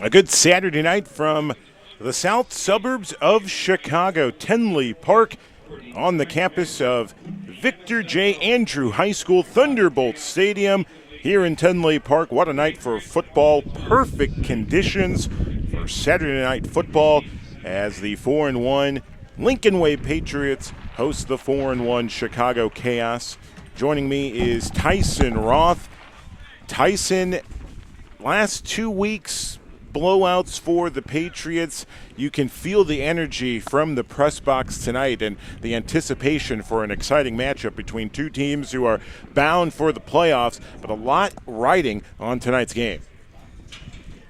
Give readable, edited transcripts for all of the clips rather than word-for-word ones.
A good Saturday night from the south suburbs of Chicago. Tinley Park on the campus of Victor J. Andrew High School, Thunderbolt Stadium here in Tinley Park. What a night for football. Perfect conditions for Saturday night football as the 4-1 Lincoln Way Patriots host the 4-1 Chicago Chaos. Joining me is Tyson Roth. Tyson, last 2 weeks, blowouts for the Patriots. You can feel the energy from the press box tonight and the anticipation for an exciting matchup between two teams who are bound for the playoffs, but a lot riding on tonight's game.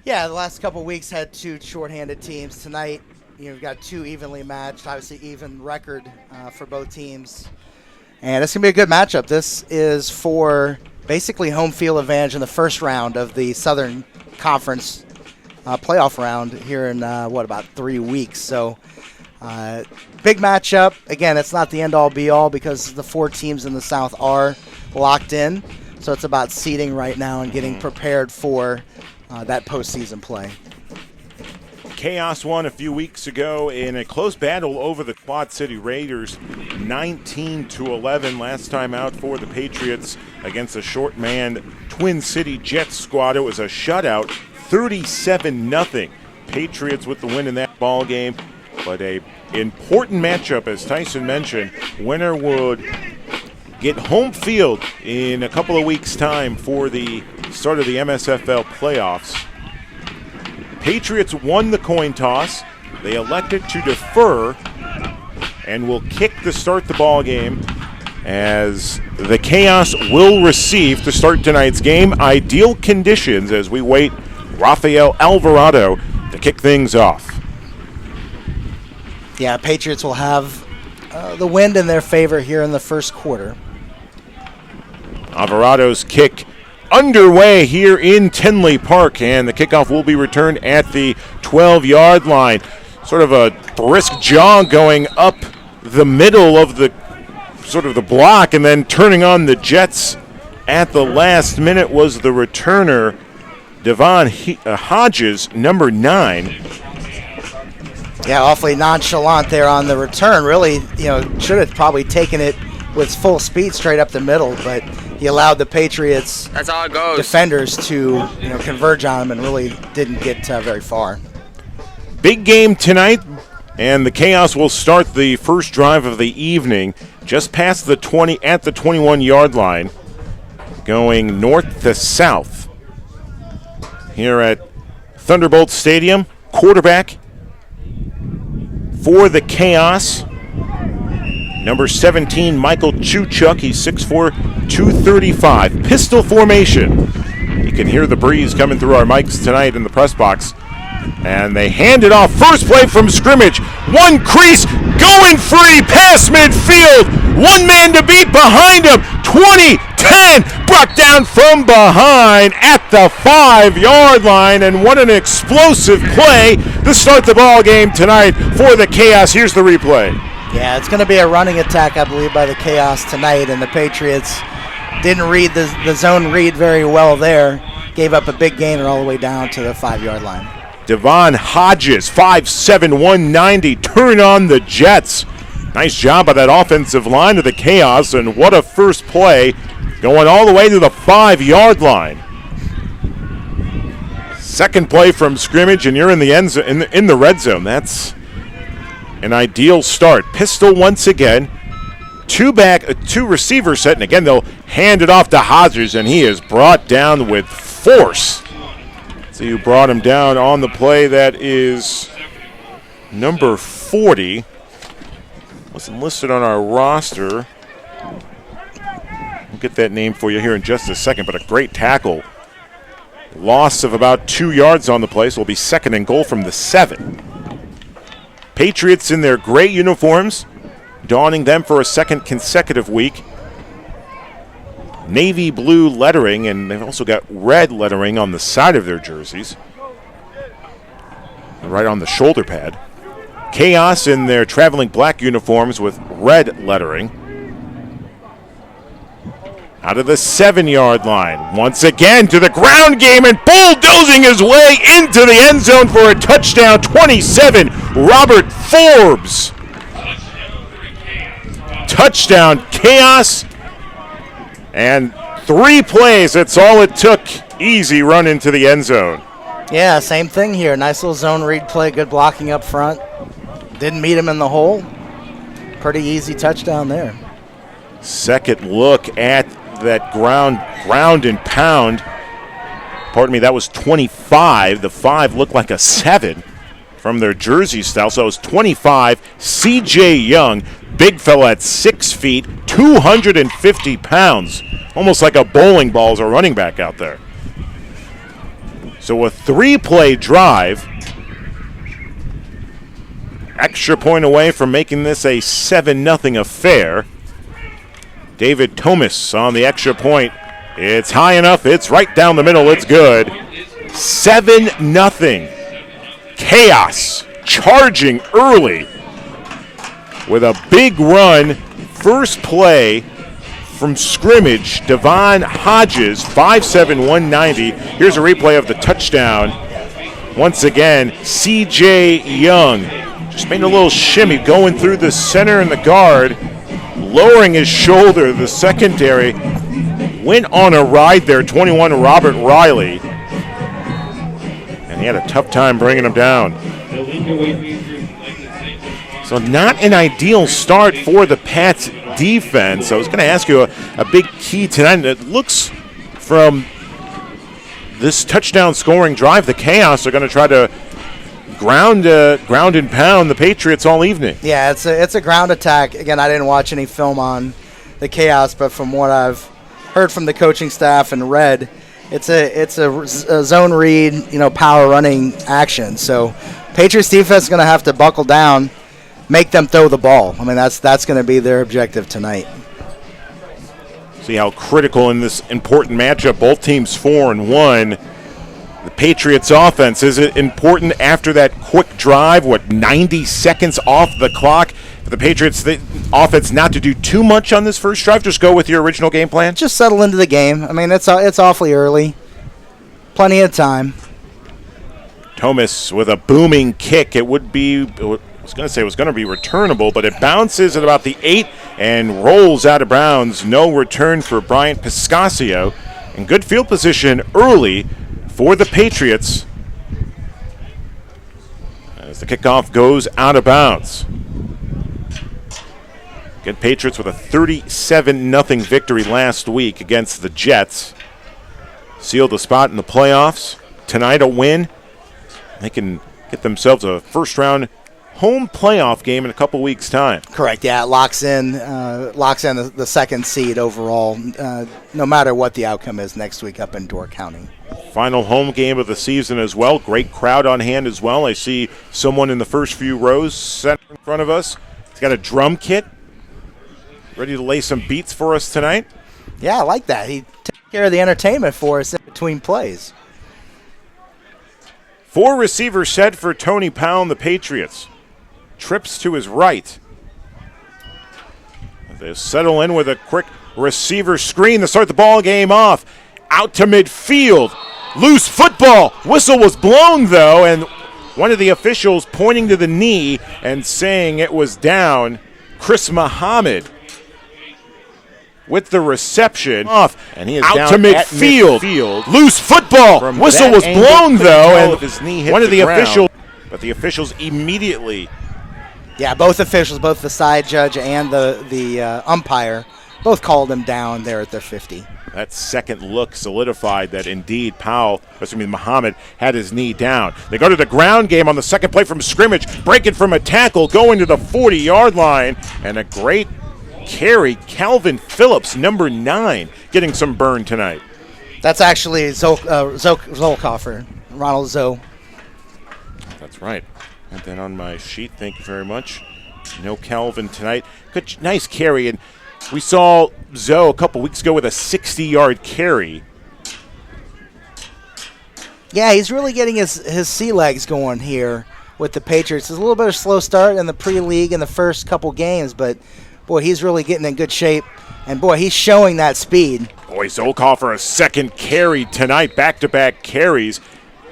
Yeah, the last couple of weeks had two shorthanded teams. Tonight, you've got two evenly matched, obviously even record for both teams. And it's going to be a good matchup. This is for basically home field advantage in the first round of the Southern Conference playoff round here in, about 3 weeks. So big matchup. Again, it's not the end-all, be-all because the four teams in the South are locked in. So it's about seeding right now and getting prepared for that postseason play. Chaos won a few weeks ago in a close battle over the Quad City Raiders, 19-11 last time out for the Patriots against a short-manned Twin City Jets squad. It was a shutout, 37-0. Patriots with the win in that ball game, but a important matchup, as Tyson mentioned. Winner would get home field in a couple of weeks' time for the start of the MSFL playoffs. Patriots won the coin toss. They elected to defer and will kick to start the ball game, as the Chaos will receive to start tonight's game. Ideal conditions as we wait Rafael Alvarado to kick things off. Yeah, Patriots will have the wind in their favor here in the first quarter. Alvarado's kick underway here in Tinley Park, and the kickoff will be returned at the 12-yard line. Sort of a brisk jog going up the middle of the block, and then turning on the Jets at the last minute was the returner, Devon Hodges, number 9. Yeah, awfully nonchalant there on the return. Really, should have probably taken it with full speed straight up the middle, but he allowed the Patriots That's how it goes. defenders to converge on him and really didn't get very far. Big game tonight, and the Chaos will start the first drive of the evening just past the 20 at the 21-yard line, going north to south here at Thunderbolt Stadium. Quarterback for the Chaos, number 17, Michael Chuchuk. He's 6'4", 235. Pistol formation. You can hear the breeze coming through our mics tonight in the press box. And they hand it off. First play from scrimmage. One crease, going free, past midfield. One man to beat behind him. 20, 10, brought down from behind at the 5-yard line. And what an explosive play to start the ball game tonight for the Chaos. Here's the replay. Yeah, it's going to be a running attack, I believe, by the Chaos tonight, and the Patriots didn't read the zone read very well there. Gave up a big gainer all the way down to the 5-yard line. Devon Hodges, 5'7", 190, turn on the Jets. Nice job by that offensive line of the Chaos, and what a first play, going all the way to the 5-yard line. Second play from scrimmage, and you're in the end zone, in the red zone. That's an ideal start. Pistol once again. Two receiver set, and again they'll hand it off to Hodges, and he is brought down with force. See who brought him down on the play. That is number 40. Wasn't listed on our roster. We'll get that name for you here in just a second, but a great tackle. Loss of about 2 yards on the play, so it'll be second and goal from the 7. Patriots in their gray uniforms, donning them for a second consecutive week. navy blue lettering, and they've also got red lettering on the side of their jerseys, right on the shoulder pad. Chaos in their traveling black uniforms with red lettering. Out of the 7-yard line. Once again to the ground game and bulldozing his way into the end zone for a touchdown. 27, Robert Forbes. Touchdown, Chaos. And 3 plays, that's all it took. Easy run into the end zone. Yeah, same thing here. Nice little zone read play, good blocking up front. Didn't meet him in the hole. Pretty easy touchdown there. Second look at that ground and pound. Pardon me, that was 25. The 5 looked like a 7 from their jersey style. So it was 25. C.J. Young, big fella at 6 feet, 250 pounds. Almost like a bowling ball as a running back out there. So a 3-play drive. Extra point away from making this a 7-0 affair. David Thomas on the extra point. It's high enough. It's right down the middle. It's good. 7-0. Chaos charging early with a big run. First play from scrimmage. Devon Hodges, 5'7", 190. Here's a replay of the touchdown. Once again, C.J. Young just made a little shimmy going through the center and the guard. Lowering his shoulder, the secondary went on a ride there, 21, Robert Riley. And he had a tough time bringing him down. So not an ideal start for the Pats defense. I was going to ask you a big key tonight. It looks from this touchdown scoring drive, the Chaos are going to try to ground and pound the Patriots all evening. Yeah, it's a ground attack. Again, I didn't watch any film on the Chaos, but from what I've heard from the coaching staff and read, it's a zone read, power running action. So Patriots defense is going to have to buckle down, make them throw the ball. I mean, that's going to be their objective tonight. See how critical in this important matchup. Both teams 4-1. The Patriots offense, is it important after that quick drive, 90 seconds off the clock, for the Patriots offense not to do too much on this first drive? Just go with your original game plan? Just settle into the game. I mean, it's awfully early. Plenty of time. Thomas with a booming kick. It was going to be returnable, but it bounces at about the 8 and rolls out of bounds. No return for Bryant Piscasio. And good field position early for the Patriots as the kickoff goes out of bounds. Good Patriots with a 37-0 victory last week against the Jets. Sealed the spot in the playoffs. Tonight a win. They can get themselves a first-round home playoff game in a couple weeks' time. Correct, yeah. It locks in the second seed overall, no matter what the outcome is next week up in Door County. Final home game of the season as well. Great crowd on hand as well. I see someone in the first few rows set in front of us. He's got a drum kit. Ready to lay some beats for us tonight? Yeah, I like that. He takes care of the entertainment for us in between plays. 4 receivers set for Tony Powell and the Patriots. Trips to his right. They settle in with a quick receiver screen to start the ball game off. Out to midfield. Loose football. Whistle was blown, though, and one of the officials pointing to the knee and saying it was down. Chris Muhammad with the reception off, and he is out down to midfield. Loose football. From whistle was blown, though, and his knee hit one of the officials. But the officials immediately. Yeah, both officials, both the side judge and the umpire, both called him down there at their 50. That second look solidified that indeed Muhammad had his knee down. They go to the ground game on the second play from scrimmage, breaking from a tackle, going to the 40-yard line, and a great carry. Calvin Phillips, number 9, getting some burn tonight. That's actually Zolkoffer, Ronald Zoe. That's right. Got that on my sheet. Thank you very much. No Calvin tonight. Good, nice carry. And We saw Zoe a couple weeks ago with a 60-yard carry. Yeah, he's really getting his sea legs going here with the Patriots. It's a little bit of a slow start in the pre-league in the first couple games, but, boy, he's really getting in good shape. And, boy, he's showing that speed. Boy, Zolkoffer, a second carry tonight, back-to-back carries,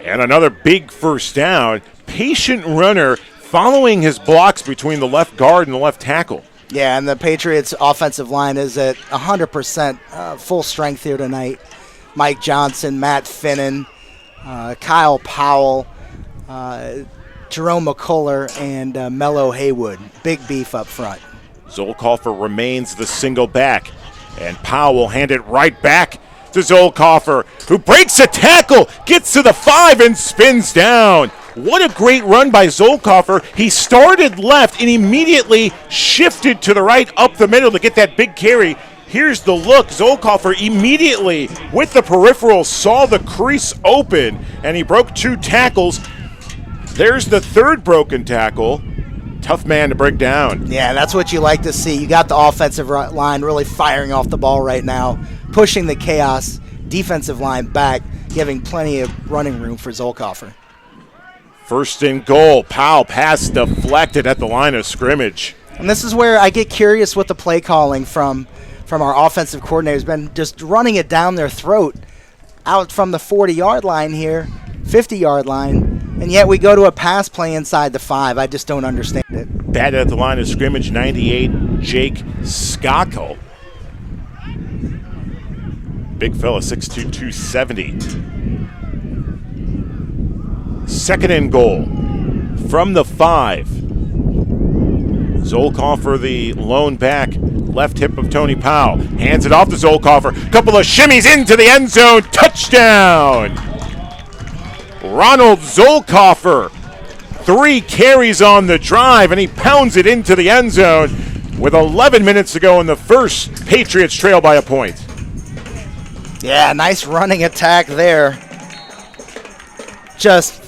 and another big first down. Patient runner following his blocks between the left guard and the left tackle. Yeah, and the Patriots' offensive line is at 100% full strength here tonight. Mike Johnson, Matt Finnan, Kyle Powell, Jerome McCuller, and Mello Haywood. Big beef up front. Zolkoffer remains the single back, and Powell will hand it right back to Zolkoffer, who breaks a tackle, gets to the 5, and spins down. What a great run by Zolkoffer. He started left and immediately shifted to the right up the middle to get that big carry. Here's the look. Zolkoffer immediately with the peripheral saw the crease open, and he broke 2 tackles. There's the third broken tackle. Tough man to break down. Yeah, that's what you like to see. You got the offensive line really firing off the ball right now, pushing the chaos defensive line back, giving plenty of running room for Zolkoffer. First and goal. Powell pass deflected at the line of scrimmage. And this is where I get curious with the play calling from our offensive coordinator. Has been just running it down their throat out from the 40-yard line here, 50-yard line, and yet we go to a pass play inside the 5. I just don't understand it. Batted at the line of scrimmage, 98, Jake Skockel. Big fella, 6'2", 270. Second and goal from the 5. Zolkoffer, the lone back, left hip of Tony Powell. Hands it off to Zolkoffer. Couple of shimmies into the end zone. Touchdown! Ronald Zolkoffer. 3 carries on the drive, and he pounds it into the end zone with 11 minutes to go in the first. Patriots trail by a point. Yeah, nice running attack there. Just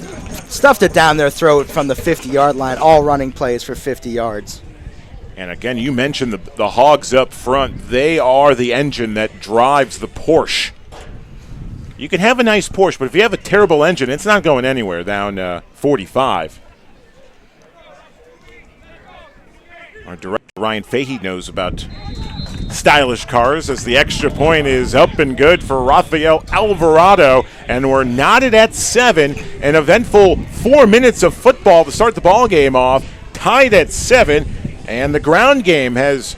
stuffed it down their throat from the 50-yard line. All running plays for 50 yards. And again, you mentioned the Hogs up front. They are the engine that drives the Porsche. You can have a nice Porsche, but if you have a terrible engine, it's not going anywhere down 45. Our director, Ryan Fahey, knows about stylish cars, as the extra point is up and good for Rafael Alvarado, and we're knotted at 7. An eventful 4 minutes of football to start the ball game off, tied at 7, and the ground game has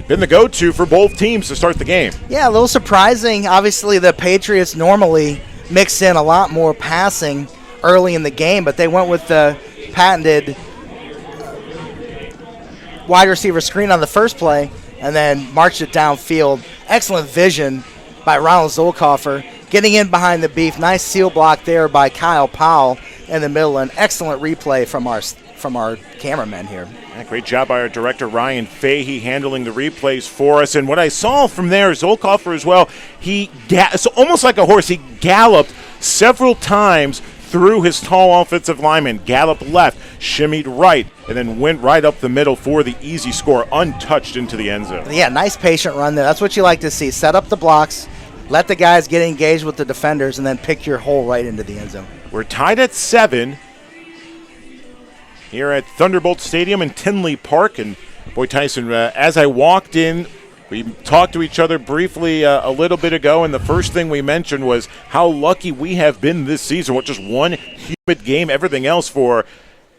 been the go-to for both teams to start the game. Yeah, a little surprising. Obviously, the Patriots normally mix in a lot more passing early in the game, but they went with the patented wide receiver screen on the first play and then marched it downfield. Excellent vision by Ronald Zolkoffer, getting in behind the beef. Nice seal block there by Kyle Powell in the middle. An excellent replay from our cameramen here. Yeah, great job by our director, Ryan Fahey, handling the replays for us. And what I saw from there, Zolkoffer as well, so almost like a horse, he galloped several times through his tall offensive lineman, galloped left, shimmied right, and then went right up the middle for the easy score, untouched into the end zone. Yeah, nice patient run there. That's what you like to see. Set up the blocks, let the guys get engaged with the defenders, and then pick your hole right into the end zone. We're tied at 7 here at Thunderbolt Stadium in Tinley Park. And boy, Tyson, as I walked in, we talked to each other briefly a little bit ago, and the first thing we mentioned was how lucky we have been this season with just one humid game. Everything else for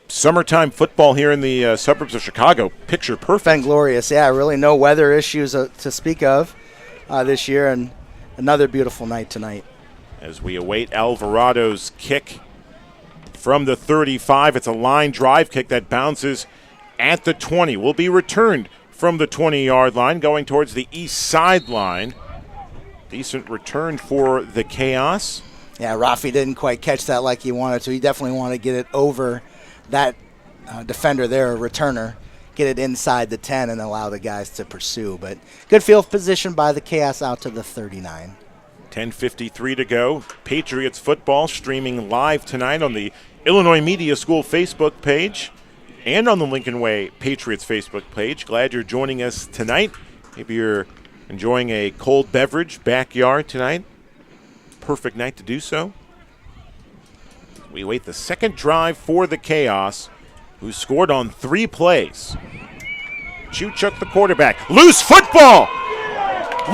summertime football here in the suburbs of Chicago, picture perfect. And glorious, yeah, really no weather issues to speak of this year, and another beautiful night tonight. As we await Alvarado's kick from the 35, it's a line drive kick that bounces at the 20. Will be returned from the 20-yard line, going towards the east sideline. Decent return for the Chaos. Yeah, Rafi didn't quite catch that like he wanted to. He definitely wanted to get it over that defender there, a returner, get it inside the 10 and allow the guys to pursue. But good field position by the Chaos out to the 39. 10:53 to go. Patriots football streaming live tonight on the Illinois Media School Facebook page and on the Lincoln Way Patriots Facebook page. Glad you're joining us tonight Maybe you're enjoying a cold beverage backyard tonight. Perfect night to do so. We wait the second drive for the Chaos, who scored on 3 plays. Chuchuk, the quarterback. Loose football!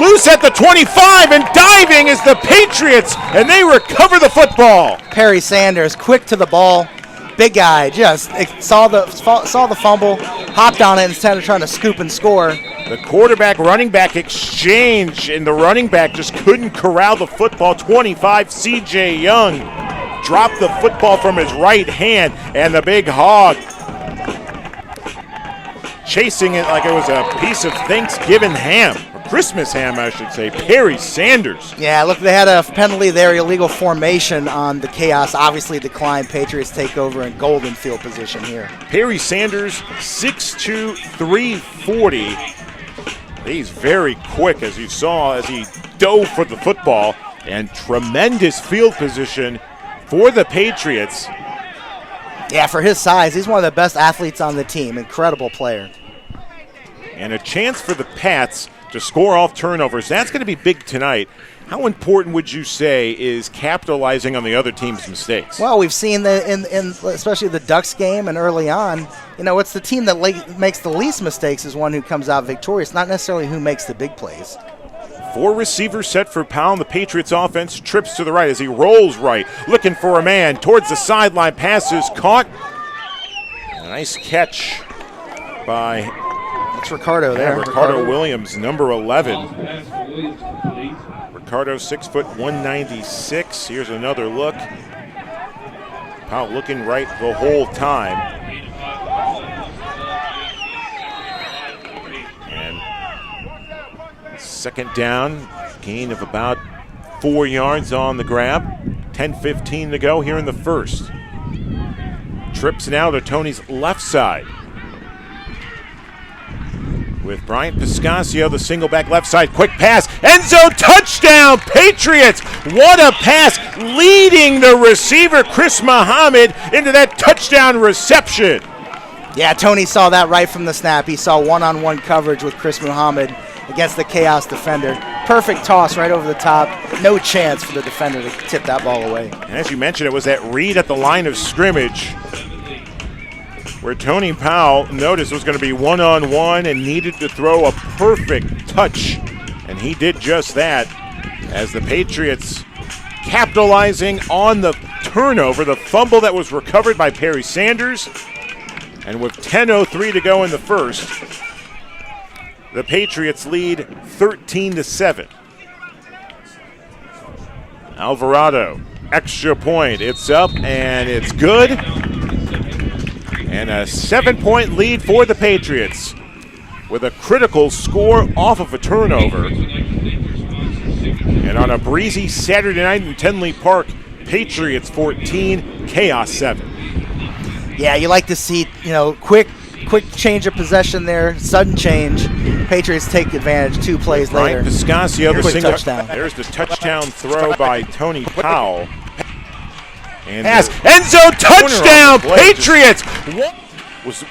Loose at the 25, and diving is the Patriots, and they recover the football. Perry Sanders, quick to the ball. Big guy, just saw the fumble, hopped on it instead of trying to scoop and score. The quarterback running back exchange, and the running back just couldn't corral the football. 25, C.J. Young dropped the football from his right hand, and the big hog chasing it like it was a piece of Thanksgiving ham. Christmas ham, I should say. Perry Sanders. Yeah, look, they had a penalty there, illegal formation on the Chaos. Obviously declined. Patriots take over in golden field position here. Perry Sanders, 6'2", 340. He's very quick, as you saw, as he dove for the football. And tremendous field position for the Patriots. Yeah, for his size, he's one of the best athletes on the team. Incredible player. And a chance for the Pats to score off turnovers. That's going to be big tonight. How important would you say is capitalizing on the other team's mistakes? Well, we've seen in especially the Ducks game and early on, it's the team that makes the least mistakes is one who comes out victorious, not necessarily who makes the big plays. 4 receivers set for Powell. The Patriots offense trips to the right as he rolls right, looking for a man towards the sideline. Pass is caught. A nice catch by Ricardo there. Ricardo Williams, number 11. Ricardo, 6', 196. Here's another look. Powell looking right the whole time. And second down, gain of about 4 yards on the grab. 10:15 to go here in the first. Trips now to Tony's left side, with Bryant Piscasio, the single back left side. Quick pass. End zone touchdown, Patriots. What a pass. Leading the receiver, Chris Muhammad, into that touchdown reception. Yeah, Tony saw that right from the snap. He saw one-on-one coverage with Chris Muhammad against the Chaos defender. Perfect toss right over the top. No chance for the defender to tip that ball away. And as you mentioned, it was that read at the line of scrimmage where Tony Powell noticed it was going to be one-on-one and needed to throw a perfect touch. And he did just that, as the Patriots capitalizing on the turnover, the fumble that was recovered by Perry Sanders. And with 10:03 to go in the first, the Patriots lead 13-7. Alvarado, extra point. It's up and it's good. And a 7-point lead for the Patriots with a critical score off of a turnover. And on a breezy Saturday night in Tenley Park, Patriots 14, Chaos 7. Yeah, you like to see, quick change of possession there, sudden change. Patriots take advantage 2 plays later. Ryan Piscasio, the single touchdown. There's the touchdown throw by Tony Powell. And pass, end zone touchdown, Patriots! Was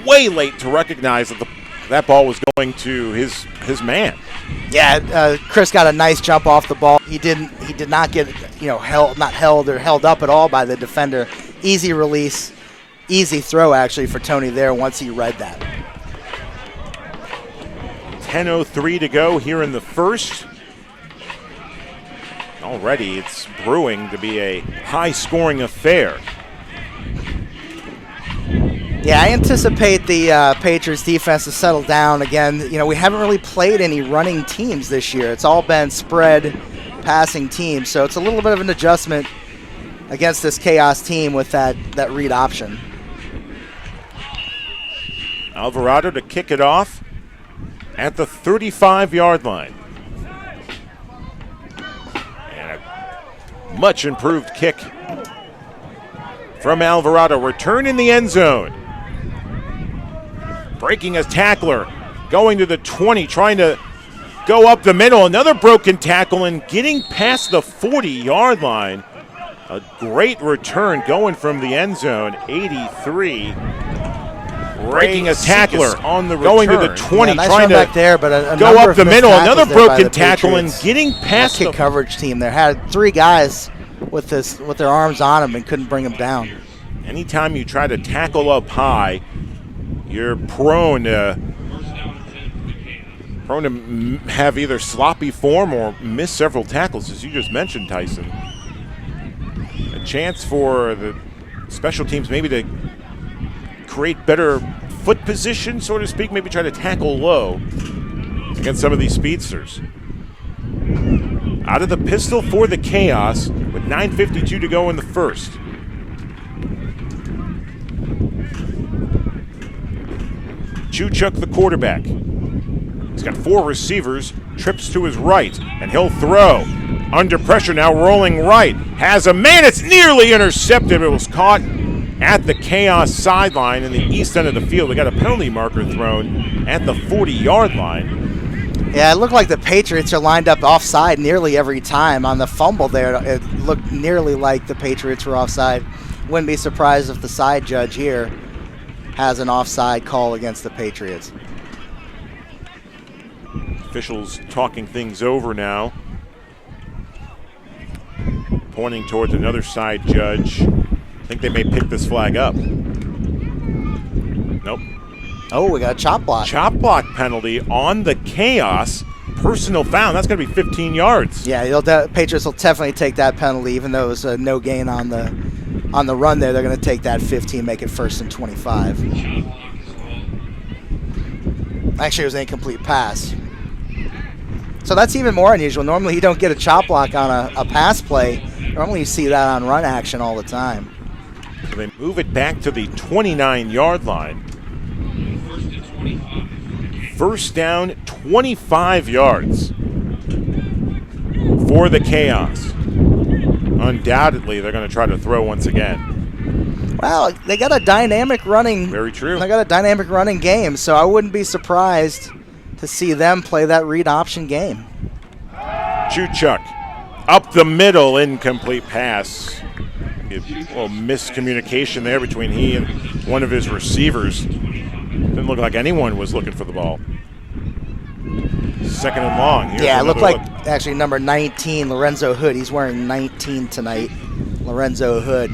way late to recognize that that ball was going to his man. Yeah, Chris got a nice jump off the ball. He did not get held up at all by the defender. Easy release, easy throw actually for Tony there once he read that. 10:03 to go here in the first. Already it's brewing to be a high-scoring affair. Yeah, I anticipate the Patriots defense to settle down again. We haven't really played any running teams this year. It's all been spread passing teams, so it's a little bit of an adjustment against this Chaos team with that read option. Alvarado to kick it off at the 35-yard line. Much improved kick from Alvarado. Return in the end zone. Breaking a tackler. Going to the 20. Trying to go up the middle. Another broken tackle and getting past the 40-yard line. A great return going from the end zone. 83. breaking a tackler on the going to the 20, nice trying to back there, but a go up the middle. Another broken tackle and getting past the coverage team there. Had 3 guys with their arms on him and couldn't bring him down. Anytime you try to tackle up high, you're prone to have either sloppy form or miss several tackles, as you just mentioned, Tyson. A chance for the special teams maybe to create better foot position, so to speak, maybe try to tackle low against some of these speedsters. Out of the pistol for the Chaos with 9:52 to go in the first. Chuchuk, the quarterback. He's got 4 receivers, trips to his right, and he'll throw. Under pressure now, rolling right. Has a man, it's nearly intercepted. It was caught at the Chaos sideline in the east end of the field. They got a penalty marker thrown at the 40-yard line. Yeah, it looked like the Patriots are lined up offside nearly every time. On the fumble there, it looked nearly like the Patriots were offside. Wouldn't be surprised if the side judge here has an offside call against the Patriots. Officials talking things over now, pointing towards another side judge. I think they may pick this flag up. Nope. Oh, we got a chop block. Chop block penalty on the Chaos. Personal foul. That's going to be 15 yards. Yeah, Patriots will definitely take that penalty, even though it was a no gain on the run there. They're going to take that 15, make it 1st and 25. Actually, it was an incomplete pass. So that's even more unusual. Normally you don't get a chop block on a pass play. Normally you see that on run action all the time. So they move it back to the 29-yard line. First down, 25 yards for the Chaos. Undoubtedly, they're going to try to throw once again. Well, they got a dynamic running. Very true. They got a dynamic running game, so I wouldn't be surprised to see them play that read option game. Chuchuk up the middle, incomplete pass. A little miscommunication there between he and one of his receivers. Didn't look like anyone was looking for the ball. 2nd and long. Here's yeah, it looked like look. Actually number 19, Lorenzo Hood. He's wearing 19 tonight. Lorenzo Hood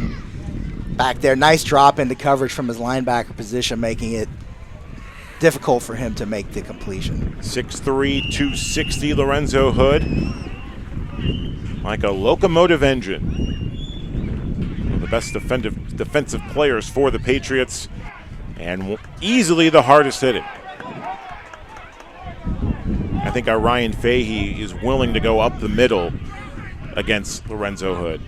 back there. Nice drop into coverage from his linebacker position, making it difficult for him to make the completion. 6'3", 260 Lorenzo Hood. Like a locomotive engine. One of the best defensive players for the Patriots, and easily the hardest hitting. I think our Ryan Fahey is willing to go up the middle against Lorenzo Hood.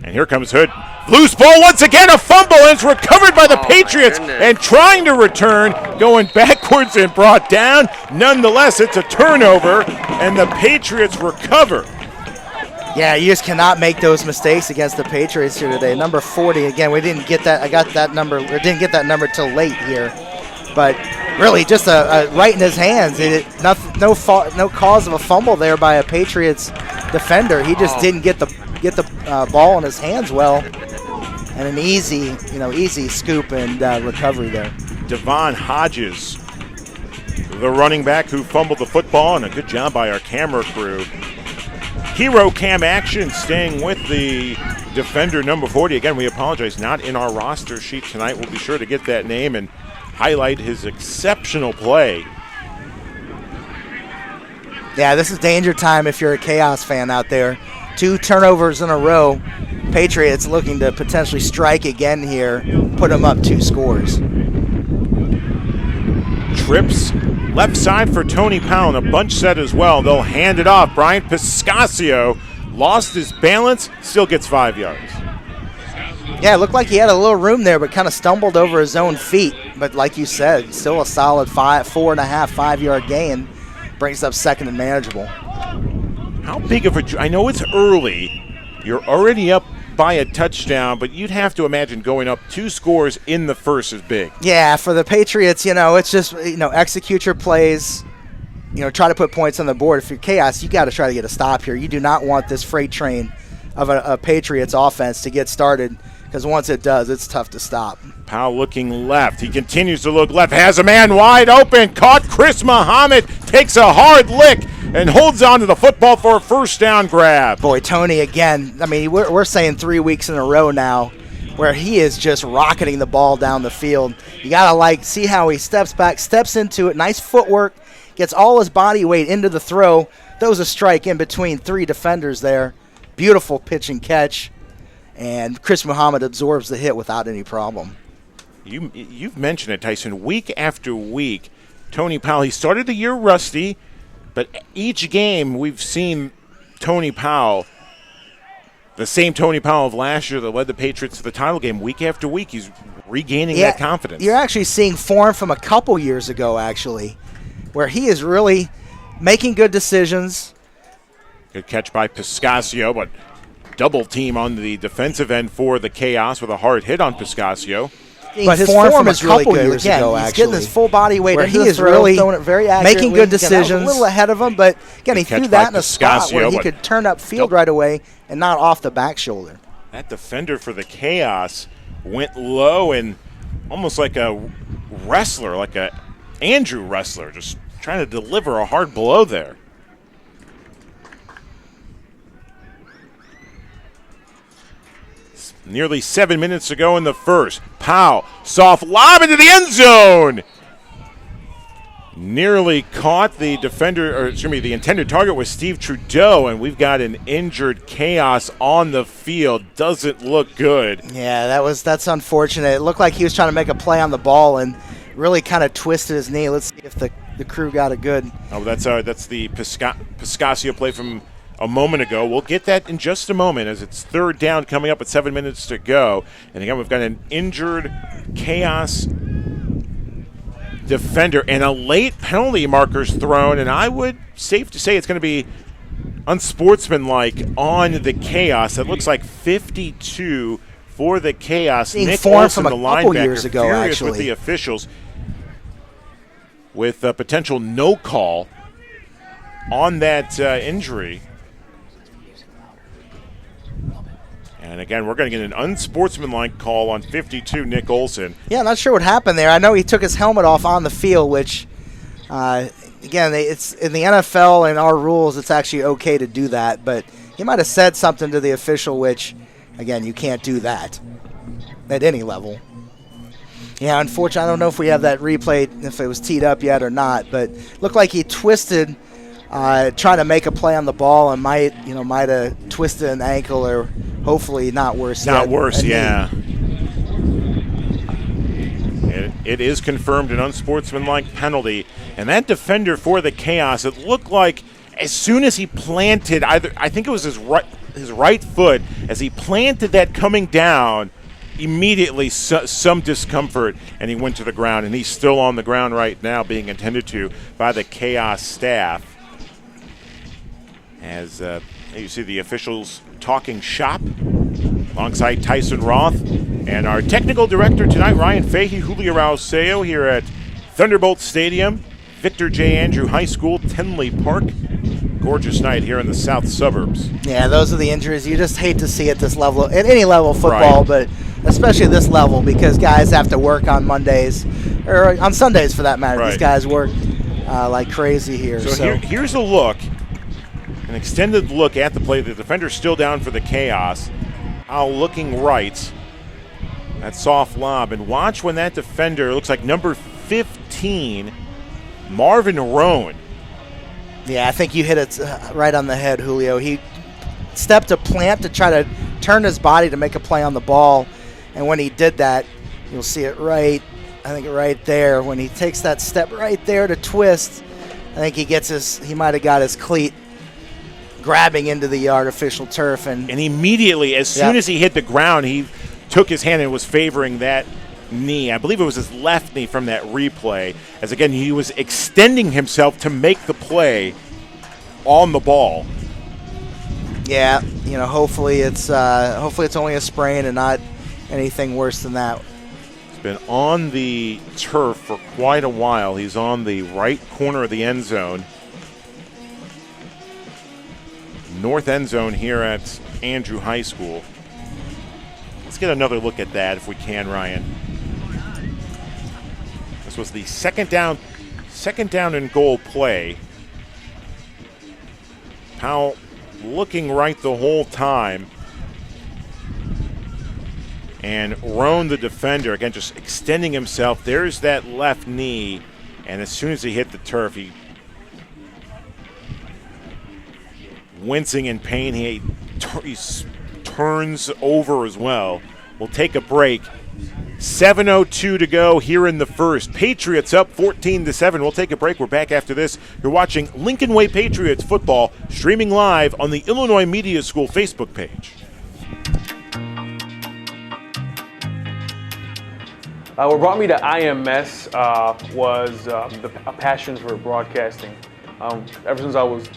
And here comes Hood. Loose ball once again, a fumble, and it's recovered by the Patriots, and trying to return, going backwards and brought down. Nonetheless, it's a turnover, and the Patriots recover. Yeah, you just cannot make those mistakes against the Patriots here today. Number 40, again, we didn't get that. I got that number, or didn't get that number till late here. But really, just a right in his hands. No cause of a fumble there by a Patriots defender. He just didn't get the ball in his hands well, and an easy scoop and recovery there. Devon Hodges, the running back who fumbled the football, and a good job by our camera crew. Hero cam action staying with the defender number 40. Again, we apologize, not in our roster sheet tonight. We'll be sure to get that name and highlight his exceptional play. Yeah, this is danger time if you're a Chaos fan out there. 2 turnovers in a row. Patriots looking to potentially strike again here, put them up 2 scores. Trips left side for Tony Powell, and a bunch set as well. They'll hand it off. Brian Piscasio lost his balance, still gets 5 yards. Yeah, it looked like he had a little room there, but kind of stumbled over his own feet. But like you said, still a solid 5.5 gain. Brings up 2nd and manageable. How big of I know it's early. You're already up by a touchdown, but you'd have to imagine going up 2 scores in the first is big. Yeah, for the Patriots, it's just, execute your plays, try to put points on the board. If you're Chaos, you got to try to get a stop here. You do not want this freight train of a Patriots offense to get started, because once it does, it's tough to stop. Powell looking left. He continues to look left. Has a man wide open. Caught Chris Muhammad. Takes a hard lick and holds on to the football for a first down grab. Boy, Tony again. I mean, we're saying 3 weeks in a row now where he is just rocketing the ball down the field. You got to see how he steps back, steps into it. Nice footwork. Gets all his body weight into the throw. Throws a strike in between 3 defenders there. Beautiful pitch and catch. And Chris Muhammad absorbs the hit without any problem. You've mentioned it, Tyson. Week after week, Tony Powell, he started the year rusty, but each game we've seen Tony Powell, the same Tony Powell of last year that led the Patriots to the title game, week after week, he's regaining that confidence. You're actually seeing form from a couple years ago, actually, where he is really making good decisions. Good catch by Piscasio, but double team on the defensive end for the Chaos with a hard hit on Piscasio. But his form is really good. Again, he's getting his full body weight into the throw, really throwing it very accurately, making good decisions. A little ahead of him, but again, he threw that in a spot where he could turn up field right away and not off the back shoulder. That defender for the Chaos went low and almost like a wrestler, like a Andrew wrestler, just trying to deliver a hard blow there. Nearly 7 minutes to go in the first. Powell, soft lob into the end zone. Nearly caught the defender, or excuse me, the intended target was Steve Trudeau, and we've got an injured Chaos on the field. Doesn't look good. Yeah, that's unfortunate. It looked like he was trying to make a play on the ball and really kind of twisted his knee. Let's see if the crew got it good. Oh, that's the Piscasio play from a moment ago. We'll get that in just a moment as it's third down coming up at 7 minutes to go. And again, we've got an injured Chaos defender and a late penalty marker's thrown, and I would safe to say it's going to be unsportsmanlike on the Chaos. It looks like 52 for the Chaos. Nick Olsen, from a couple years ago, furious actually, with the officials with a potential no call on that injury. And again, we're going to get an unsportsmanlike call on 52, Nick Olsen. Yeah, not sure what happened there. I know he took his helmet off on the field, which, again, it's in the NFL and our rules, it's actually okay to do that. But he might have said something to the official, which, again, you can't do that at any level. Yeah, unfortunately, I don't know if we have that replay, if it was teed up yet or not, but looked like he twisted, trying to make a play on the ball, and might have twisted an ankle, or hopefully not worse. Not worse, yeah. It is confirmed an unsportsmanlike penalty, and that defender for the Chaos, it looked like as soon as he planted, I think it was his right foot, as he planted that coming down, immediately some discomfort, and he went to the ground, and he's still on the ground right now being attended to by the Chaos staff. As you see the officials talking shop alongside Tyson Roth and our technical director tonight, Ryan Fahey, Julio Rauseo, here at Thunderbolt Stadium, Victor J. Andrew High School, Tenley Park. Gorgeous night here in the south suburbs. Yeah, those are the injuries you just hate to see at this level, at any level of football, right, but especially this level, because guys have to work on Mondays, or on Sundays for that matter. Right. These guys work like crazy here. So here's a look. An extended look at the play. The defender's still down for the Chaos. Powell looking right. That soft lob. And watch when that defender, looks like number 15, Marvin Roan. Yeah, I think you hit it right on the head, Julio. He stepped a plant to try to turn his body to make a play on the ball. And when he did that, you'll see it right, I think right there. When he takes that step right there to twist, I think he might have got his cleat grabbing into the artificial turf. And immediately, as soon as he hit the ground, he took his hand and was favoring that knee. I believe it was his left knee from that replay, as again he was extending himself to make the play on the ball. Yeah, hopefully it's only a sprain and not anything worse than that. He's been on the turf for quite a while. He's on the right corner of the end zone. north end zone here at Andrew High School. Let's get another look at that if we can, Ryan. This was the second down and goal play. Powell looking right the whole time. And Roan, the defender, again, just extending himself. There's that left knee. And as soon as he hit the turf, he wincing in pain. He turns over as well. We'll take a break. 7:02 to go here in the first. Patriots up 14-7. We'll take a break. We're back after this. You're watching Lincoln Way Patriots football, streaming live on the Illinois Media School Facebook page. What brought me to IMS was a passion for broadcasting. Ever since I was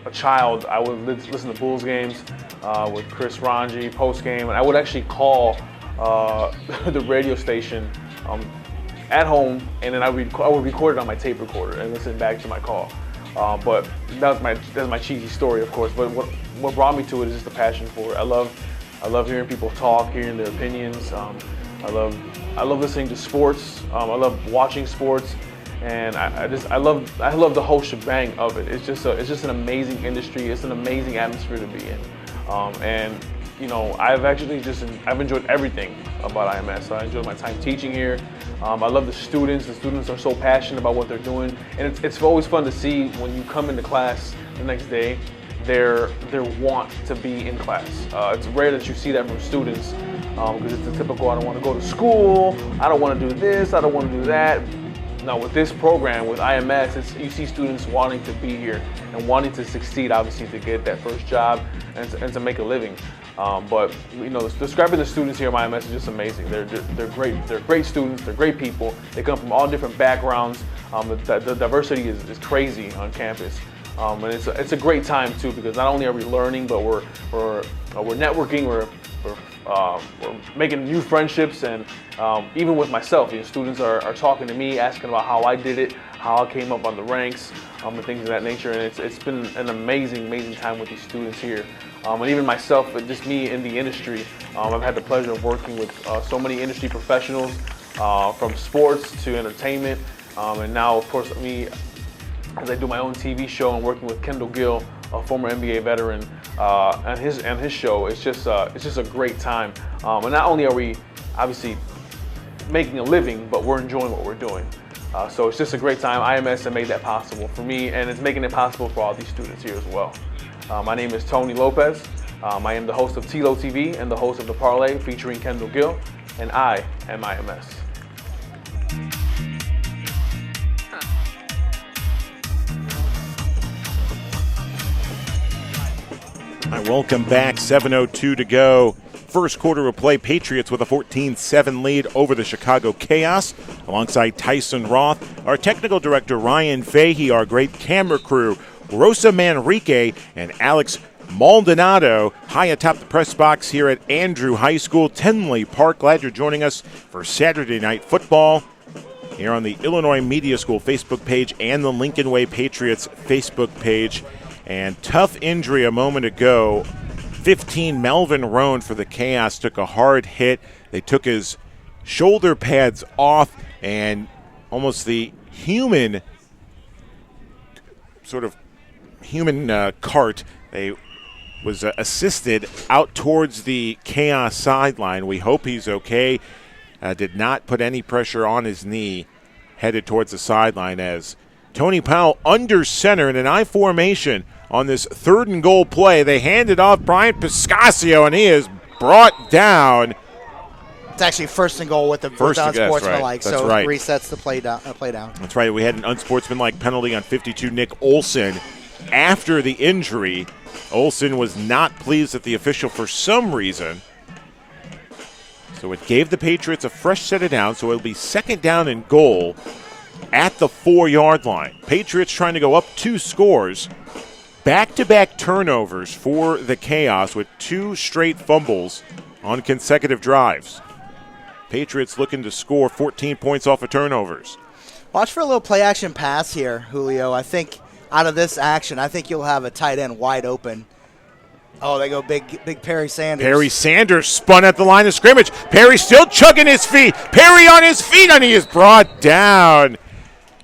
a child, I would listen to Bulls games with Chris Ranji post-game, and I would actually call the radio station at home, and then I would record it on my tape recorder and listen back to my call. But that's my cheesy story, of course. But what brought me to it is just the passion for it. I love hearing people talk, hearing their opinions. I love listening to sports. I love watching sports, and I love the whole shebang of it. It's just an amazing industry. It's an amazing atmosphere to be in, and you know, I've enjoyed everything about IMS. So I enjoyed my time teaching here. I love the students. The students are so passionate about what they're doing, and it's always fun to see when you come into class the next day, their want to be in class. It's rare that you see that from students because it's the typical, I don't want to go to school, I don't want to do this, I don't want to do that. Now with this program, with IMS, you see students wanting to be here and wanting to succeed, obviously, to get that first job and to make a living. But you know, describing the students here at IMS is just amazing. They're great. They're great students. They're great people. They come from all different backgrounds. The diversity is crazy on campus. And it's a great time too, because not only are we learning, but we're networking. We're making new friendships, and even with myself, you know, students are talking to me, asking about how I did it, how I came up on the ranks, and things of that nature. And it's been an amazing time with these students here. And even myself, just me in the industry, I've had the pleasure of working with so many industry professionals, from sports to entertainment, and now, of course, me, as I do my own TV show and working with Kendall Gill, a former NBA veteran, and his show. It's just a great time. And not only are we obviously making a living, but we're enjoying what we're doing. So it's just a great time. IMS have made that possible for me, and it's making it possible for all these students here as well. My name is Tony Lopez. I am the host of TLO TV and the host of The Parlay featuring Kendall Gill, and I am IMS. All right, welcome back. 7:02 to go. First quarter of play. Patriots with a 14-7 lead over the Chicago Chaos. Alongside Tyson Roth, our technical director Ryan Fahey, our great camera crew Rosa Manrique and Alex Maldonado, high atop the press box here at Andrew High School, Tenley Park. Glad you're joining us for Saturday Night Football here on the Illinois Media School Facebook page and the Lincoln Way Patriots Facebook page. And tough injury a moment ago. 15, Melvin Roan for the Chaos took a hard hit. They took his shoulder pads off, and almost the human cart, they was assisted out towards the Chaos sideline. We hope he's okay. Did not put any pressure on his knee, headed towards the sideline as Tony Powell under center in an I formation on this 3rd and goal play. They hand it off Brian Piscasio, and he is brought down. It's actually 1st and goal with the unsportsmanlike, so it resets the play down. That's right. We had an unsportsmanlike penalty on 52, Nick Olson. After the injury, Olson was not pleased at the official for some reason. So it gave the Patriots a fresh set of downs, so it'll be 2nd down and goal at the 4-yard line. Patriots trying to go up 2 scores. Back-to-back turnovers for the Chaos with 2 straight fumbles on consecutive drives. Patriots looking to score 14 points off of turnovers. Watch for a little play-action pass here, Julio. I think out of this action, I think you'll have a tight end wide open. Oh, they go big Perry Sanders. Perry Sanders spun at the line of scrimmage. Perry still chugging his feet. Perry on his feet, and he is brought down.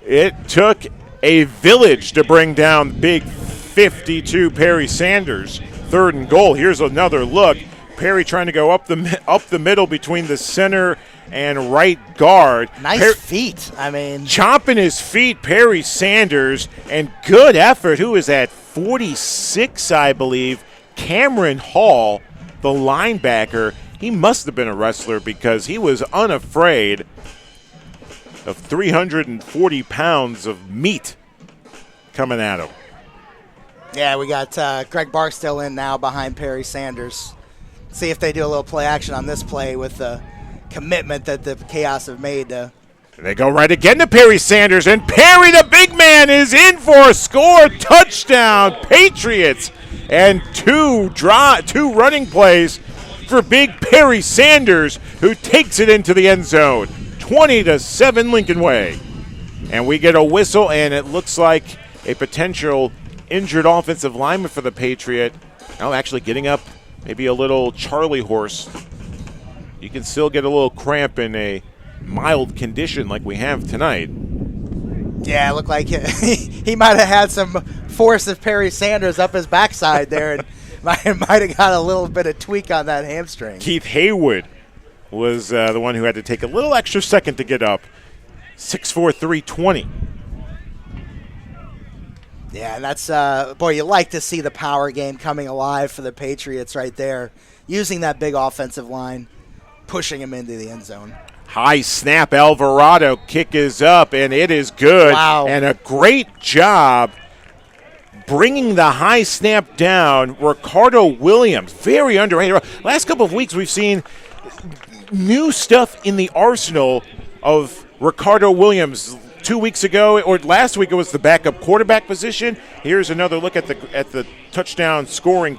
It took a village to bring down big 52 Perry Sanders. 3rd and goal. Here's another look. Perry trying to go up the middle between the center and right guard. Nice feet. I mean, chomping his feet, Perry Sanders, and good effort. Who is at 46, I believe? Cameron Hall, the linebacker. He must have been a wrestler because he was unafraid of 340 pounds of meat coming at him. Yeah, we got Greg Barksdale in now behind Perry Sanders. See if they do a little play action on this play with the commitment that the Chaos have made. They go right again to Perry Sanders, and Perry, the big man, is in for a score. Touchdown, Patriots. And two running plays for big Perry Sanders, who takes it into the end zone. 20-7 Lincoln Way. And we get a whistle, and it looks like a potential injured offensive lineman for the Patriot. Now actually getting up, maybe a little Charlie horse. You can still get a little cramp in a mild condition like we have tonight. Yeah, it looked like he might have had some force of Perry Sanders up his backside there and might have got a little bit of tweak on that hamstring. Keith Haywood was the one who had to take a little extra second to get up. 6'4", 320. Yeah, and that's, boy, you like to see the power game coming alive for the Patriots right there, using that big offensive line, pushing him into the end zone. High snap, Alvarado kick is up, and it is good. Wow. And a great job bringing the high snap down. Ricardo Williams, very underrated. Last couple of weeks we've seen new stuff in the arsenal of Ricardo Williams. 2 weeks ago, or last week, it was the backup quarterback position. Here's another look at the touchdown scoring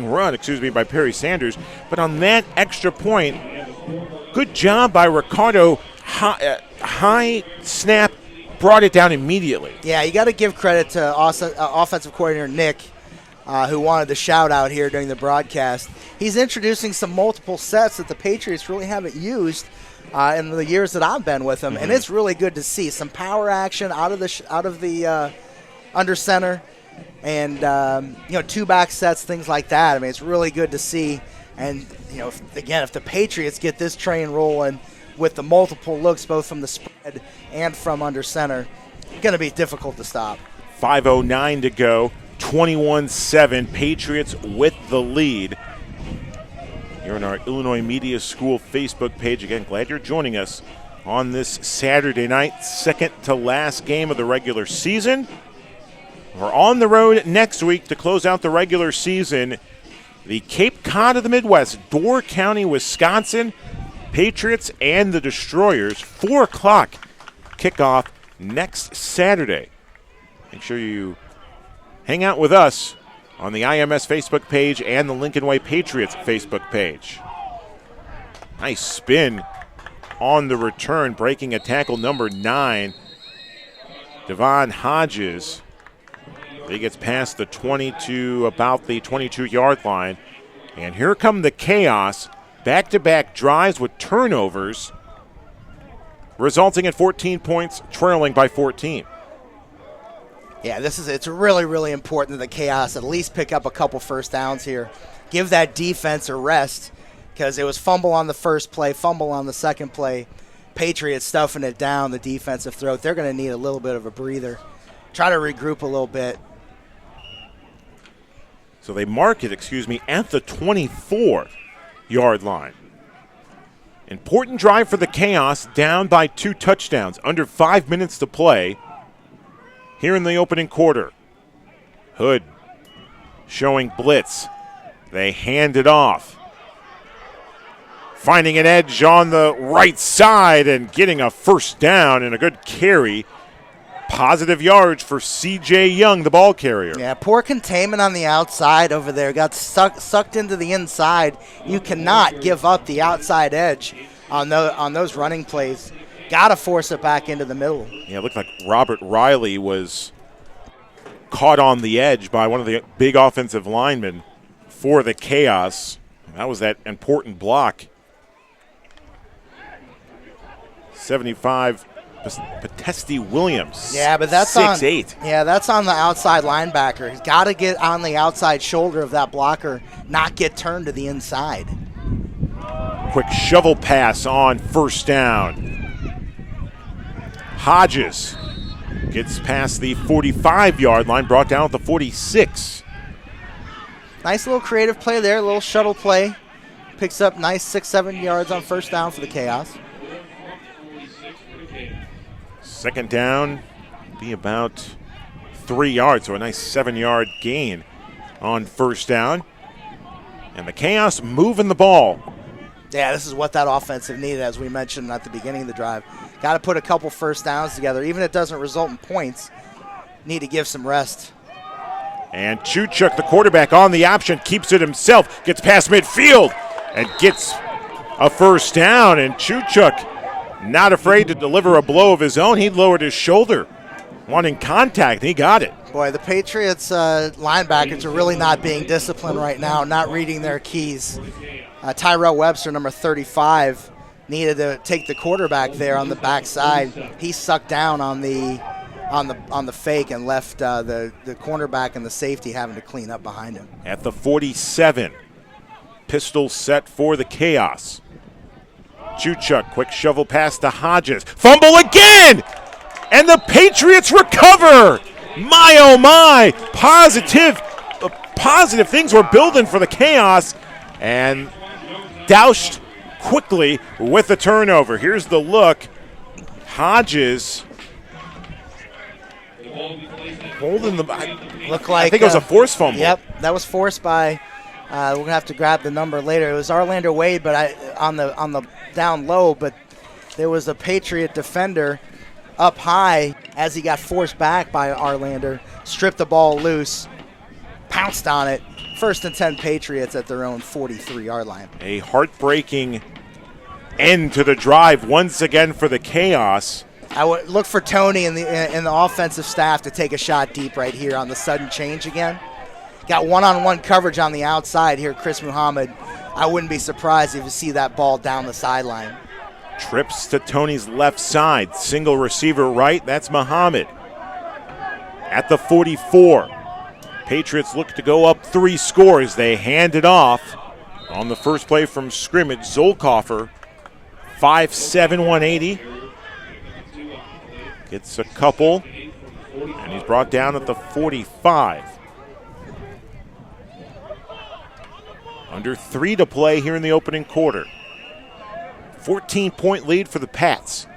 run, by Perry Sanders. But on that extra point, good job by Ricardo. High snap, brought it down immediately. Yeah, you got to give credit to offensive coordinator Nick, who wanted the shout out here during the broadcast. He's introducing some multiple sets that the Patriots really haven't used in the years that I've been with him, and it's really good to see some power action out of the under center, and two back sets, things like that. I mean, it's really good to see. And if the Patriots get this train rolling with the multiple looks, both from the spread and from under center, it's going to be difficult to stop. 5:09 to go, 21-7. Patriots with the lead. Here on our Illinois Media School Facebook page. Again, glad you're joining us on this Saturday night, second to last game of the regular season. We're on the road next week to close out the regular season. The Cape Cod of the Midwest, Door County, Wisconsin, Patriots and the Destroyers, 4 o'clock kickoff next Saturday. Make sure you hang out with us on the IMS Facebook page and the Lincoln Way Patriots Facebook page. Nice spin on the return, breaking a tackle, number 9, Devon Hodges. He gets past the 20 to about the 22-yard line. And here come the Chaos. Back-to-back drives with turnovers, resulting in 14 points, trailing by 14. Yeah, it's really, really important that the Chaos at least pick up a couple first downs here. Give that defense a rest, because it was fumble on the first play, fumble on the second play. Patriots stuffing it down the defensive throat. They're going to need a little bit of a breather. Try to regroup a little bit. So they mark it, at the 24-yard line. Important drive for the Chaos, down by 2 touchdowns, under 5 minutes to play. Here in the opening quarter, Hood showing blitz. They hand it off. Finding an edge on the right side and getting a first down and a good carry. Positive yards for C.J. Young, the ball carrier. Yeah, poor containment on the outside over there. Got sucked into the inside. You cannot give up the outside edge on those running plays. Got to force it back into the middle. Yeah, it looked like Robert Riley was caught on the edge by one of the big offensive linemen. for the Chaos. That was that important block. 75, Patesti Williams. Yeah, but that's 6'8". Yeah, that's on the outside linebacker. He's got to get on the outside shoulder of that blocker, not get turned to the inside. Quick shovel pass on first down. Hodges gets past the 45-yard line, brought down at the 46. Nice little creative play there, a little shuttle play. Picks up nice 6-7 yards on first down for the Chaos. Second down, be about 3 yards, so a nice 7-yard gain on first down. And the Chaos moving the ball. Yeah, this is what that offensive needed, as we mentioned at the beginning of the drive. Got to put a couple first downs together. Even if it doesn't result in points, need to give some rest. And Chuchuk, the quarterback, on the option, keeps it himself, gets past midfield, and gets a first down. And Chuchuk, not afraid to deliver a blow of his own. He lowered his shoulder, wanting contact, and he got it. Boy, the Patriots linebackers are really not being disciplined right now, not reading their keys. Tyrell Webster, number 35, needed to take the quarterback there on the backside. He sucked down on the fake and left the cornerback and the safety having to clean up behind him. At the 47, pistol set for the Chaos. Chuchuk, quick shovel pass to Hodges. Fumble again! And the Patriots recover! My, oh my! Positive things were building for the Chaos, and doused quickly with the turnover. Here's the look. Hodges holding the. I think it was a forced fumble. Yep, that was forced by. We're gonna have to grab the number later. It was Orlando Wade, but on the down low. But there was a Patriot defender up high as he got forced back by Orlando. Stripped the ball loose, pounced on it. 1st and 10 Patriots at their own 43-yard line. A heartbreaking end to the drive once again for the Chaos. I would look for Tony and the offensive staff to take a shot deep right here on the sudden change again. Got one-on-one coverage on the outside here, Chris Muhammad. I wouldn't be surprised if you see that ball down the sideline. Trips to Tony's left side. Single receiver right. That's Muhammad. At the 44. Patriots look to go up 3 scores. They hand it off on the first play from scrimmage. Zolkoffer, 5'7", 180. Gets a couple, and he's brought down at the 45. Under 3 to play here in the opening quarter. 14-point lead for the Pats.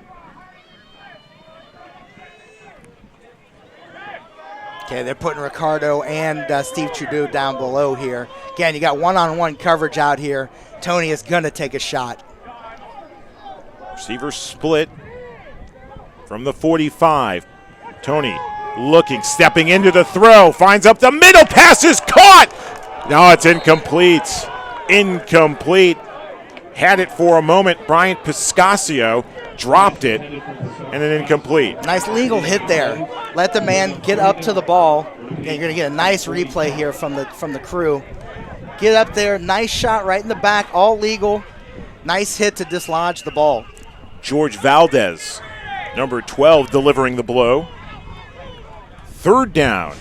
Okay, they're putting Ricardo and Steve Trudeau down below here. Again, you got one-on-one coverage out here. Tony is going to take a shot. Receiver split from the 45. Tony looking, stepping into the throw, finds up the middle, pass is caught! No, it's incomplete. Incomplete. Had it for a moment. Bryant Piscasio dropped it, and an incomplete. Nice legal hit there. Let the man get up to the ball. And you're going to get a nice replay here from the crew. Get up there, nice shot right in the back, all legal. Nice hit to dislodge the ball. George Valdez, number 12, delivering the blow. 3rd down.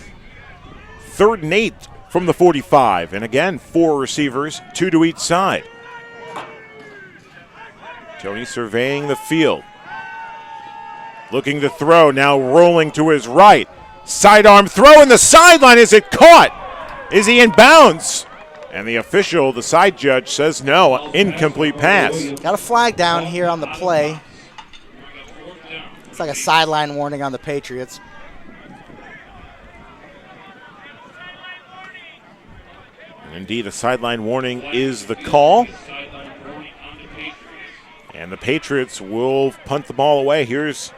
3rd and 8 from the 45. And again, 4 receivers, 2 to each side. Tony surveying the field. Looking to throw, now rolling to his right. Sidearm throw in the sideline. Is it caught? Is he in bounds? And the official, the side judge, says no. Incomplete pass. Got a flag down here on the play. It's like a sideline warning on the Patriots. And indeed, a sideline warning is the call. And the Patriots will punt the ball away. Here's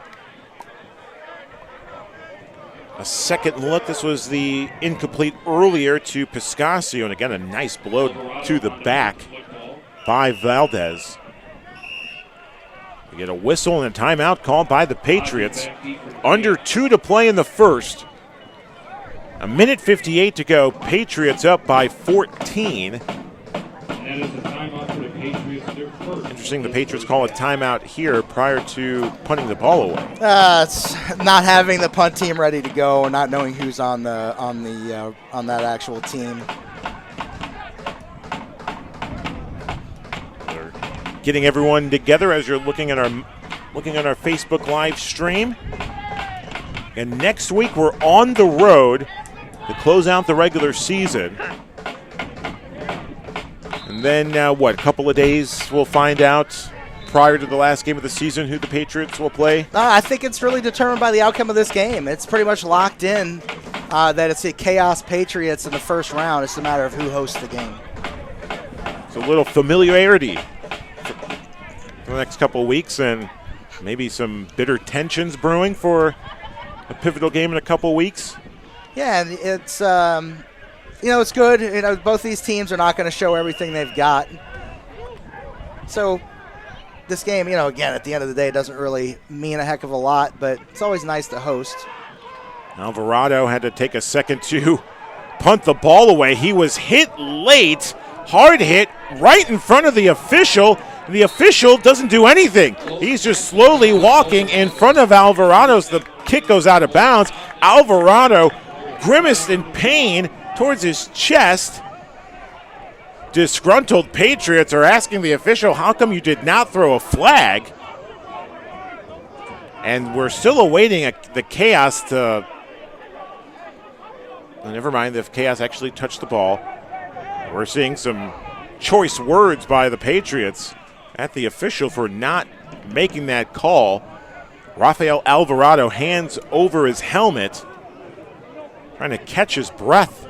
a second look. This was the incomplete earlier to Piscasio. And again, a nice blow to the back by Valdez. We get a whistle and a timeout called by the Patriots. Under 2 to play in the first. A minute 58 to go. Patriots up by 14. Interesting, the Patriots call a timeout here prior to punting the ball away. It's not having the punt team ready to go, not knowing who's on that actual team. They're getting everyone together as you're looking at our Facebook live stream. And next week we're on the road to close out the regular season. And then, a couple of days we'll find out prior to the last game of the season who the Patriots will play? I think it's really determined by the outcome of this game. It's pretty much locked in that it's the Chaos Patriots in the first round. It's a matter of who hosts the game. It's a little familiarity for the next couple of weeks and maybe some bitter tensions brewing for a pivotal game in a couple of weeks. Yeah, and it's it's good. Both these teams are not going to show everything they've got. So this game, again, at the end of the day, it doesn't really mean a heck of a lot, but it's always nice to host. Alvarado had to take a second to punt the ball away. He was hit late, hard hit, right in front of the official. The official doesn't do anything. He's just slowly walking in front of Alvarado. The kick goes out of bounds. Alvarado grimaced in pain towards his chest. Disgruntled Patriots are asking the official, how come you did not throw a flag? And we're still awaiting the Chaos to... Never mind if Chaos actually touched the ball. We're seeing some choice words by the Patriots at the official for not making that call. Rafael Alvarado hands over his helmet, trying to catch his breath.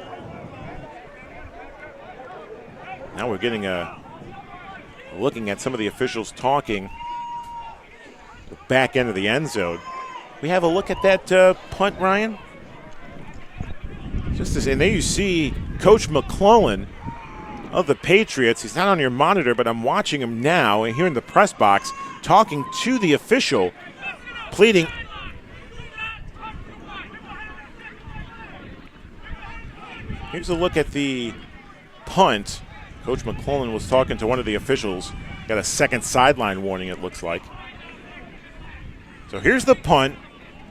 Now we're getting looking at some of the officials talking the back end of the end zone. We have a look at that punt, Ryan. And there you see Coach McClellan of the Patriots. He's not on your monitor, but I'm watching him now and here in the press box talking to the official, pleading. Here's a look at the punt. Coach McClellan was talking to one of the officials. Got a second sideline warning, it looks like. So here's the punt.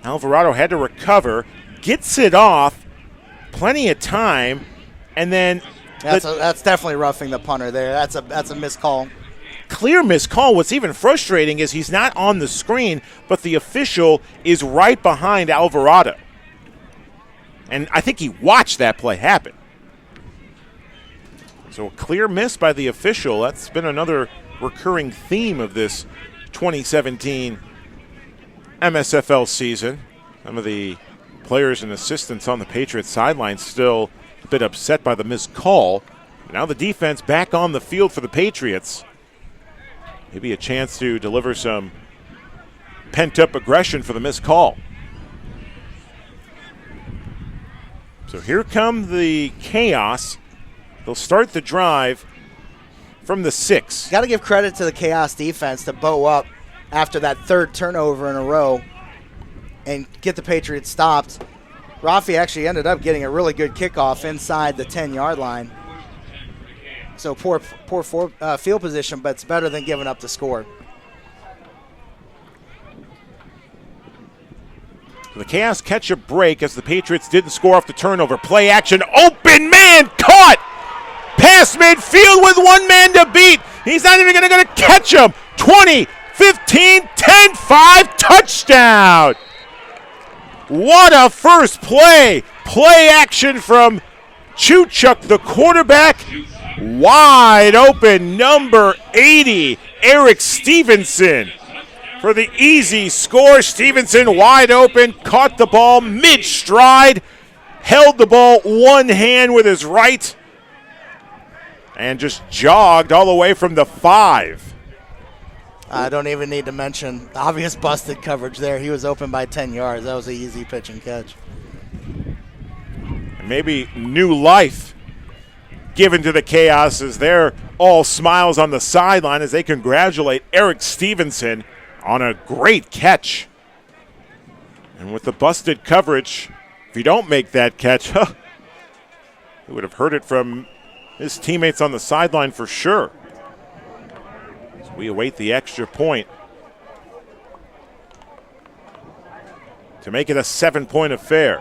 Alvarado had to recover, gets it off, plenty of time, and then that's definitely roughing the punter there. That's a missed call. Clear missed call. What's even frustrating is he's not on the screen, but the official is right behind Alvarado. And I think he watched that play happen. So a clear miss by the official. That's been another recurring theme of this 2017 MSFL season. Some of the players and assistants on the Patriots sideline still a bit upset by the missed call. Now the defense back on the field for the Patriots. Maybe a chance to deliver some pent-up aggression for the missed call. So here come the Chaos. They'll start the drive from the 6. Got to give credit to the Chaos defense to bow up after that third turnover in a row and get the Patriots stopped. Rafi actually ended up getting a really good kickoff inside the 10-yard line. So poor field position, but it's better than giving up the score. The Chaos catch a break as the Patriots didn't score off the turnover. Play action, open man, caught! Past midfield with one man to beat. He's not even going to catch him. 20, 15, 10, 5, touchdown. What a first play. Play action from Chuchuk, the quarterback. Wide open, number 80, Eric Stevenson. For the easy score, Stevenson wide open, caught the ball mid-stride, held the ball one hand with his right, and just jogged all the way from the 5. I don't even need to mention obvious busted coverage there. He was open by 10 yards. That was an easy pitch and catch. Maybe new life given to the Chaos as they're all smiles on the sideline as they congratulate Eric Stevenson on a great catch. And with the busted coverage If you don't make that catch, he would have heard it from his teammates on the sideline for sure. So we await the extra point to make it a 7-point affair.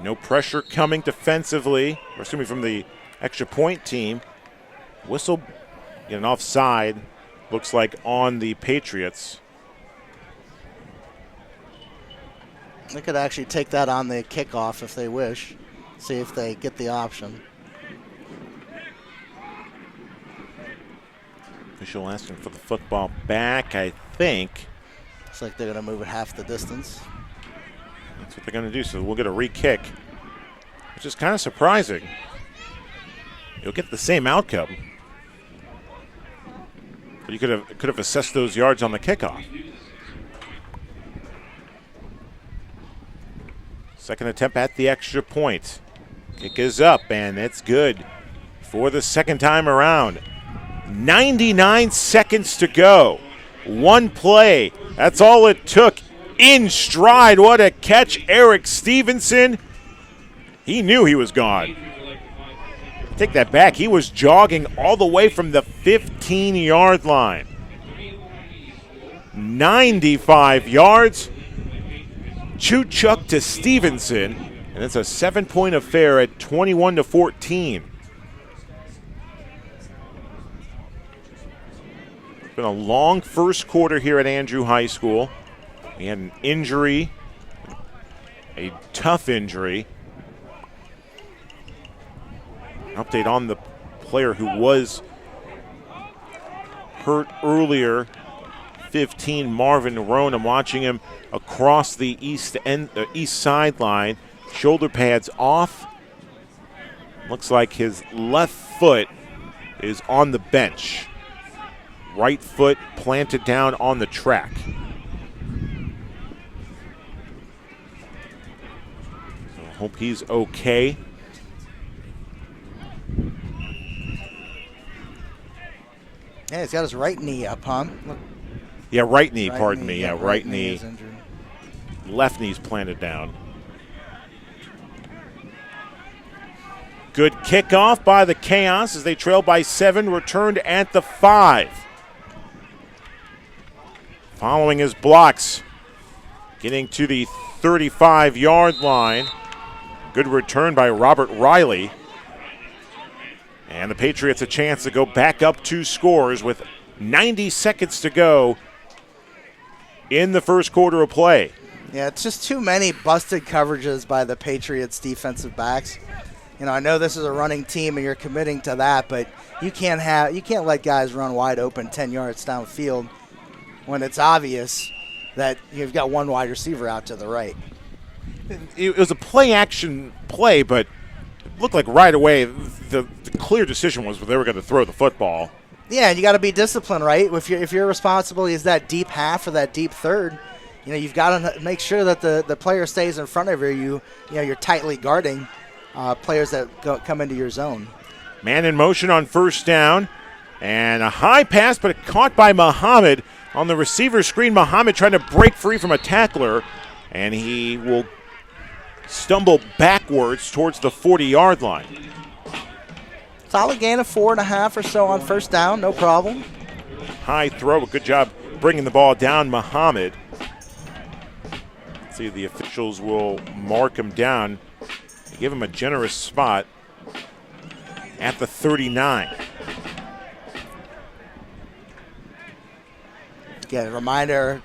No pressure coming defensively, or excuse me, from the extra point team. Whistle, an offside, looks like on the Patriots. They could actually take that on the kickoff if they wish. See if they get the option. Official asking for the football back, I think. Looks like they're going to move it half the distance. That's what they're going to do, so we'll get a re-kick, which is kind of surprising. You'll get the same outcome. But you could have assessed those yards on the kickoff. Second attempt at the extra point. Kick is up, and it's good for the second time around. 99 seconds to go. One play. That's all it took. In stride. What a catch, Eric Stevenson. He knew he was gone. Take that back. He was jogging all the way from the 15-yard line. 95 yards. Chuck to Stevenson, and it's a 7-point affair at 21-14. It's been a long first quarter here at Andrew High School. We had an injury, a tough injury. Update on the player who was hurt earlier. 15, Marvin Roan. I'm watching him across the east sideline. Shoulder pads off. Looks like his left foot is on the bench. Right foot planted down on the track. So I hope he's okay. Yeah, he's got his right knee up, huh? Look. Yeah, right knee, pardon me. Yeah, right knee knee. is injured. Left knee's planted down. Good kickoff by the Chaos as they trail by 7, returned at the 5. Following his blocks, getting to the 35-yard line. Good return by Robert Riley. And the Patriots a chance to go back up 2 scores with 90 seconds to go in the first quarter of play. Yeah, it's just too many busted coverages by the Patriots defensive backs. I know this is a running team and you're committing to that, but you can't let guys run wide open 10 yards downfield when it's obvious that you've got one wide receiver out to the right. It was a play-action play, but it looked like right away the clear decision was they were going to throw the football. Yeah, and you got to be disciplined, right? If your responsibility is that deep half or that deep third, you've got to make sure that the player stays in front of you. You're tightly guarding players that come into your zone. Man in motion on first down, and a high pass, but caught by Muhammad on the receiver screen. Muhammad trying to break free from a tackler, and he will stumble backwards towards the 40-yard line. Solid gain of 4.5 or so on first down, no problem. High throw, a good job bringing the ball down, Muhammad. Let's see if the officials will mark him down. They give him a generous spot at the 39. Again, a reminder,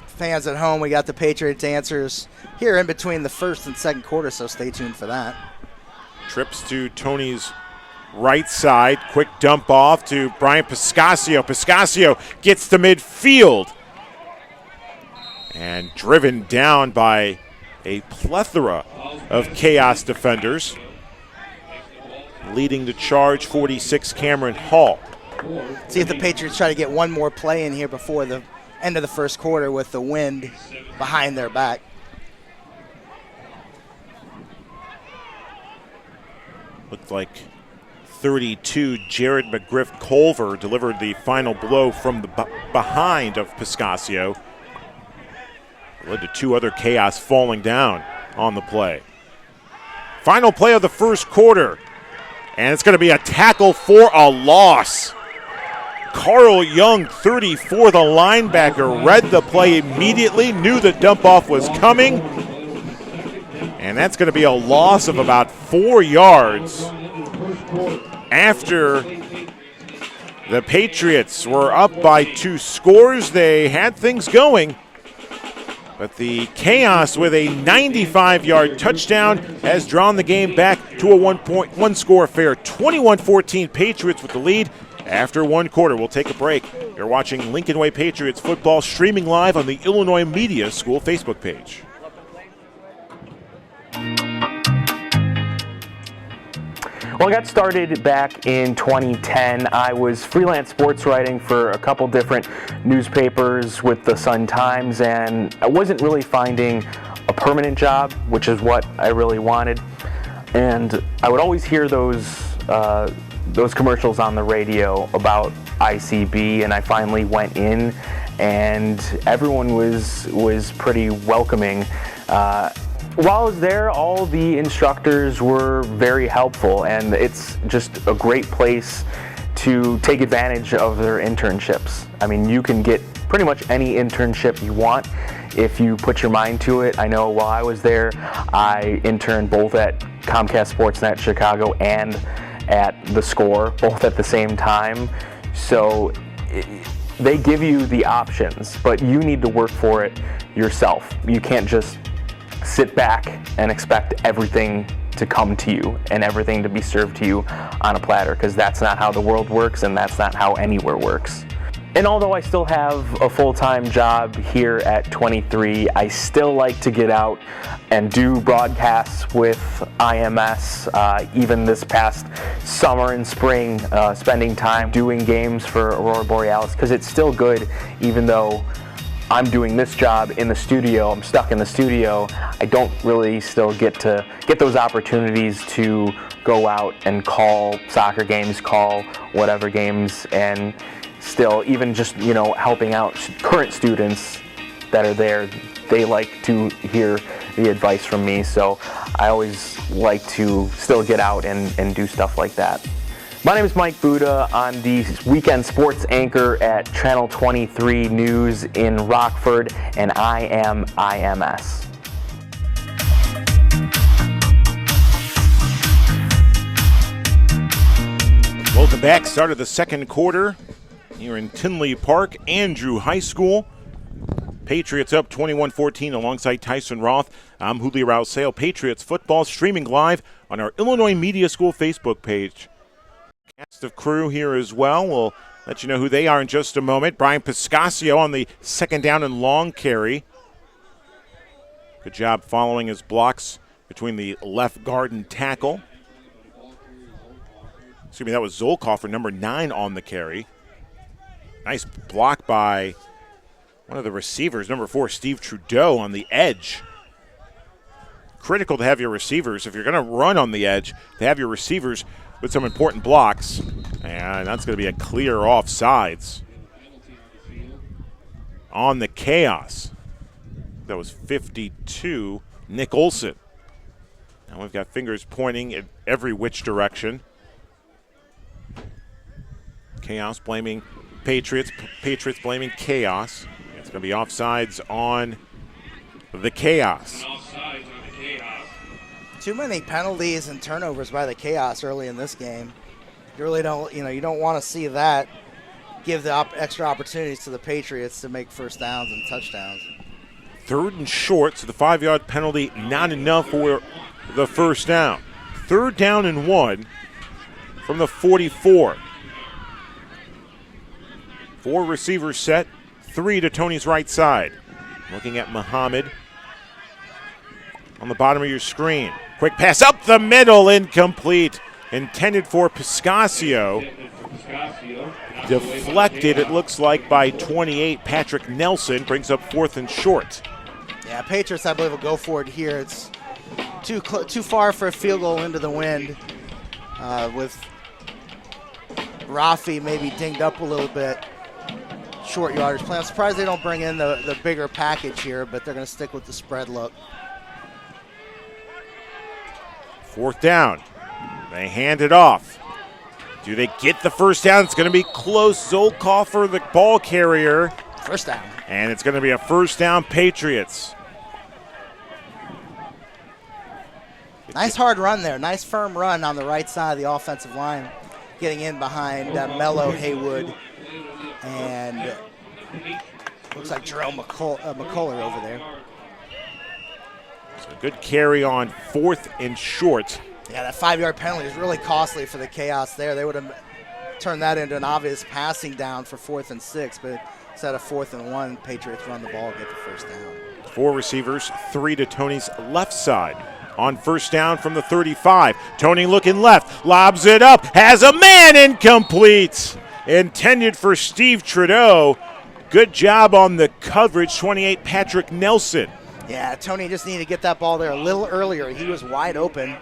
fans at home, we got the Patriots answers here in between the first and second quarter, so stay tuned for that. Trips to Tony's right side. Quick dump off to Brian Piscasio. Piscasio gets to midfield. And driven down by a plethora of Chaos defenders. Leading the charge, 46, Cameron Hall. See if the Patriots try to get one more play in here before the end of the first quarter with the wind behind their back. Looked like 32, Jared McGriff Culver delivered the final blow from the behind of Piscasio. Led to 2 other Chaos falling down. on the play. Final play of the first quarter, and it's going to be a tackle for a loss. Carl Young, 34, the linebacker, read the play immediately, knew the dump-off was coming, and that's going to be a loss of about 4 yards after the Patriots were up by 2 scores. They had things going, but the Chaos with a 95-yard touchdown has drawn the game back to a one-score affair. 21-14 Patriots with the lead after 1 quarter. We'll take a break. You're watching Lincoln Way Patriots football streaming live on the Illinois Media School Facebook page. Well, I got started back in 2010. I was freelance sports writing for a couple different newspapers with the Sun-Times, and I wasn't really finding a permanent job, which is what I really wanted. And I would always hear those commercials on the radio about ICB, and I finally went in, and everyone was pretty welcoming. While I was there, all the instructors were very helpful, and it's just a great place to take advantage of their internships. I mean, you can get pretty much any internship you want if you put your mind to it. I know while I was there, I interned both at Comcast Sportsnet Chicago and at The Score, both at the same time. So they give you the options, but you need to work for it yourself. You can't just sit back and expect everything to come to you and everything to be served to you on a platter, because that's not how the world works, and that's not how anywhere works. And although I still have a full-time job here at 23, I still like to get out and do broadcasts with IMS, even this past summer and spring, spending time doing games for Aurora Borealis, because it's still good. Even though I'm doing this job in the studio, I'm stuck in the studio, I don't really still get those opportunities to go out and call soccer games, call whatever games, and still, even just, helping out current students that are there, they like to hear the advice from me, so I always like to still get out and do stuff like that. My name is Mike Buda. I'm the weekend sports anchor at Channel 23 News in Rockford, and I am IMS. Welcome back. Start of the second quarter here in Tinley Park, Andrew High School. Patriots up 21-14 alongside Tyson Roth. I'm Julio Rousseau. Patriots football streaming live on our Illinois Media School Facebook page. Cast of crew here as well. We'll let you know who they are in just a moment. Brian Piscasio on the second down and long carry. Good job following his blocks between the left guard and tackle. Excuse me, that was Zolkoff, number 9 on the carry. Nice block by one of the receivers, number 4, Steve Trudeau, on the edge. Critical to have your receivers, if you're going to run on the edge, to have your receivers with some important blocks. And that's going to be a clear offsides on the Chaos. That was 52, Nick Olson. Now we've got fingers pointing in every which direction. Chaos blaming Patriots, Patriots blaming Chaos. It's going to be offsides on the Chaos. Too many penalties and turnovers by the Chaos early in this game. You really don't, you don't want to see that. Give the extra opportunities to the Patriots to make first downs and touchdowns. 3rd and short, so the 5-yard penalty not enough for the first down. 3rd down and 1 from the 44. 4 receivers set, 3 to Tony's right side. Looking at Muhammad on the bottom of your screen. Quick pass up the middle, incomplete. Intended for Piscasio. Deflected, it looks like, by 28, Patrick Nelson. Brings up 4th and short. Yeah, Patriots, I believe, will go for it here. It's too far for a field goal into the wind. With Rafi maybe dinged up a little bit. Short yardage play. I'm surprised they don't bring in the bigger package here, but they're going to stick with the spread look. 4th down. They hand it off. Do they get the first down? It's going to be close. Zolkoffer, the ball carrier. First down. And it's going to be a first down, Patriots. Nice hard run there. Nice firm run on the right side of the offensive line. Getting in behind Mello, Haywood, and looks like Jerome McCuller over there. So good carry on 4th and short. Yeah, that 5-yard penalty is really costly for the Chaos there. They would have turned that into an obvious passing down for 4th and 6, but instead of 4th and 1, Patriots run the ball and get the first down. 4 receivers, 3 to Tony's left side. On first down from the 35. Tony looking left, lobs it up, has a man, incomplete. Intended for Steve Trudeau. Good job on the coverage, 28, Patrick Nelson. Yeah, Tony just needed to get that ball there a little earlier. He was wide open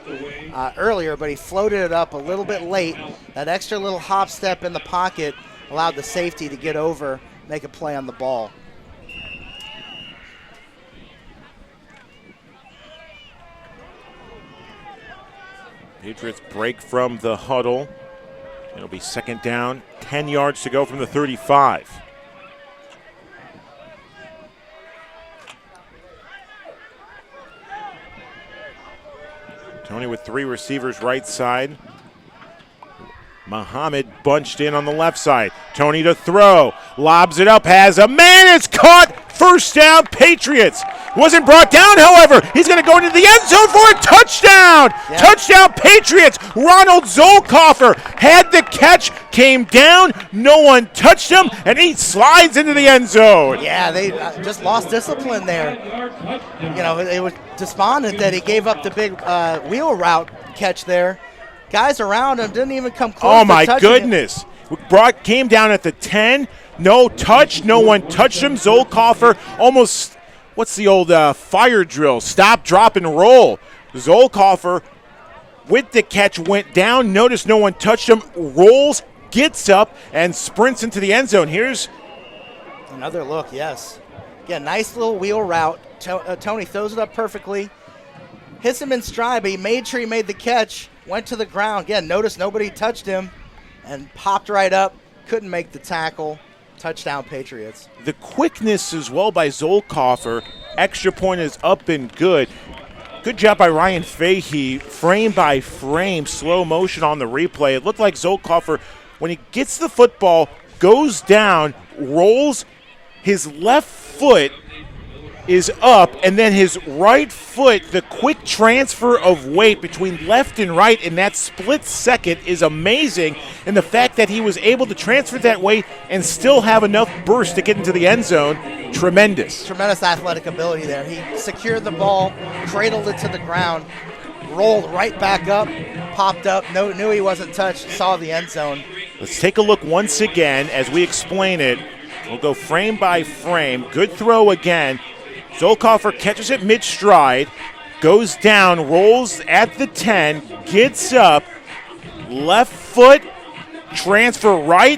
earlier, but he floated it up a little bit late. That extra little hop step in the pocket allowed the safety to get over, make a play on the ball. Patriots break from the huddle. It'll be 2nd down, 10 yards to go from the 35. Tony with 3 receivers right side. Muhammad bunched in on the left side. Tony to throw. Lobs it up. Has a man. It's caught. First down, Patriots. Wasn't brought down, however. He's going to go into the end zone for a touchdown. Yeah. Touchdown, Patriots. Ronald Zolkoffer had the catch, came down. No one touched him, and he slides into the end zone. Yeah, they just lost discipline there. You know, it was despondent that he gave up the big wheel route catch there. Guys around him didn't even come close. Oh, my goodness. Came down at the 10. No touch. No one touched him. Zolkoffer almost, what's the old fire drill? Stop, drop, and roll. Zolkoffer with the catch went down. Notice no one touched him. Rolls, gets up, and sprints into the end zone. Here's another look, yes. Again, nice little wheel route. Tony throws it up perfectly. Hits him in stride, but he made sure he made the catch. Went to the ground. Again, notice nobody touched him and popped right up. Couldn't make the tackle. Touchdown, Patriots. The quickness as well by Zolkoffer. Extra point is up and good. Good job by Ryan Fahey. Frame by frame, slow motion on the replay. It looked like Zolkoffer, when he gets the football, goes down, rolls, his left foot is up, and then his right foot, the quick transfer of weight between left and right in that split second is amazing. And the fact that he was able to transfer that weight and still have enough burst to get into the end zone, tremendous. Tremendous athletic ability there. He secured the ball, cradled it to the ground, rolled right back up, popped up, knew he wasn't touched, saw the end zone. Let's take a look once again as we explain it. We'll go frame by frame. Good throw again. Zolkoffer catches it mid-stride, goes down, rolls at the 10, gets up, left foot, transfer right,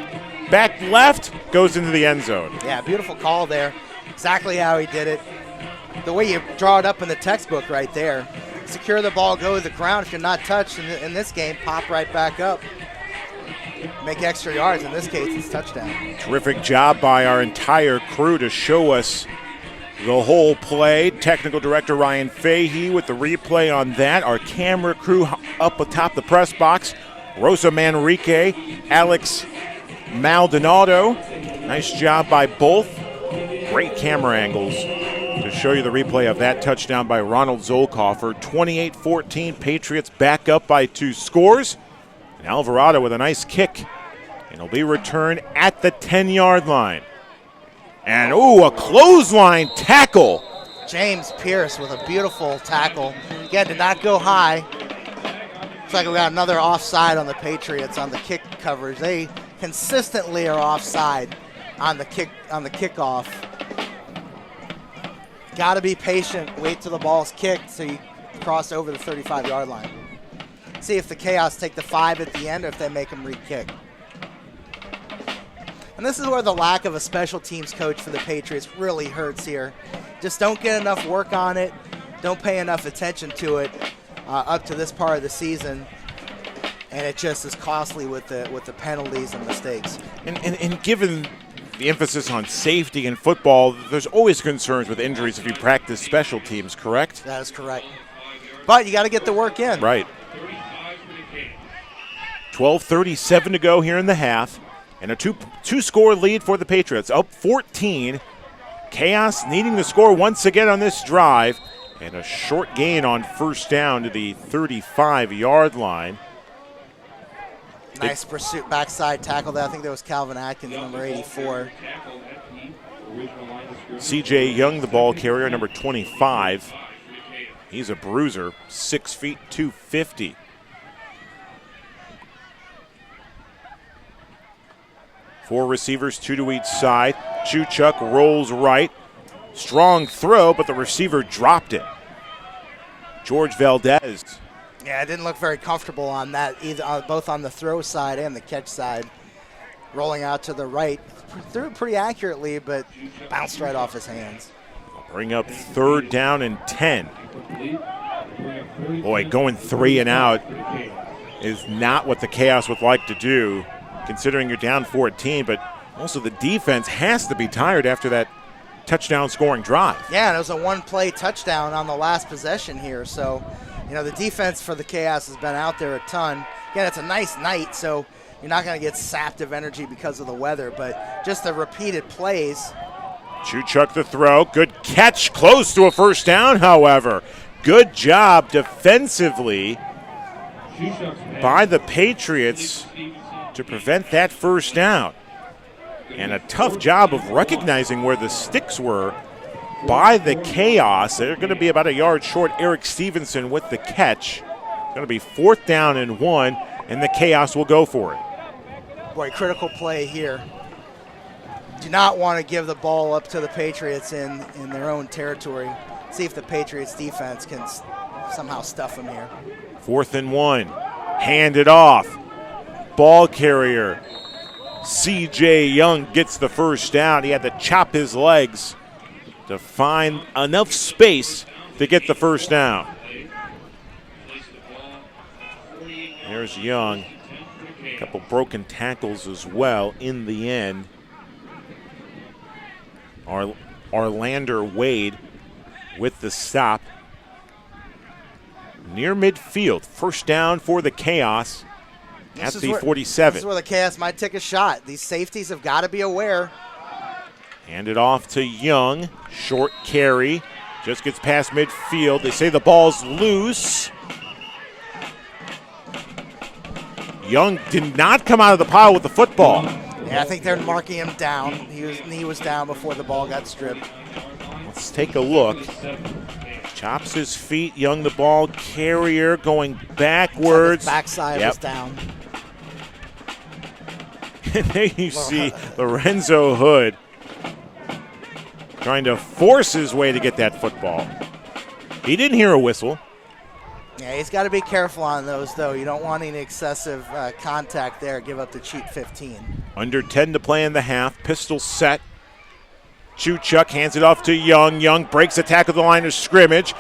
back left, goes into the end zone. Yeah, beautiful call there. Exactly how he did it. The way you draw it up in the textbook right there. Secure the ball, go to the ground. If you're not touched in this game, pop right back up. Make extra yards. In this case, it's touchdown. Terrific job by our entire crew to show us the whole play. Technical director Ryan Fahey with the replay on that. Our camera crew up atop the press box. Rosa Manrique, Alex Maldonado. Nice job by both. Great camera angles to show you the replay of that touchdown by Ronald Zolkoffer. 28-14, Patriots back up by 2 scores. And Alvarado with a nice kick. And it'll be returned at the 10-yard line. And, a clothesline tackle. James Pierce with a beautiful tackle. Again, did not go high. Looks like we got another offside on the Patriots on the kick coverage. They consistently are offside on the kickoff. Got to be patient. Wait till the ball's kicked so you cross over the 35-yard line. See if the Chaos take the 5 at the end or if they make them re-kick. And this is where the lack of a special teams coach for the Patriots really hurts here. Just don't get enough work on it. Don't pay enough attention to it. up to this part of the season, and it just is costly with the penalties and mistakes. And given the emphasis on safety in football, there's always concerns with injuries if you practice special teams, correct? That is correct. But you got to get the work in. Right. 12:37 to go here in the half, and a two-score lead for the Patriots, up 14. Chaos needing to score once again on this drive, and a short gain on first down to the 35-yard line. Nice pursuit, backside tackle there. I think that was Calvin Atkins, number 84. C.J. Young, the ball carrier, number 25. He's a bruiser, 6 feet, 250. Four receivers, two to each side. Chuchuk rolls right. Strong throw, but the receiver dropped it. George Valdez. Yeah, it didn't look very comfortable on that, either, both on the throw side and the catch side. Rolling out to the right. Threw it pretty accurately, but bounced right off his hands. Bring up third down and 10. Boy, going 3 and out is not what the Chaos would like to do, considering you're down 14, but also the defense has to be tired after that touchdown scoring drive. Yeah, and it was a one-play touchdown on the last possession here, so the defense for the Chaos has been out there a ton. Again, it's a nice night, so you're not going to get sapped of energy because of the weather, but just the repeated plays. Chuchuk the throw, good catch, close to a first down, however. Good job defensively by the Patriots to prevent that first down. And a tough job of recognizing where the sticks were by the Chaos. They're going to be about a yard short. Eric Stevenson with the catch. It's going to be 4th down and 1, and the Chaos will go for it. Boy, critical play here. Do not want to give the ball up to the Patriots in their own territory. See if the Patriots defense can somehow stuff them here. 4th and 1. Hand it off. Ball carrier. C.J. Young gets the first down. He had to chop his legs to find enough space to get the first down. There's Young. A couple broken tackles as well in the end. Arlander Wade with the stop. Near midfield. First down for the Chaos at the 47. This is where the Chaos might take a shot. These safeties have got to be aware. Hand it off to Young. Short carry. Just gets past midfield. They say the ball's loose. Young did not come out of the pile with the football. Yeah, I think they're marking him down. He was down before the ball got stripped. Let's take a look. Chops his feet. Young, the ball carrier, going backwards. Backside was down. And there you see Lorenzo Hood trying to force his way to get that football. He didn't hear a whistle. Yeah, he's got to be careful on those, though. You don't want any excessive contact there. Give up the cheap 15. Under 10 to play in the half. Pistol set. Chuchuk hands it off to Young. Young breaks the tackle at the line of scrimmage,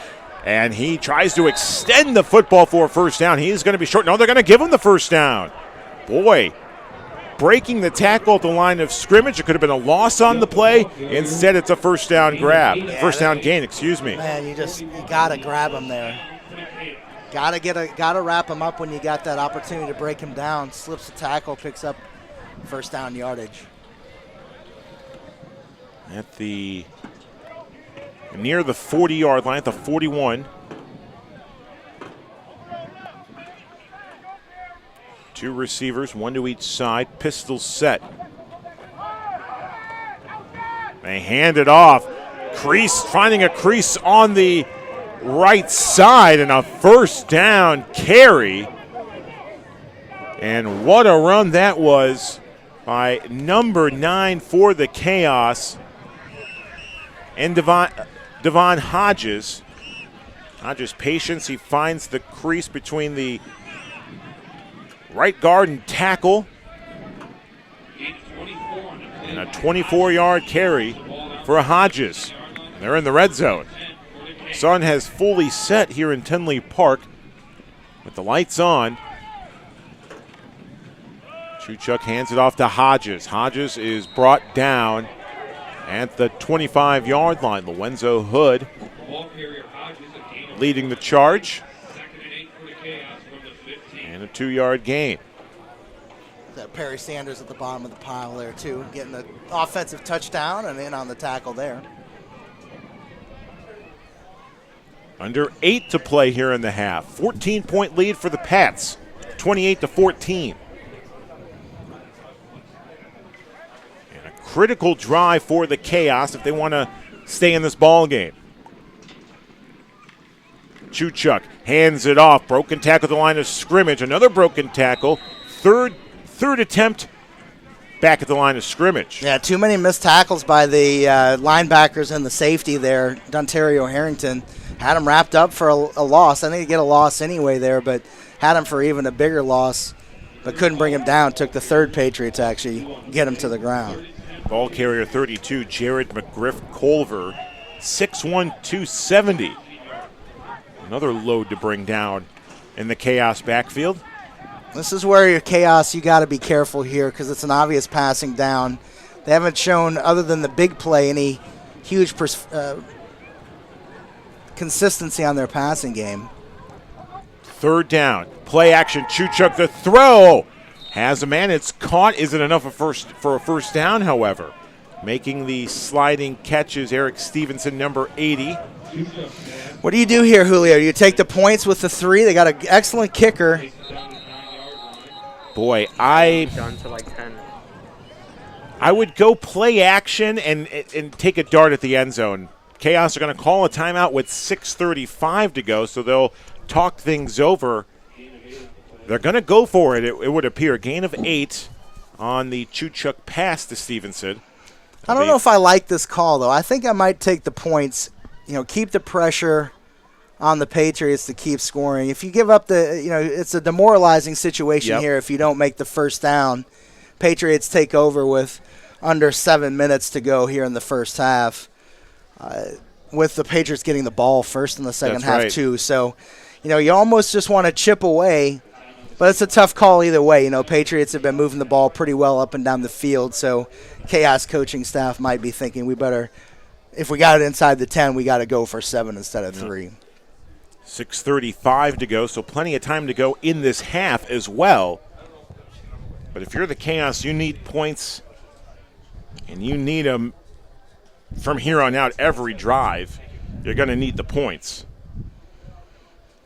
and he tries to extend the football for a first down. He is going to be short. No, they're going to give him the first down. Boy, breaking the tackle at the line of scrimmage. It could have been a loss on the play. Instead, it's a first down grab. Yeah, first down gain, excuse me. Man, you got to grab him there. Got to wrap him up when you got that opportunity to break him down. Slips the tackle, picks up first down yardage. At the near the 40-yard line, at the 41. Two receivers, one to each side. Pistol set. They hand it off. Crease, finding a crease on the right side, and a first down carry. And what a run that was by number 9 for the Chaos. And Devon Hodges. Hodges' patience. He finds the crease between the right guard and tackle. And a 24-yard carry for Hodges. They're in the red zone. Sun has fully set here in Tinley Park. with the lights on. Chuchuk hands it off to Hodges. Hodges is brought down at the 25-yard line. Lorenzo Hood leading the charge. And a 2-yard gain. That Perry Sanders at the bottom of the pile there, too, getting the offensive touchdown and in on the tackle there. Under 8 to play here in the half. 14-point lead for the Pats, 28-14. And a critical drive for the Chaos if they want to stay in this ball game. Chuchuk hands it off. Broken tackle at the line of scrimmage. Another broken tackle. Third attempt back at the line of scrimmage. Yeah, too many missed tackles by the linebackers and the safety there. Dontario Harrington had him wrapped up for a loss. I think he'd get a loss anyway there, but had him for even a bigger loss, but couldn't bring him down. Took the third Patriot to actually get him to the ground. Ball carrier 32, Jared McGriff Culver, 6'1", 270. Another load to bring down in the Chaos backfield. This is where your Chaos, you got to be careful here because it's an obvious passing down. They haven't shown, other than the big play, any huge consistency on their passing game. Third down, play action, Chuchuk the throw. Has a man, it's caught. Isn't enough for a first down, however. Making the sliding catches, Eric Stevenson, number 80. What do you do here, Julio? Do you take the points with the 3? They got an excellent kicker. Boy, Down to like 10. I would go play action and take a dart at the end zone. Chaos are going to call a timeout with 6:35 to go, so they'll talk things over. They're going to go for it, it would appear. Gain of 8 on the Chuchuk pass to Stevenson. I don't know if I like this call, though. I think I might take the points, keep the pressure on the Patriots to keep scoring. If you give up it's a demoralizing situation here if you don't make the first down. Patriots take over with under 7 minutes to go here in the first half, with the Patriots getting the ball first in the second half, too. So, you almost just want to chip away, but it's a tough call either way. Patriots have been moving the ball pretty well up and down the field, so Chaos coaching staff might be thinking we better, if we got it inside the 10, we got to go for 7 instead of 3. 6:35 to go, so plenty of time to go in this half as well. But if you're the Chaos, you need points, and you need them from here on out every drive. You're going to need the points.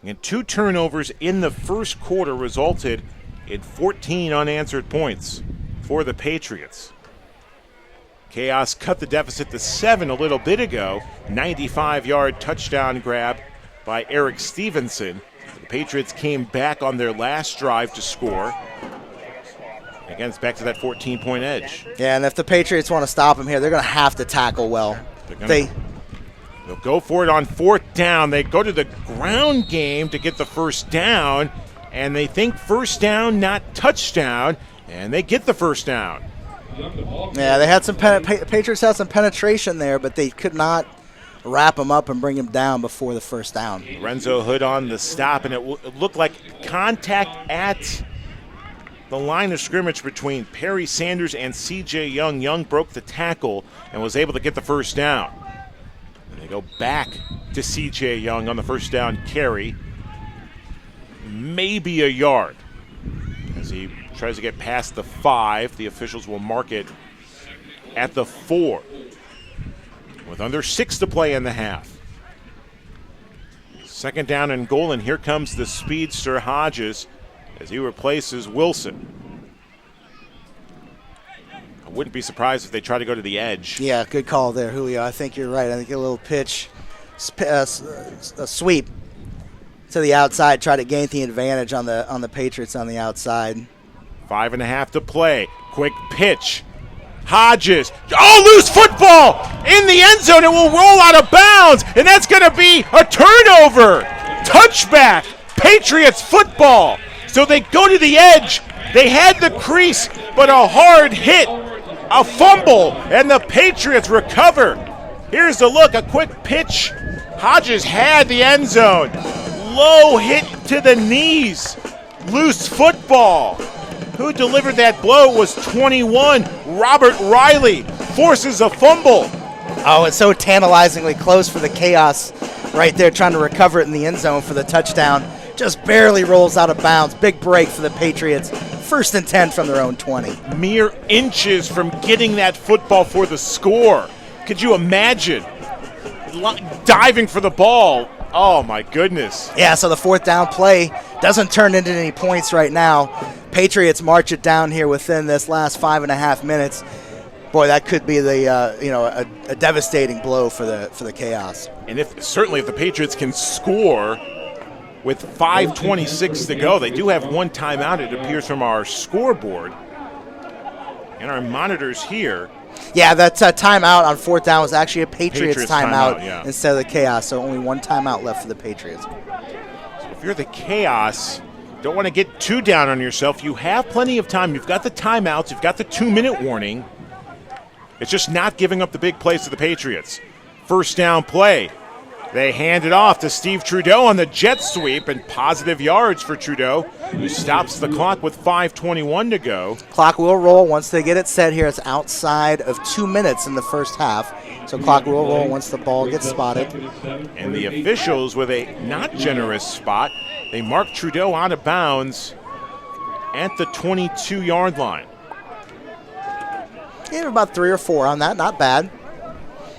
And 2 turnovers in the first quarter resulted in 14 unanswered points for the Patriots. Chaos cut the deficit to 7 a little bit ago. 95-yard touchdown grab by Eric Stevenson. The Patriots came back on their last drive to score. Again, it's back to that 14-point edge. Yeah, and if the Patriots want to stop him here, they're going to have to tackle well. They'll go for it on 4th down. They go to the ground game to get the first down, and they think first down, not touchdown, and they get the first down. Yeah, they had some Patriots had some penetration there, but they could not wrap him up and bring him down before the first down. Lorenzo Hood on the stop, and it looked like contact at the line of scrimmage between Perry Sanders and C.J. Young. Young broke the tackle and was able to get the first down. And they go back to C.J. Young on the first down carry. Maybe a yard. As he tries to get past the 5, the officials will mark it at the 4. With under 6 to play in the half. Second down and goal, and here comes the speedster Hodges as he replaces Wilson. I wouldn't be surprised if they try to go to the edge. Yeah, good call there, Julio. I think you're right. I think a little pitch, a sweep to the outside, try to gain the advantage on the Patriots on the outside. 5.5 to play. Quick pitch. Hodges. Oh, loose football in the end zone. It will roll out of bounds, and that's going to be a turnover. Touchback. Patriots football. So they go to the edge. They had the crease, but a hard hit, a fumble, and the Patriots recover. Here's the look, a quick pitch. Hodges had the end zone. low hit to the knees. Loose football. Who delivered that blow was 21. Robert Riley forces a fumble. Oh, it's so tantalizingly close for the Chaos right there, trying to recover it in the end zone for the touchdown. Just barely rolls out of bounds. Big break for the Patriots. 1st and 10 from their own 20. Mere inches from getting that football for the score. Could you imagine diving for the ball? Oh, my goodness. Yeah, so the 4th down play doesn't turn into any points right now. Patriots march it down here within this last 5.5 minutes. Boy, that could be the a devastating blow for the Chaos. And if the Patriots can score with 5:26 to go, they do have one timeout, it appears, from our scoreboard and our monitors here. Yeah, that timeout on 4th down was actually a Patriots timeout yeah, instead of the Chaos, so only one timeout left for the Patriots. So if you're the Chaos, don't want to get too down on yourself. You have plenty of time. You've got the timeouts. You've got the 2-minute warning. It's just not giving up the big plays to the Patriots. 1st down play. They hand it off to Steve Trudeau on the jet sweep, and positive yards for Trudeau, who stops the clock with 5:21 to go. Clock will roll once they get it set here. It's outside of 2 minutes in the first half. So clock will roll once the ball gets spotted. And the officials, with a not generous spot, they mark Trudeau out of bounds at the 22-yard line. Yeah, about 3 or 4 on that. Not bad.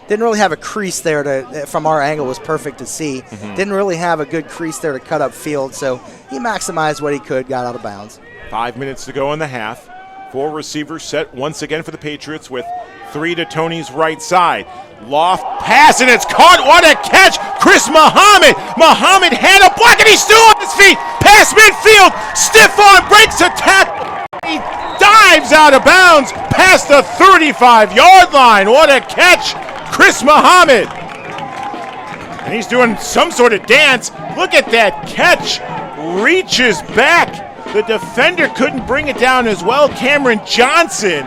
Didn't really have a crease there from our angle. Was perfect to see. Didn't really have a good crease there to cut up field, so he maximized what he could, got out of bounds. 5 minutes to go in the half. 4 receivers set once again for the Patriots, with 3 to Tony's right side. Loft pass, and it's caught. What a catch! Chris Muhammad! Muhammad had a block, and he's still on his feet. Past midfield. Stiff arm, breaks a tackle. He dives out of bounds past the 35-yard line. What a catch! Chris Muhammad. And he's doing some sort of dance. Look at that catch. Reaches back. The defender couldn't bring it down as well. Cameron Johnson.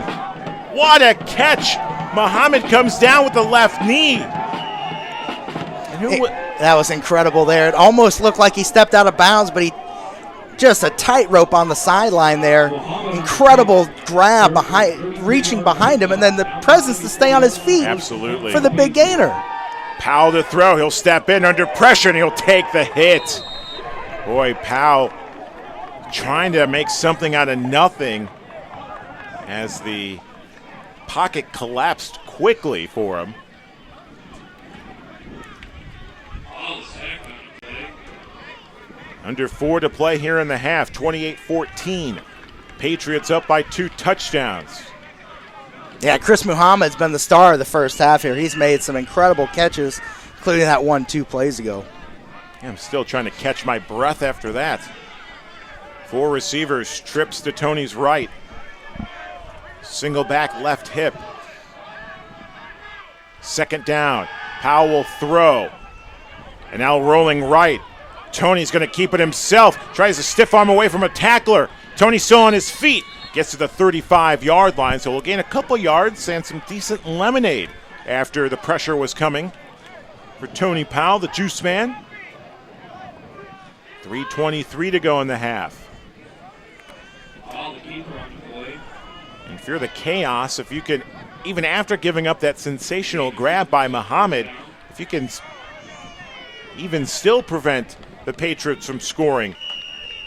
What a catch. Muhammad comes down with the left knee. That was incredible there. It almost looked like he stepped out of bounds, but he just a tightrope on the sideline there. Incredible grab behind, reaching behind him, and then the presence to stay on his feet. Absolutely. For the big gainer. Powell to throw. He'll step in under pressure, and he'll take the hit. Boy, Powell trying to make something out of nothing as the pocket collapsed quickly for him. Under 4 to play here in the half, 28-14. Patriots up by 2 touchdowns. Yeah, Chris Muhammad's been the star of the first half here. He's made some incredible catches, including that one 2 plays ago. Yeah, I'm still trying to catch my breath after that. 4 receivers, trips to Tony's right. Single back left hip. 2nd down. Powell will throw. And now rolling right. Tony's going to keep it himself. Tries to stiff arm away from a tackler. Tony's still on his feet. Gets to the 35-yard line, so we'll gain a couple yards and some decent lemonade after the pressure was coming for Tony Powell, the juice man. 3:23 to go in the half. And if you're the Chaos, if you can, even after giving up that sensational grab by Muhammad, if you can even still prevent the Patriots from scoring,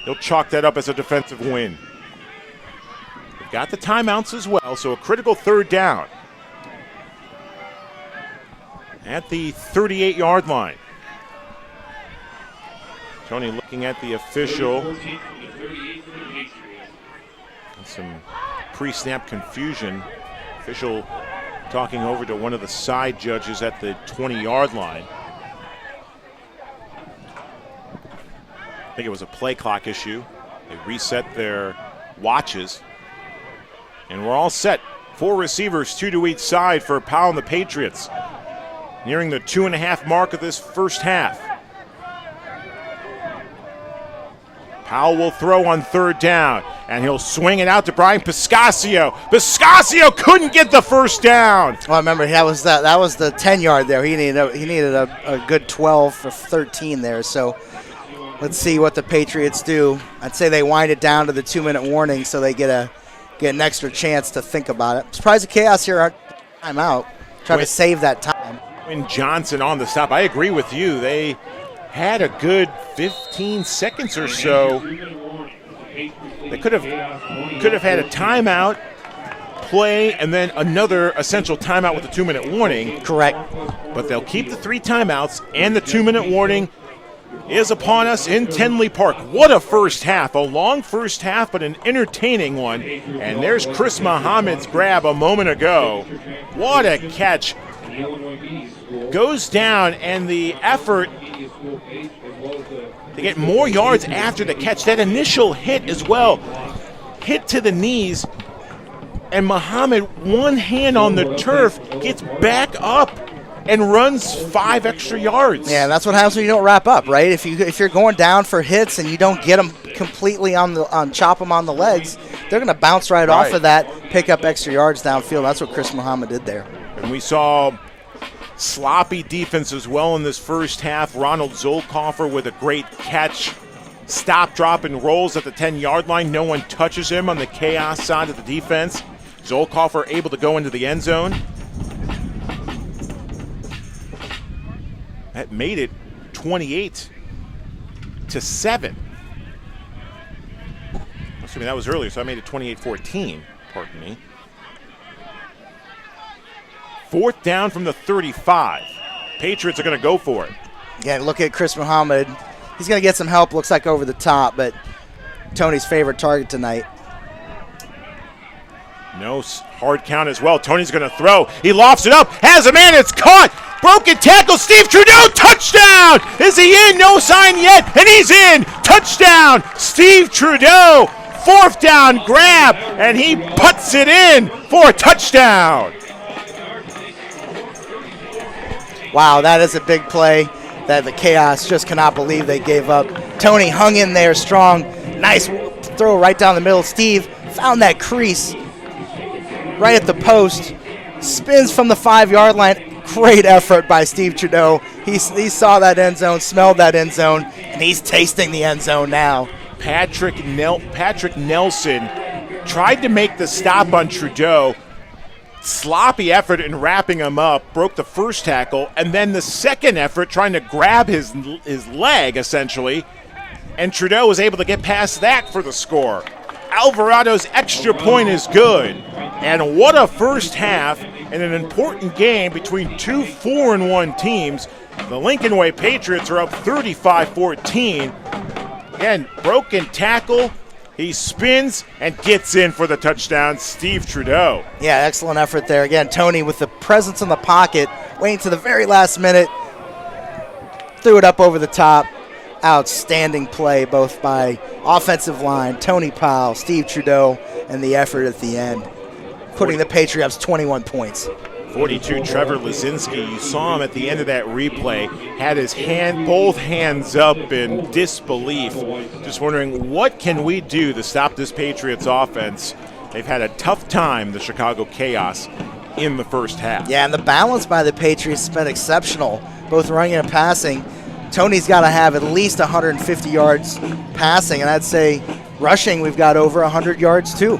he'll chalk that up as a defensive win. They've got the timeouts as well, so a critical 3rd down at the 38-yard line. Tony looking at the official. Some pre-snap confusion. Official talking over to one of the side judges at the 20-yard line. I think it was a play clock issue. They reset their watches. And we're all set. 4 receivers, 2 to each side for Powell and the Patriots. Nearing the 2.5 mark of this first half. Powell will throw on 3rd down, and he'll swing it out to Brian Piscasio. Piscasio couldn't get the first down. Well, remember that was the 10-yard there. He needed a good 12 for 13 there. So Let's see what the Patriots do. I'd say they wind it down to the 2-minute warning so they get an extra chance to think about it. I'm surprised the Chaos here aren't timeout. Trying to save that time. When Johnson on the stop, I agree with you. They had a good 15 seconds or so. They could have had a timeout, play, and then another essential timeout with a 2-minute warning. Correct. But they'll keep the 3 timeouts, and the 2-minute warning is upon us in Tenley Park. What a first half. A long first half, but an entertaining one. And there's Chris Muhammad's grab a moment ago. What a catch. Goes down, and the effort to get more yards after the catch. That initial hit as well. Hit to the knees, and Muhammad, one hand on the turf, gets back up and runs 5 extra yards. Yeah, that's what happens when you don't wrap up, right? If you're going down for hits and you don't get them completely chop them on the legs, they're going to bounce right off of that, pick up extra yards downfield. That's what Chris Muhammad did there. And we saw sloppy defense as well in this first half. Ronald Zolkoffer with a great catch. Stop, drop, and rolls at the 10-yard line. No one touches him on the Chaos side of the defense. Zolkoffer able to go into the end zone. That made it 28-7. Assuming that was earlier, so I made it 28-14. Pardon me. 4th down from the 35. Patriots are going to go for it. Yeah, look at Chris Muhammad. He's going to get some help, looks like over the top, but Tony's favorite target tonight. No hard count as well. Tony's going to throw. He lofts it up. Has a man. It's caught. Broken tackle. Steve Trudeau. Touchdown. Is he in? No sign yet. And he's in. Touchdown. Steve Trudeau. 4th down grab. And he puts it in for a touchdown. Wow, that is a big play that the Chaos just cannot believe they gave up. Tony hung in there strong. Nice throw right down the middle. Steve found that crease right at the post. Spins from the 5-yard line. Great effort by Steve Trudeau. He saw that end zone, smelled that end zone, and he's tasting the end zone now. Patrick Nelson tried to make the stop on Trudeau. Sloppy effort in wrapping him up, broke the first tackle, and then the second effort trying to grab his leg, essentially, and Trudeau was able to get past that for the score. Alvarado's extra point is good, and what a first half in an important game between 2 4-1 teams. The Lincoln Way Patriots are up 35-14. Again, broken tackle. He spins and gets in for the touchdown, Steve Trudeau. Yeah, excellent effort there. Again, Tony with the presence in the pocket, waiting to the very last minute, threw it up over the top. Outstanding play both by offensive line, Tony Powell, Steve Trudeau, and the effort at the end, putting the Patriots 21 points. 42, Trevor Lazinski. You saw him at the end of that replay, had his both hands up in disbelief, just wondering what can we do to stop this Patriots offense. They've had a tough time, the Chicago Chaos, in the first half. Yeah, and the balance by the Patriots has been exceptional, both running and passing. Tony's got to have at least 150 yards passing, and I'd say rushing we've got over 100 yards too.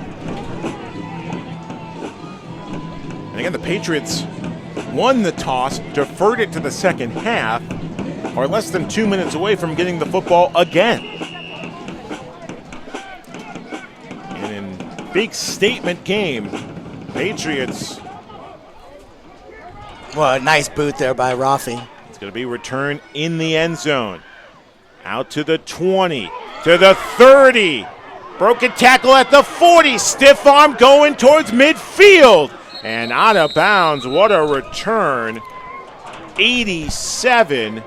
And again, the Patriots won the toss, deferred it to the second half, are less than 2 minutes away from getting the football again. And in big statement game, Patriots. Well, a nice boot there by Rafi. It's going to be returned in the end zone. Out to the 20, to the 30. Broken tackle at the 40. Stiff arm going towards midfield. And out of bounds. What a return. 87.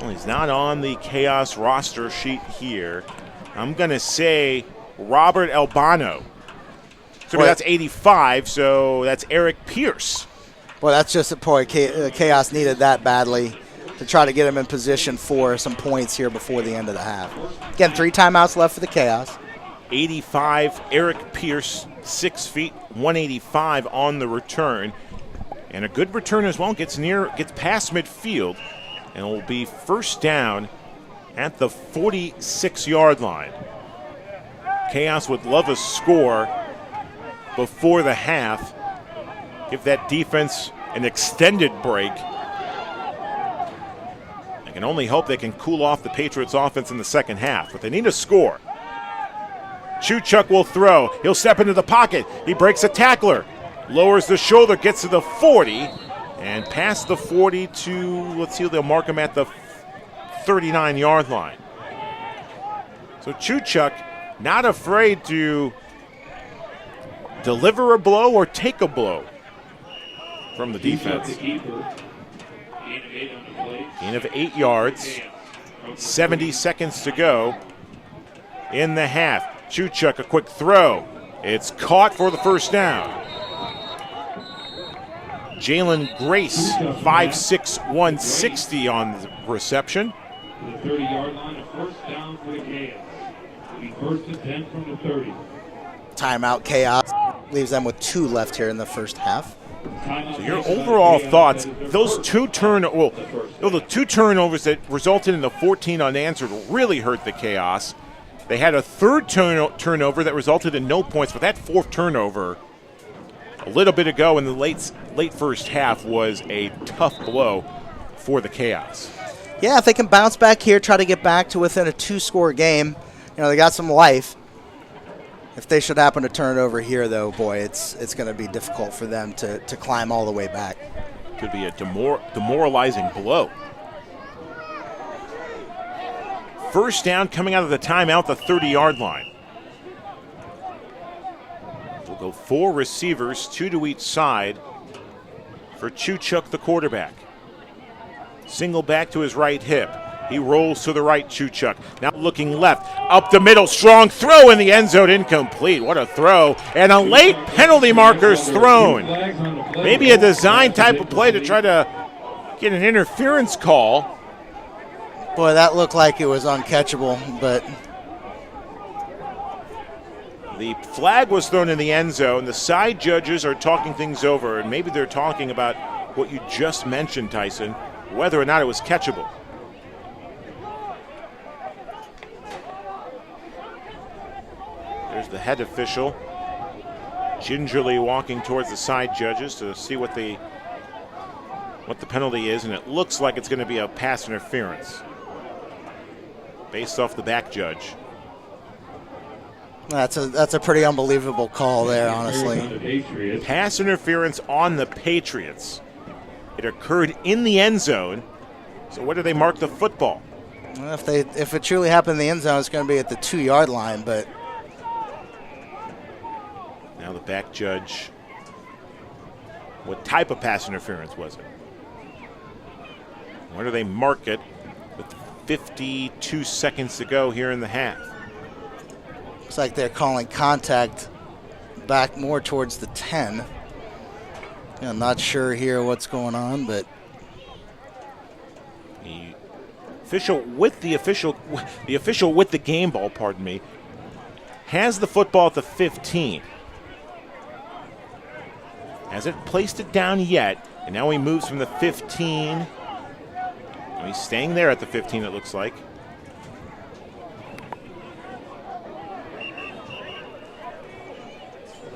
Well, he's not on the Chaos roster sheet here. I'm going to say Robert Albano. So that's 85, so that's Eric Pierce. Well, that's just a point. Chaos needed that badly to try to get him in position for some points here before the end of the half. Again, 3 timeouts left for the Chaos. 85, Eric Pierce, 6 feet, 185 on the return. And a good return as well. Gets past midfield. And it will be first down at the 46-yard line. Chaos would love a score before the half. Give that defense an extended break. I can only hope they can cool off the Patriots offense in the second half, but they need a score. Chuchuk will throw. He'll step into the pocket. He breaks a tackler. Lowers the shoulder, gets to the 40, and past the 40 to, let's see, they'll mark him at the 39-yard line. So Chuchuk not afraid to deliver a blow or take a blow from the defense. Gain of 8 yards, 70 seconds to go in the half. Chuchuk, a quick throw. It's caught for the first down. Jalen Grace, 5'6", 160 on the reception. The 30-yard line, a first down for the Chaos. First and 10 from the 30. Timeout. Chaos leaves them with 2 left here in the first half. So your overall thoughts, those the two turnovers that resulted in the 14 unanswered really hurt the Chaos. They had a third turnover that resulted in no points, but that fourth turnover a little bit ago in the late first half was a tough blow for the Chaos. Yeah, if they can bounce back here, try to get back to within a 2-score game, they got some life. If they should happen to turn it over here, though, boy, it's going to be difficult for them to climb all the way back. Could be a demoralizing blow. First down coming out of the timeout, the 30-yard line. We'll go 4 receivers, 2 to each side for Chuchuk, the quarterback. Single back to his right hip. He rolls to the right, Chuchuk. Now looking left, up the middle, strong throw in the end zone, incomplete. What a throw. And a late penalty marker's thrown. Maybe a design type of play to try to get an interference call. Boy, that looked like it was uncatchable, but the flag was thrown in the end zone. The side judges are talking things over, and maybe they're talking about what you just mentioned, Tyson, whether or not it was catchable. There's the head official gingerly walking towards the side judges to see what the penalty is, and it looks like it's going to be a pass interference based off the back judge. That's a pretty unbelievable call there, honestly. Pass interference on the Patriots. It occurred in the end zone. So where do they mark the football? Well, if it truly happened in the end zone, it's going to be at the 2-yard line, but now the back judge. What type of pass interference was it? Where do they mark it with 52 seconds to go here in the half? Looks like they're calling contact back more towards the 10. I'm not sure here what's going on, but the official with the game ball, pardon me, has the football at the 15. Hasn't placed it down yet, and now he moves from the 15. He's staying there at the 15, it looks like.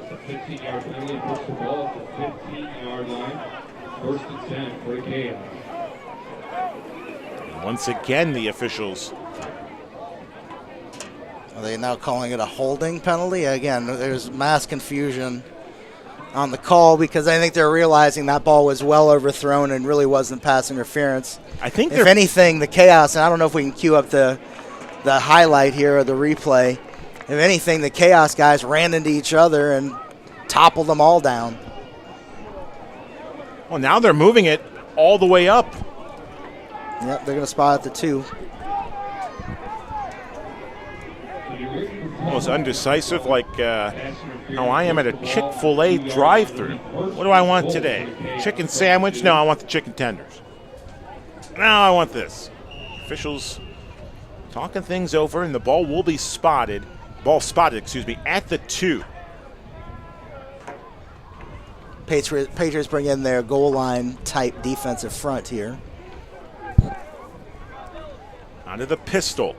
The 15-yard penalty puts the ball at the 15-yard line. First and 10 for the Chaos. And once again, the officials. Are they now calling it a holding penalty? Again, there's mass confusion on the call because I think they're realizing that ball was well overthrown and really wasn't pass interference. I think if anything, the Chaos, and I don't know if we can cue up the highlight here or the replay. If anything, the Chaos guys ran into each other and toppled them all down. Well, now they're moving it all the way up. Yep, they're going to spot at the 2. Almost undecisive, like how I am at a Chick-fil-A drive-thru. What do I want today? Chicken sandwich? No, I want the chicken tenders. No, I want this. Officials talking things over, and the ball will be spotted. At the 2. Patriots bring in their goal line type defensive front here. Onto the pistol.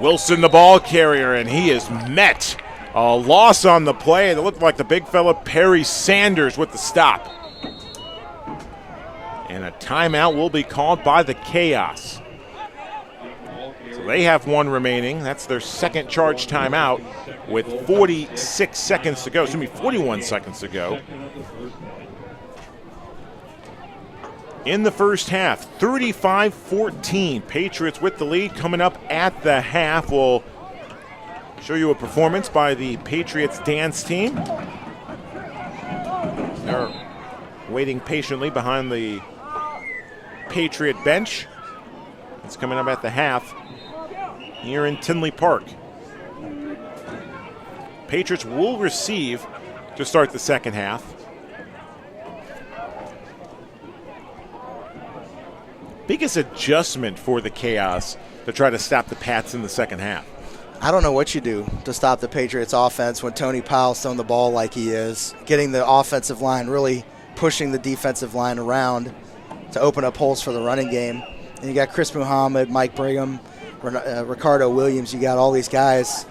Wilson, the ball carrier, and he is met. A loss on the play. It looked like the big fella Perry Sanders with the stop. And a timeout will be called by the Chaos. So they have one remaining. That's their second charge timeout with 46 seconds to go. Excuse me, 41 seconds to go. In the first half, 35-14. Patriots with the lead coming up at the half. We'll show you a performance by the Patriots dance team. They're waiting patiently behind the Patriot bench. It's coming up at the half here in Tinley Park. Patriots will receive to start the second half. Biggest adjustment for the Chaos to try to stop the Pats in the second half. I don't know what you do to stop the Patriots offense when Tony Powell's throwing the ball like he is, getting the offensive line, really pushing the defensive line around to open up holes for the running game. And you got Chris Muhammad, Mike Brigham, Ricardo Williams. You got all these guys,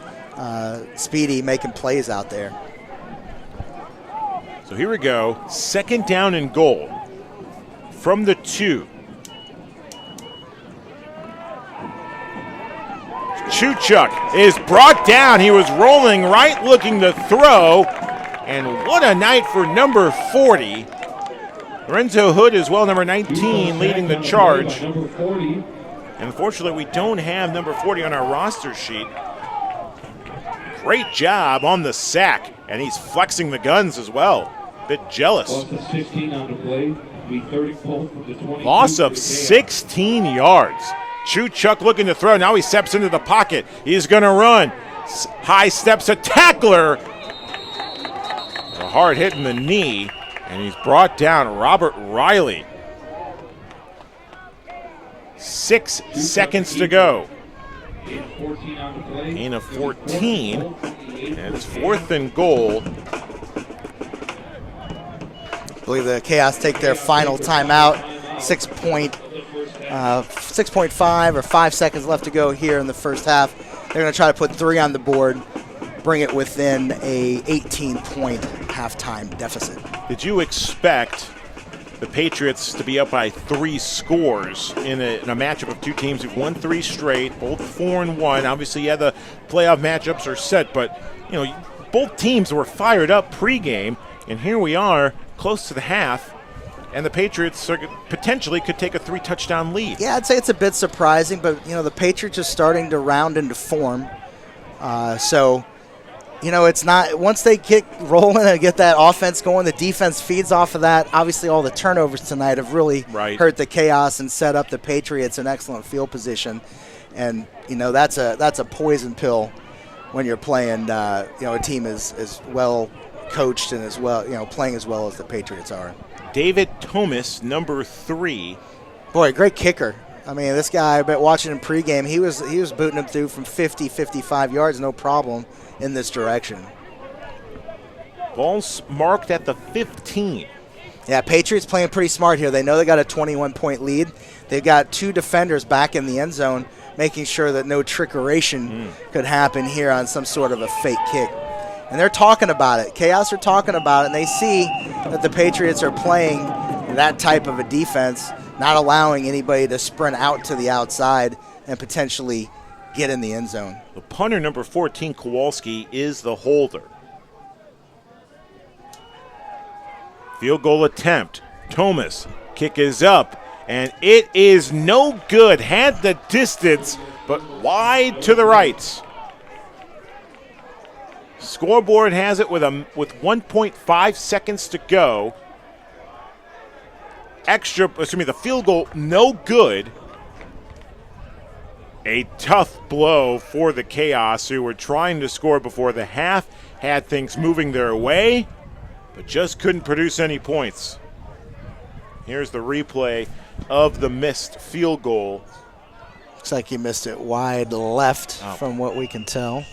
speedy, making plays out there. So here we go. Second down and goal from the 2. Chuchuk is brought down. He was rolling right, looking to throw. And what a night for number 40. Lorenzo Hood as well, number 19, leading the charge. And unfortunately, we don't have number 40 on our roster sheet. Great job on the sack. And he's flexing the guns as well. Bit jealous. Loss of 16 yards. Chuchuk looking to throw. Now he steps into the pocket. He's going to run. High steps a tackler. A hard hit in the knee. And he's brought down. Robert Riley. 6 seconds to go. Gain of 14. And it's 4th and goal. I believe the Chaos take their final timeout. 6.5 or 5 seconds left to go here in the first half. They're going to try to put 3 on the board, bring it within a 18-point halftime deficit. Did you expect the Patriots to be up by 3 scores in a matchup of two teams who've won 3 straight, both 4-1? Obviously, yeah, the playoff matchups are set, but both teams were fired up pregame, and here we are, close to the half. And the Patriots potentially could take a 3-touchdown lead. Yeah, I'd say it's a bit surprising, but, the Patriots are starting to round into form. It's not – once they get rolling and get that offense going, the defense feeds off of that. Obviously, all the turnovers tonight have really hurt the Chaos and set up the Patriots in excellent field position. And, that's a poison pill when you're playing, a team as well coached and as well, playing as well as the Patriots are. David Thomas, number 3. Boy, great kicker. I mean, this guy, I've been watching him pregame. He was booting him through from 50, 55 yards, no problem in this direction. Ball's marked at the 15. Yeah, Patriots playing pretty smart here. They know they got a 21-point lead. They've got 2 defenders back in the end zone, making sure that no trickeration could happen here on some sort of a fake kick. And they're talking about it. Chaos are talking about it, and they see that the Patriots are playing that type of a defense, not allowing anybody to sprint out to the outside and potentially get in the end zone. The punter, number 14, Kowalski, is the holder. Field goal attempt. Thomas, kick is up, and it is no good. Had the distance, but wide to the right. Scoreboard has it with 1.5 seconds to go. The field goal, no good. A tough blow for the Chaos, who were trying to score before the half, had things moving their way, but just couldn't produce any points. Here's the replay of the missed field goal. Looks like he missed it wide left from what we can tell.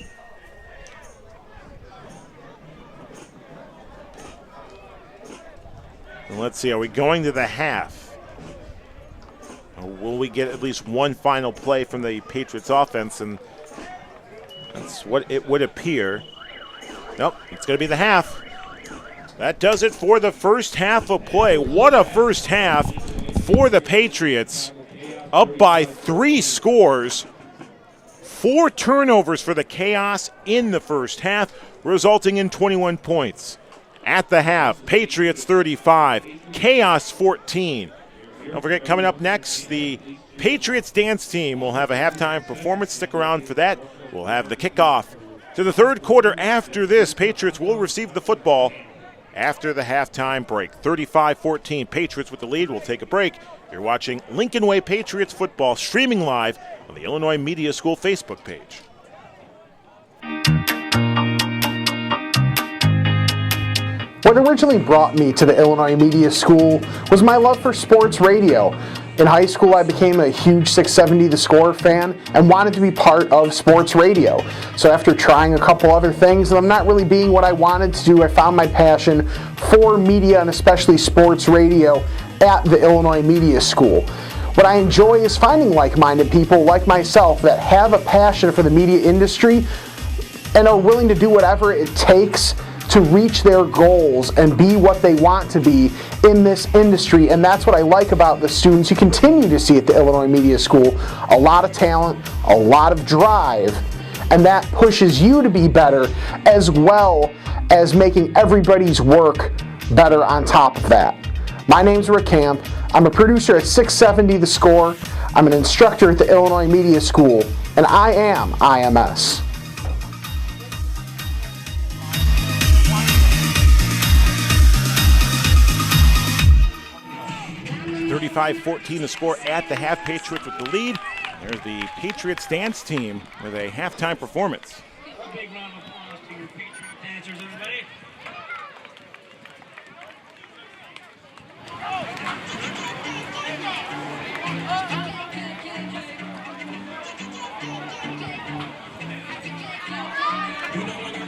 And let's see, are we going to the half? we get at least one final play from the Patriots offense, and that's what it would appear. Nope, it's going to be the half. That does it for the first half of play. What a first half for the Patriots. Up by 3 scores. 4 turnovers for the Chaos in the first half, resulting in 21 points. At the half, Patriots 35, Chaos 14. Don't forget, coming up next, the Patriots dance team will have a halftime performance. Stick around for that. We'll have the kickoff to the third quarter. After this, Patriots will receive the football after the halftime break. 35-14, Patriots with the lead. We'll take a break. You're watching Lincoln Way Patriots football, streaming live on the Illinois Media School Facebook page. What originally brought me to the Illinois Media School was my love for sports radio. In high school, I became a huge 670 The Score fan and wanted to be part of sports radio. So after trying a couple other things and I'm not really being what I wanted to do, I found my passion for media and especially sports radio at the Illinois Media School. What I enjoy is finding like-minded people like myself that have a passion for the media industry and are willing to do whatever it takes to reach their goals and be what they want to be in this industry. And that's what I like about the students you continue to see at the Illinois Media School. A lot of talent, a lot of drive, and that pushes you to be better as well as making everybody's work better on top of that. My name's Rick Camp. I'm a producer at 670 The Score. I'm an instructor at the Illinois Media School, and I am IMS. 35-14 the score at the half. Patriots with the lead. There's the Patriots dance team with a halftime performance. A big round of applause to your Patriot dancers, everybody.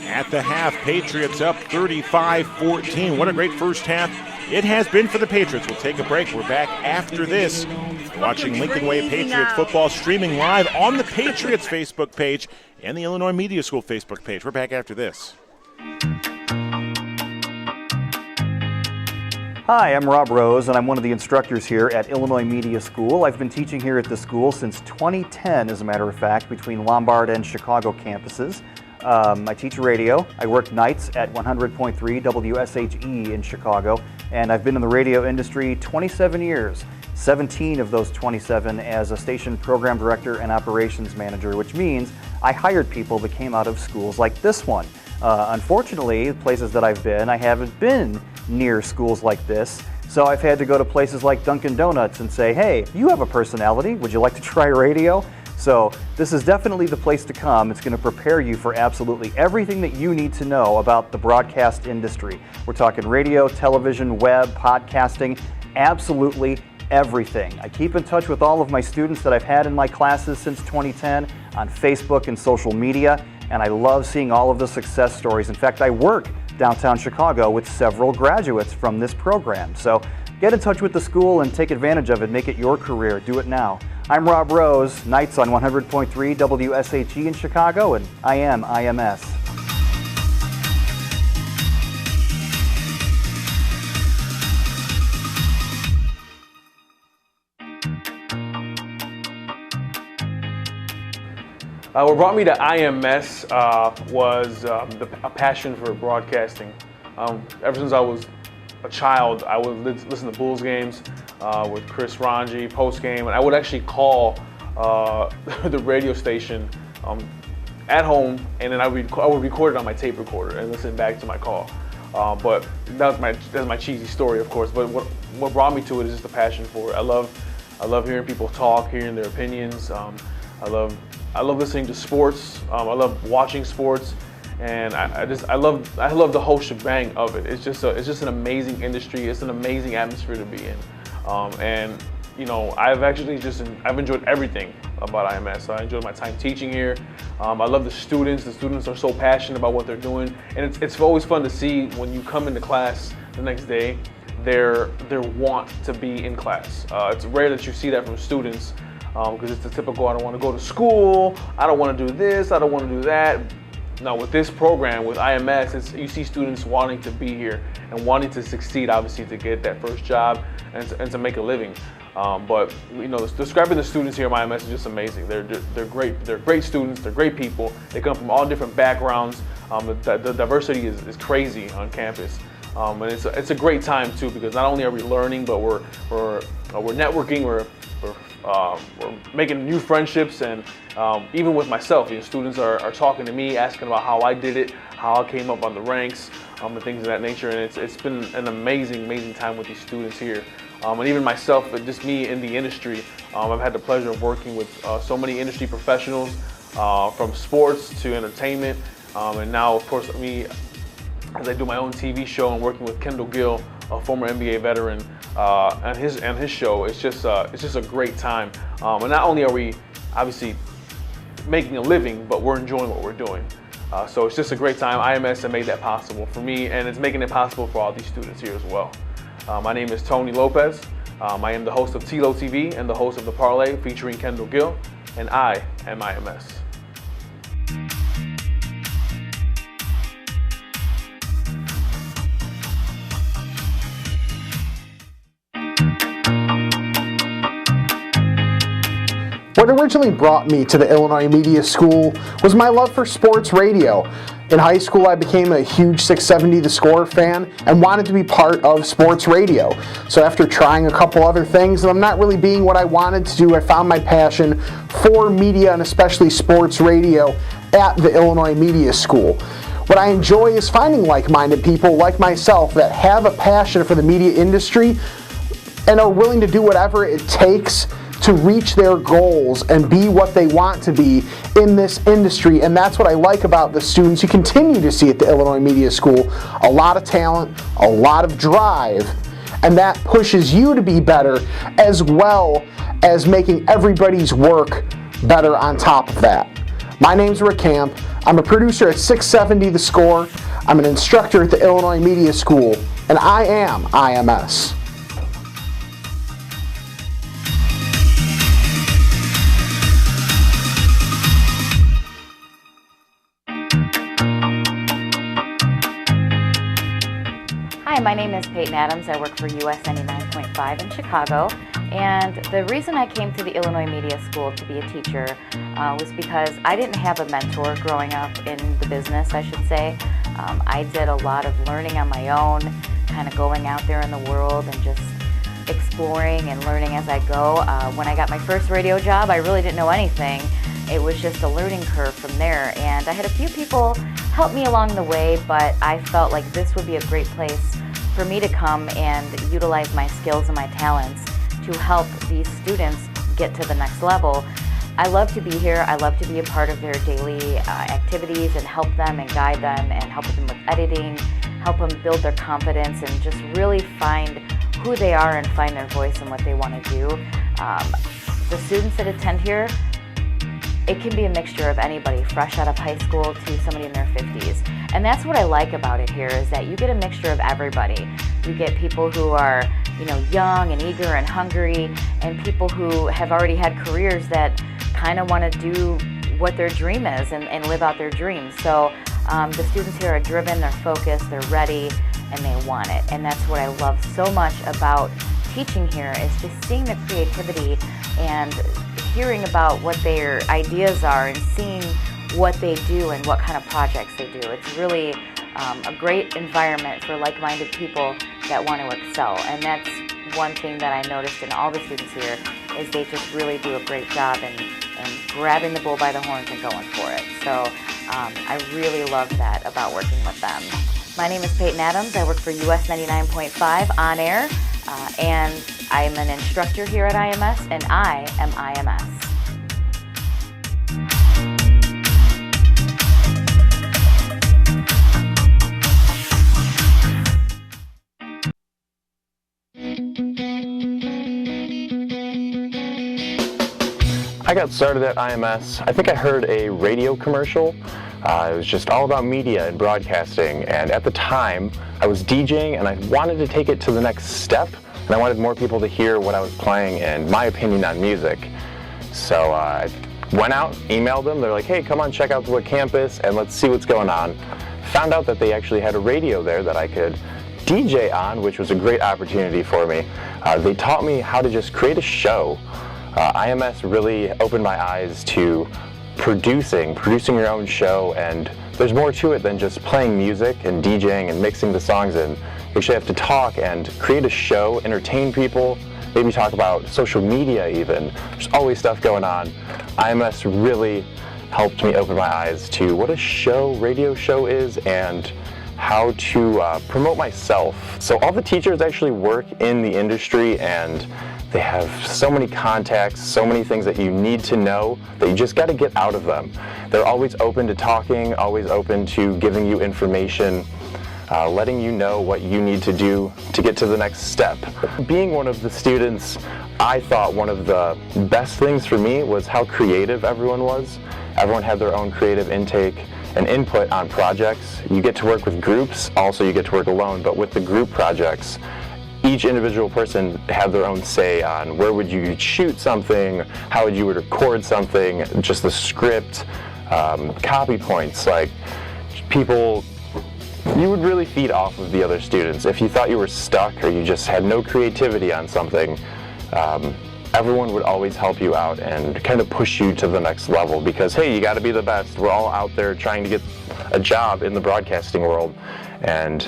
At the half, Patriots up 35-14. What a great first half it has been for the Patriots. We'll take a break. We're back after this. Watching Lincoln Way Patriots football, streaming live on the Patriots Facebook page and the Illinois Media School Facebook page. We're back after this. Hi, I'm Rob Rose, and I'm one of the instructors here at Illinois Media School. I've been teaching here at the school since 2010, as a matter of fact, between Lombard and Chicago campuses. I teach radio. I work nights at 100.3 WSHE in Chicago, and I've been in the radio industry 27 years, 17 of those 27 as a station program director and operations manager, which means I hired people that came out of schools like this one. Unfortunately, places that I've been, I haven't been near schools like this, so I've had to go to places like Dunkin' Donuts and say, hey, you have a personality, would you like to try radio? So this is definitely the place to come. It's going to prepare you for absolutely everything that you need to know about the broadcast industry. We're talking radio, television, web, podcasting, absolutely everything. I keep in touch with all of my students that I've had in my classes since 2010 on Facebook and social media, and I love seeing all of the success stories. In fact, I work downtown Chicago with several graduates from this program. So get in touch with the school and take advantage of it. Make it your career. Do it now. I'm Rob Rose, nights on 100.3 WSHE in Chicago, and I am IMS. What brought me to IMS was a passion for broadcasting. Ever since I was a child, I would listen to Bulls games with Chris Ranji post-game, and I would actually call the radio station at home, and then I would record it on my tape recorder and listen back to my call. But that's my cheesy story, of course. But what brought me to it is just a passion for it. I love hearing people talk, hearing their opinions. I love listening to sports. I love watching sports, and I love the whole shebang of it. It's just an amazing industry. It's an amazing atmosphere to be in, and you know, I've enjoyed everything about IMS. I enjoyed my time teaching here. I love the students. The students are so passionate about what they're doing, and it's always fun to see when you come into class the next day, their want to be in class. It's rare that you see that from students. because it's the typical, I don't want to go to school, I don't want to do this, I don't want to do that. Now with this program, with IMS, you see students wanting to be here and wanting to succeed, obviously, to get that first job and to make a living. But describing the students here at IMS is just amazing. They're great. They're great students. They're great people. They come from all different backgrounds. The diversity is crazy on campus, and it's a great time too, because not only are we learning, but we're networking. We're making new friendships, and even with myself, students are talking to me, asking about how I did it, how I came up on the ranks, and things of that nature. And it's been an amazing time with these students here. And even myself, just me in the industry, I've had the pleasure of working with so many industry professionals, from sports to entertainment, and now, of course, me, as I do my own TV show and working with Kendall Gill, a former NBA veteran, and his show. It's just a great time. And not only are we obviously making a living, but we're enjoying what we're doing. So it's just a great time. IMS have made that possible for me, and it's making it possible for all these students here as well. My name is Tony Lopez. I am the host of TLO TV and the host of The Parlay featuring Kendall Gill, and I am IMS. What originally brought me to the Illinois Media School was my love for sports radio. In high school, I became a huge 670 The Score fan and wanted to be part of sports radio. So after trying a couple other things and I'm not really being what I wanted to do, I found my passion for media and especially sports radio at the Illinois Media School. What I enjoy is finding like-minded people like myself that have a passion for the media industry and are willing to do whatever it takes to reach their goals and be what they want to be in this industry. And that's what I like about the students you continue to see at the Illinois Media School. A lot of talent, a lot of drive, and that pushes you to be better, as well as making everybody's work better on top of that. My name's Rick Camp. I'm a producer at 670 The Score. I'm an instructor at the Illinois Media School, and I am IMS. Hi, my name is Peyton Adams. I work for US 99.5 in Chicago, and the reason I came to the Illinois Media School to be a teacher was because I didn't have a mentor growing up in the business, I should say. I did a lot of learning on my own, kind of going out there in the world and just exploring and learning as I go. When I got my first radio job, I really didn't know anything. It was just a learning curve from there, and I had a few people help me along the way, but I felt like this would be a great place for me to come and utilize my skills and my talents to help these students get to the next level. I love to be here. I love to be a part of their daily activities and help them and guide them and help them with editing, help them build their confidence and just really find who they are and find their voice and what they want to do. The students that attend here, it can be a mixture of anybody fresh out of high school to somebody in their 50s. And that's what I like about it here, is that you get a mixture of everybody. You get people who are, young and eager and hungry, and people who have already had careers that kind of want to do what their dream is and live out their dreams. So the students here are driven, they're focused, they're ready, and they want it. And that's what I love so much about teaching here, is just seeing the creativity and hearing about what their ideas are and seeing what they do and what kind of projects they do. It's really a great environment for like-minded people that want to excel. And that's one thing that I noticed in all the students here, is they just really do a great job in grabbing the bull by the horns and going for it. So I really love that about working with them. My name is Peyton Adams. I work for US 99.5 on air, and I'm an instructor here at IMS, and I am IMS. I got started at IMS. I think I heard a radio commercial. It was just all about media and broadcasting, and at the time I was DJing and I wanted to take it to the next step, and I wanted more people to hear what I was playing and my opinion on music. So I went out, emailed them. They're like, hey, come on, check out the campus and let's see what's going on. Found out that they actually had a radio there that I could DJ on, which was a great opportunity for me. They taught me how to just create a show. IMS really opened my eyes to producing your own show, and there's more to it than just playing music and DJing and mixing the songs in. You actually have to talk and create a show, entertain people, maybe talk about social media even. There's always stuff going on. IMS really helped me open my eyes to what a radio show is and how to promote myself. So all the teachers actually work in the industry, and they have so many contacts, so many things that you need to know that you just got to get out of them. They're always open to talking, always open to giving you information, letting you know what you need to do to get to the next step. Being one of the students, I thought one of the best things for me was how creative everyone was. Everyone had their own creative intake and input on projects. You get to work with groups, also you get to work alone, but with the group projects, each individual person had their own say on where would you shoot something, how would you record something, just the script, copy points. Like, people, you would really feed off of the other students. If you thought you were stuck or you just had no creativity on something, everyone would always help you out and kind of push you to the next level because, hey, you got to be the best. We're all out there trying to get a job in the broadcasting world, and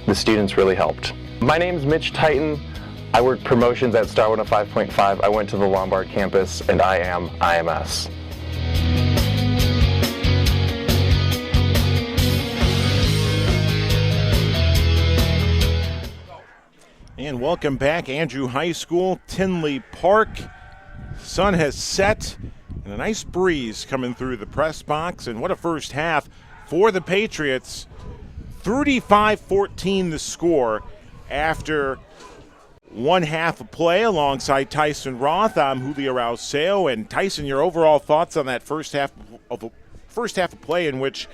the students really helped. My name's Mitch Titan. I work promotions at Star 105.5. I went to the Lombard campus, and I am IMS. And welcome back, Andrew High School, Tinley Park. Sun has set, and a nice breeze coming through the press box. And what a first half for the Patriots. 35-14 the score after one half of play. Alongside Tyson Roth, I'm Julio Rauseo. And Tyson, your overall thoughts on that first half of play in which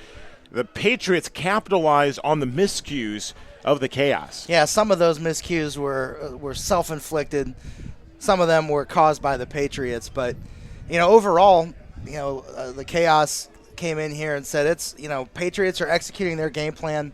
the Patriots capitalized on the miscues of the chaos. Yeah, some of those miscues were self-inflicted. Some of them were caused by the Patriots. But, overall, the chaos came in here and said Patriots are executing their game plan,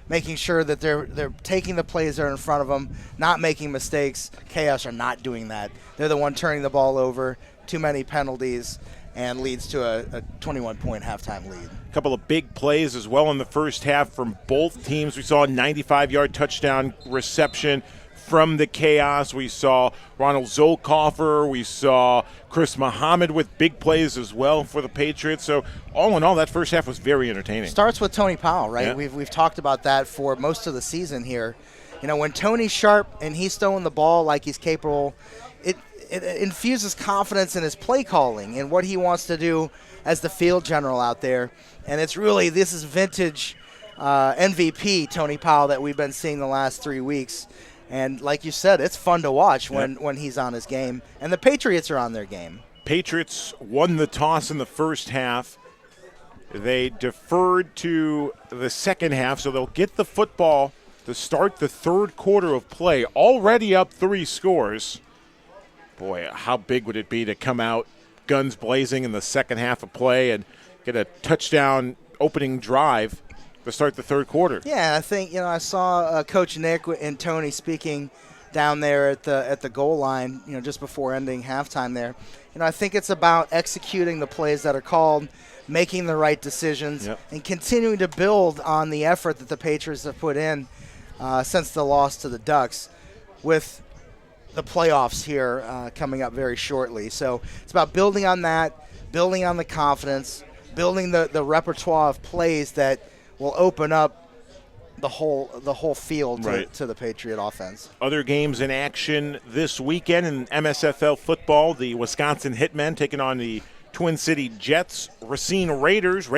making sure that they're taking the plays that are in front of them, not making mistakes. Chaos are not doing that. They're the one turning the ball over, too many penalties, and leads to a 21-point halftime lead. A couple of big plays as well in the first half from both teams. We saw a 95-yard touchdown reception from the chaos. We saw Ronald Zolkoffer. We saw Chris Muhammad with big plays as well for the Patriots. So all in all, that first half was very entertaining. Starts with Tony Powell, right? Yeah. We've talked about that for most of the season here. When Tony's sharp and he's throwing the ball like he's capable, it infuses confidence in his play calling and what he wants to do as the field general out there. And this is vintage MVP Tony Powell that we've been seeing the last 3 weeks. And like you said, it's fun to watch when he's on his game. And the Patriots are on their game. Patriots won the toss in the first half. They deferred to the second half, so they'll get the football to start the third quarter of play. Already up 3 scores. Boy, how big would it be to come out guns blazing in the second half of play and get a touchdown opening drive to start the third quarter? Yeah, I think, I saw Coach Nick and Tony speaking down there at the goal line, just before ending halftime there. I think it's about executing the plays that are called, making the right decisions, and continuing to build on the effort that the Patriots have put in since the loss to the Ducks, with the playoffs here coming up very shortly. So it's about building on that, building on the confidence, building the repertoire of plays that will open up the whole field to the Patriot offense. Other games in action this weekend in MSFL football: the Wisconsin Hitmen taking on the Twin City Jets. The Racine Raiders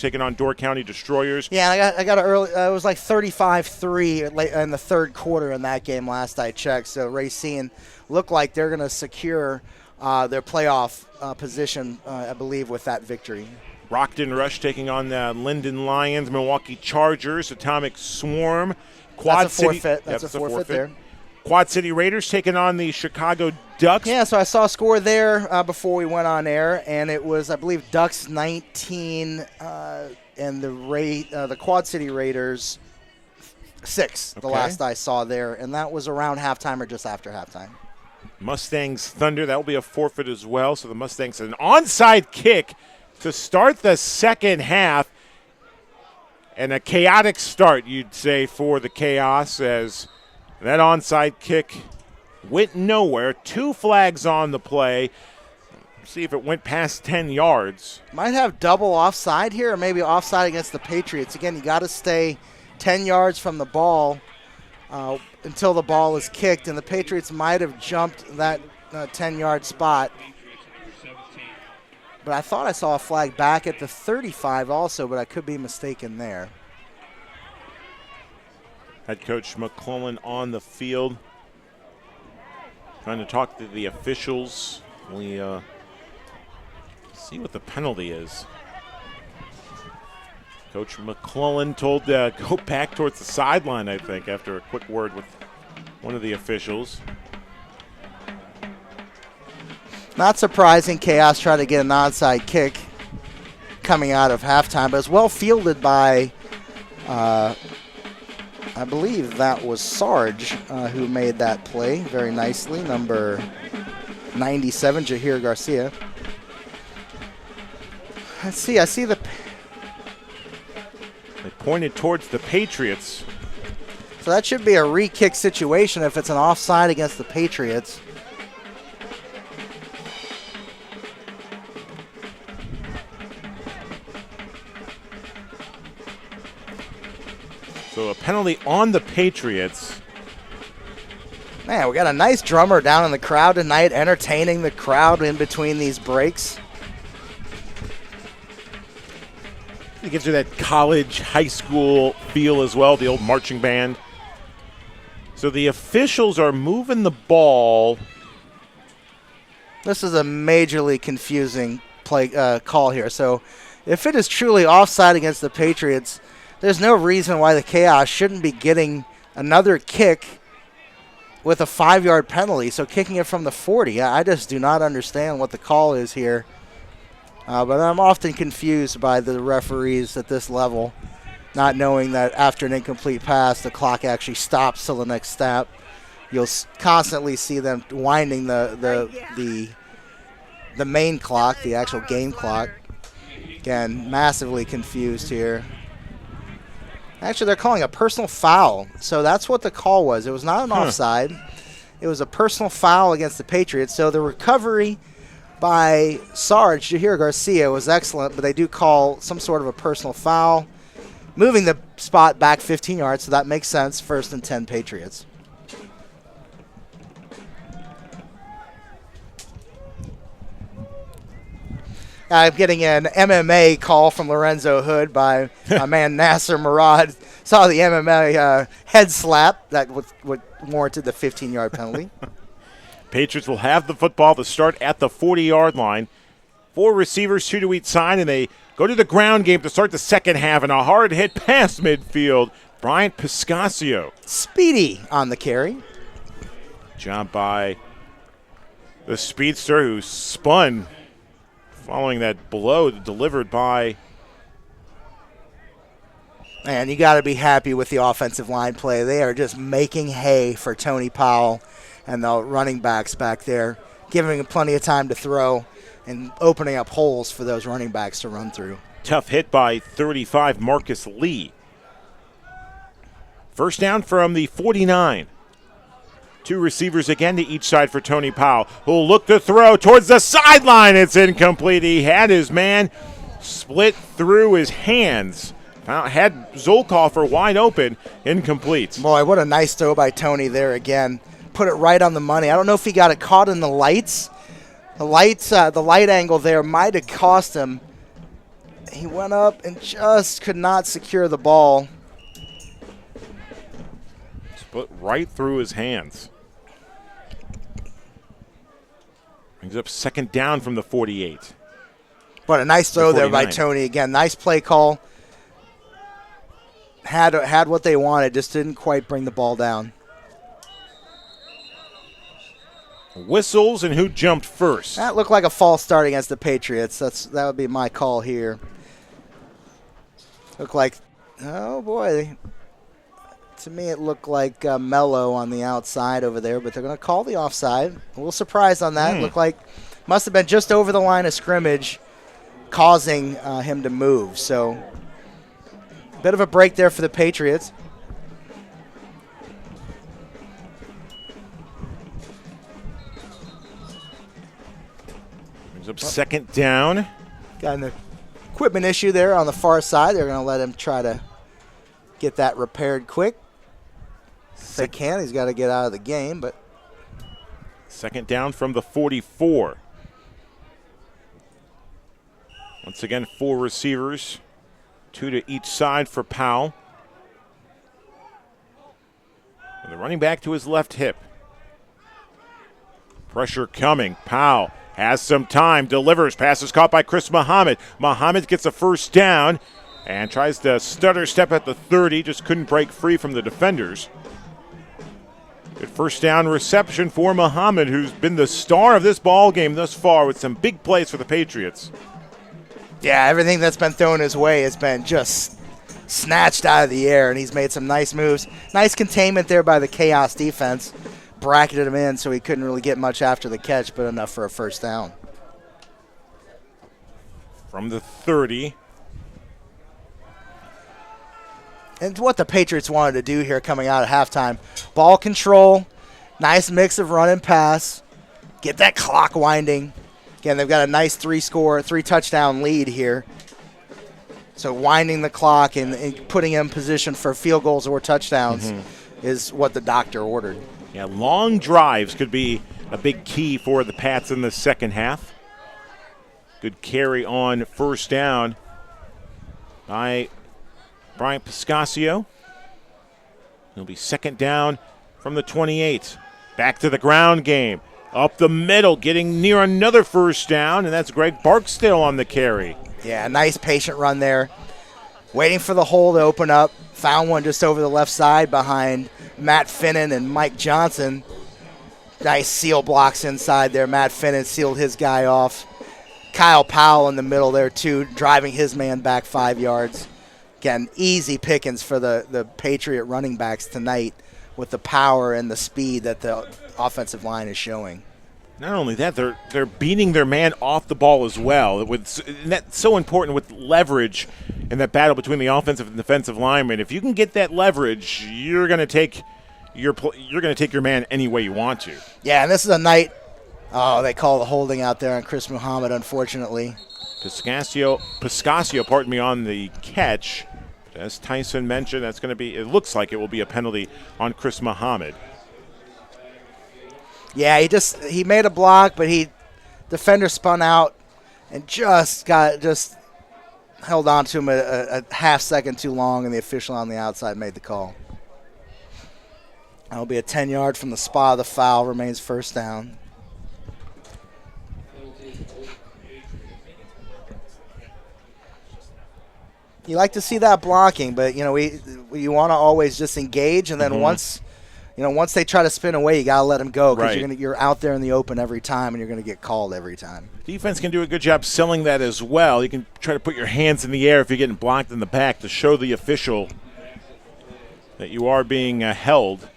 taking on Door County Destroyers. Yeah, I got it early. It was like 35-3 in the third quarter in that game last I checked. So Racine look like they're going to secure their playoff position, I believe, with that victory. Rockton Rush taking on the Linden Lions. Milwaukee Chargers, Atomic Swarm. That's a forfeit there. Quad City Raiders taking on the Chicago Ducks. Yeah, so I saw a score there before we went on air, and it was, I believe, Ducks 19 and the Quad City Raiders 6, the last I saw there, and that was around halftime or just after halftime. Mustangs Thunder, that will be a forfeit as well. So the Mustangs an onside kick to start the second half. And a chaotic start, you'd say, for the Chaos, as that onside kick went nowhere. 2 flags on the play. See if it went past 10 yards. Might have double offside here, or maybe offside against the Patriots. Again, you got to stay 10 yards from the ball until the ball is kicked, and the Patriots might have jumped that 10-yard spot. But I thought I saw a flag back at the 35 also, but I could be mistaken there. Head coach McClellan on the field, trying to talk to the officials. We see what the penalty is. Coach McClellan told to go back towards the sideline, I think, after a quick word with one of the officials. Not surprising, Chaos tried to get an onside kick coming out of halftime, but it was well fielded by, I believe that was Sarge who made that play very nicely, number 97, Jahir Garcia. Let's see, I see the... They pointed towards the Patriots. So that should be a re-kick situation if it's an offside against the Patriots. So a penalty on the Patriots. Man, we got a nice drummer down in the crowd tonight, entertaining the crowd in between these breaks. It gives you that college, high school feel as well, the old marching band. So the officials are moving the ball. This is a majorly confusing call here. So if it is truly offside against the Patriots, there's no reason why the Chaos shouldn't be getting another kick with a 5-yard penalty. So kicking it from the 40, I just do not understand what the call is here. But I'm often confused by the referees at this level, not knowing that after an incomplete pass, the clock actually stops till the next snap. You'll constantly see them winding the main clock, the actual game clock. Again, massively confused here. Actually, they're calling a personal foul, so that's what the call was. It was not an offside. It was a personal foul against the Patriots. So the recovery by Sarge, Jahir Garcia, was excellent, but they do call some sort of a personal foul, moving the spot back 15 yards, so that makes sense. 1st and 10 Patriots. I'm getting an MMA call from Lorenzo Hood by my man Nasser Murad. Saw the MMA head slap that would warranted the 15-yard penalty. Patriots will have the football to start at the 40-yard line. 4 receivers, 2 to each side, and they go to the ground game to start the second half, and a hard hit past midfield. Bryant Piscasio. Speedy on the carry. Job by the speedster who spun following that blow delivered by... Man, you got to be happy with the offensive line play. They are just making hay for Tony Powell and the running backs back there, giving him plenty of time to throw and opening up holes for those running backs to run through. Tough hit by 35 Marcus Lee. First down from the 49. 2 receivers again to each side for Tony Powell, who'll look to throw towards the sideline. It's incomplete. He had his man split through his hands. Had Zolkoffer wide open, incomplete. Boy, what a nice throw by Tony there again. Put it right on the money. I don't know if he got it caught in the lights. The light angle there might have cost him. He went up and just could not secure the ball. Split right through his hands. Brings up second down from the 48. But a nice throw there by Tony. Again, nice play call. Had what they wanted, just didn't quite bring the ball down. whistles and who jumped first. That looked like a false start against the Patriots. That would be my call here. Looked like, oh boy. To me, it looked like Mello on the outside over there, but they're going to call the offside. A little surprised on that. Looked like must have been just over the line of scrimmage, causing him to move. So, bit of a break there for the Patriots. Brings up second down. Got an equipment issue there on the far side. They're going to let him try to get that repaired quick. If they can, he's got to get out of the game, but second down from the 44. Once again, 4 receivers, 2 to each side for Powell. And the running back to his left hip. Pressure coming. Powell has some time, delivers. Pass is caught by Chris Muhammad. Muhammad gets a first down and tries to stutter step at the 30. Just couldn't break free from the defenders. Good first down reception for Muhammad, who's been the star of this ball game thus far with some big plays for the Patriots. Yeah, everything that's been thrown his way has been just snatched out of the air, and he's made some nice moves. Nice containment there by the Chaos defense. Bracketed him in so he couldn't really get much after the catch, but enough for a first down. From the 30. And what the Patriots wanted to do here coming out at halftime. Ball control, nice mix of run and pass, get that clock winding. Again, they've got a nice 3-touchdown lead here. So winding the clock and putting him in position for field goals or touchdowns is what the doctor ordered. Yeah, long drives could be a big key for the Pats in the second half. Good carry on first down by Bryant Piscasio. It'll be second down from the 28. Back to the ground game. Up the middle, getting near another first down, and that's Greg Barksdale on the carry. Yeah, nice patient run there. Waiting for the hole to open up. Found one just over the left side behind Matt Finnan and Mike Johnson. Nice seal blocks inside there. Matt Finnan sealed his guy off. Kyle Powell in the middle there, too, driving his man back 5 yards. Again, easy pickings for the Patriot running backs tonight with the power and the speed that the offensive line is showing. Not only that, they're beating their man off the ball as well. And that's so important with leverage in that battle between the offensive and defensive linemen. If you can get that leverage, you're going to take your man any way you want to. Yeah, and this is a night. Oh, they call the holding out there on Chris Muhammad, unfortunately. Piscasio, pardon me, on the catch. As Tyson mentioned, that's going to be. It looks like it will be a penalty on Chris Muhammad. Yeah, he made a block, but defender spun out and just held on to him a half second too long, and the official on the outside made the call. That'll be a 10-yard from the spot of the foul. Remains first down. You like to see that blocking, but you want to always just engage, and then once they try to spin away, you got to let them go because you're out there in the open every time, and you're going to get called every time. Defense can do a good job selling that as well. You can try to put your hands in the air if you're getting blocked in the back to show the official that you are being held.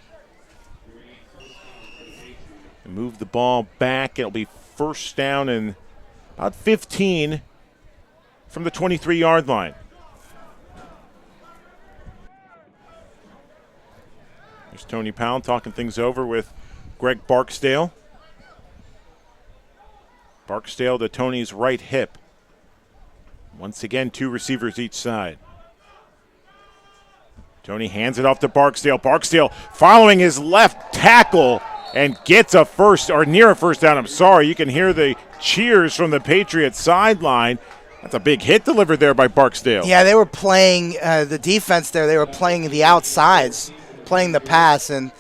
And move the ball back. It'll be first down and about 15 from the 23-yard line. There's Tony Powell talking things over with Greg Barksdale. Barksdale to Tony's right hip. Once again, 2 receivers each side. Tony hands it off to Barksdale. Barksdale following his left tackle and gets near a first down. I'm sorry. You can hear the cheers from the Patriots sideline. That's a big hit delivered there by Barksdale. Yeah, they were playing the defense there. They were playing the outsides, playing the pass, and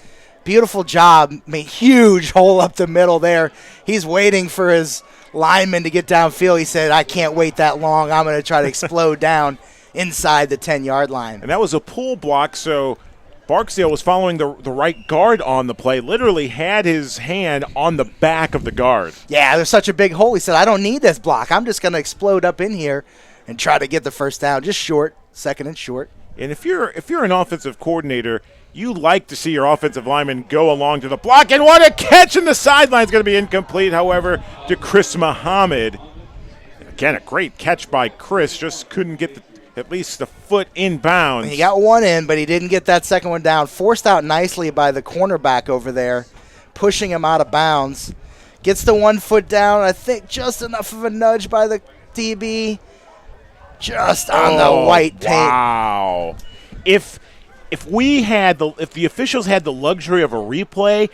beautiful job. Made huge hole up the middle there. He's waiting for his lineman to get downfield. He said, I can't wait that long. I'm going to try to explode down inside the 10-yard line. And that was a pull block, so Barksdale was following the right guard on the play, literally had his hand on the back of the guard. Yeah, there's such a big hole. He said, I don't need this block. I'm just going to explode up in here and try to get the first down. Just short, second and short. And if you're an offensive coordinator, you like to see your offensive lineman go along to the block. And what a catch! And the sideline's going to be incomplete, however, to Chris Muhammad. Again, a great catch by Chris. Just couldn't get at least the foot inbounds. He got one in, but he didn't get that second one down. Forced out nicely by the cornerback over there, pushing him out of bounds. Gets the 1 foot down. I think just enough of a nudge by the DB. Just on the white paint. Wow. If the officials had the luxury of a replay,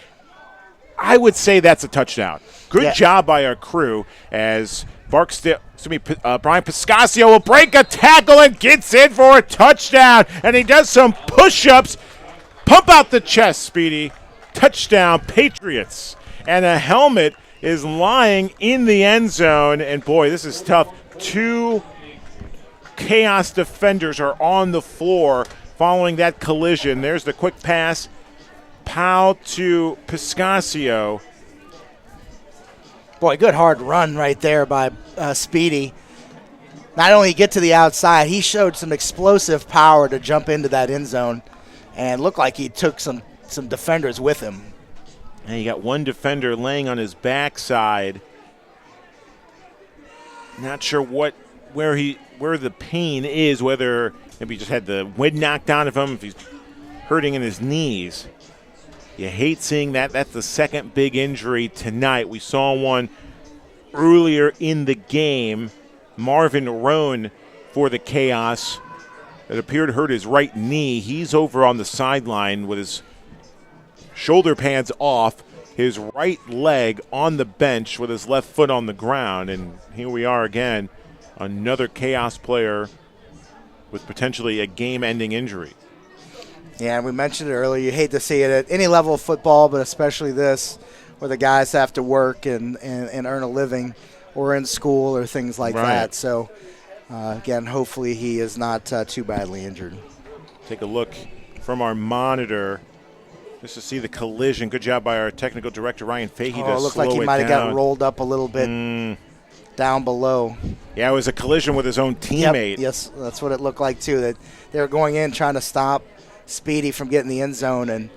I would say that's a touchdown. Good job by our crew as Brian Piscasio will break a tackle and gets in for a touchdown. And he does some push-ups. Pump out the chest, Speedy. Touchdown, Patriots. And a helmet is lying in the end zone. And, boy, this is tough. 2 Chaos defenders are on the floor following that collision. There's the quick pass. Powell to Piscasio. Boy, good hard run right there by Speedy. Not only get to the outside, he showed some explosive power to jump into that end zone and looked like he took some defenders with him. And you got one defender laying on his backside. Not sure where the pain is, whether maybe he just had the wind knocked out of him, if he's hurting in his knees. You hate seeing that. That's the second big injury tonight. We saw one earlier in the game. Marvin Roan for the Chaos. It appeared to hurt his right knee. He's over on the sideline with his shoulder pads off, his right leg on the bench with his left foot on the ground. And here we are again, another Chaos player with potentially a game-ending injury. Yeah, we mentioned it earlier. You hate to see it at any level of football, but especially this, where the guys have to work and earn a living or in school or things like that. So, again, hopefully he is not too badly injured. Take a look from our monitor just to see the collision. Good job by our technical director, Ryan Fahey, to slow it down. It looked like he might have got rolled up a little bit down below. Yeah, it was a collision with his own teammate. Yep, yes, that's what it looked like, too, that they were going in trying to stop Speedy from getting the end zone, and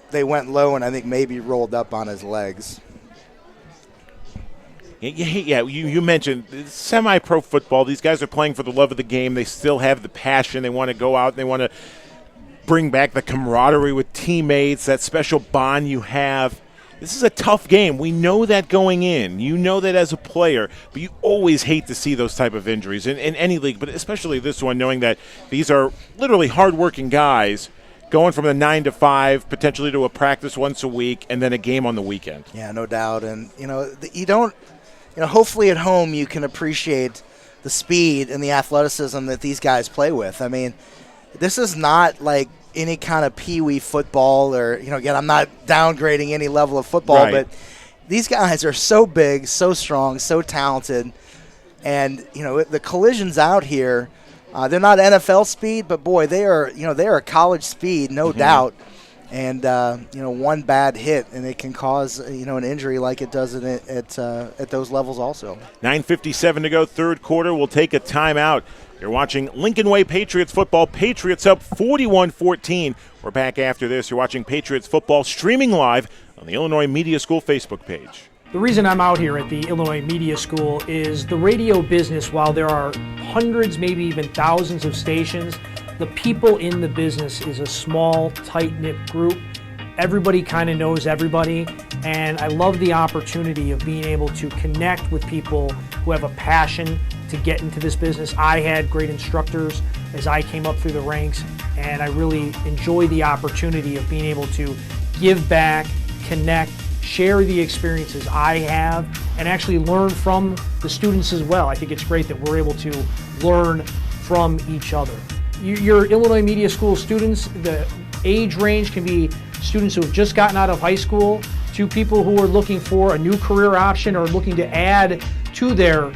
they went low and I think maybe rolled up on his legs. Yeah, you mentioned semi-pro football. These guys are playing for the love of the game. They still have the passion. They want to go out and they want to bring back the camaraderie with teammates, that special bond you have. This is a tough game. We know that going in. You know that as a player, but you always hate to see those type of injuries in any league, but especially this one, knowing that these are literally hardworking guys going from the 9 to 5, potentially to a practice once a week, and then a game on the weekend. Yeah, no doubt. And, hopefully at home you can appreciate the speed and the athleticism that these guys play with. I mean, this is not like any kind of peewee football or, again, I'm not downgrading any level of football, but these guys are so big, so strong, so talented. And, the collisions out here, they're not NFL speed, but boy, they are college speed, no doubt. And, one bad hit and it can cause, an injury like it does at those levels also. 9:57 to go, third quarter. We'll take a timeout. You're watching Lincoln Way Patriots football. Patriots up 41-14. We're back after this. You're watching Patriots football streaming live on the Illinois Media School Facebook page. The reason I'm out here at the Illinois Media School is the radio business, while there are hundreds, maybe even thousands of stations, the people in the business is a small, tight-knit group. Everybody kind of knows everybody, and I love the opportunity of being able to connect with people who have a passion to get into this business. I had great instructors as I came up through the ranks, and I really enjoy the opportunity of being able to give back, connect, share the experiences I have, and actually learn from the students as well. I think it's great that we're able to learn from each other. Your Illinois Media School students, the age range can be students who have just gotten out of high school to people who are looking for a new career option or looking to add to their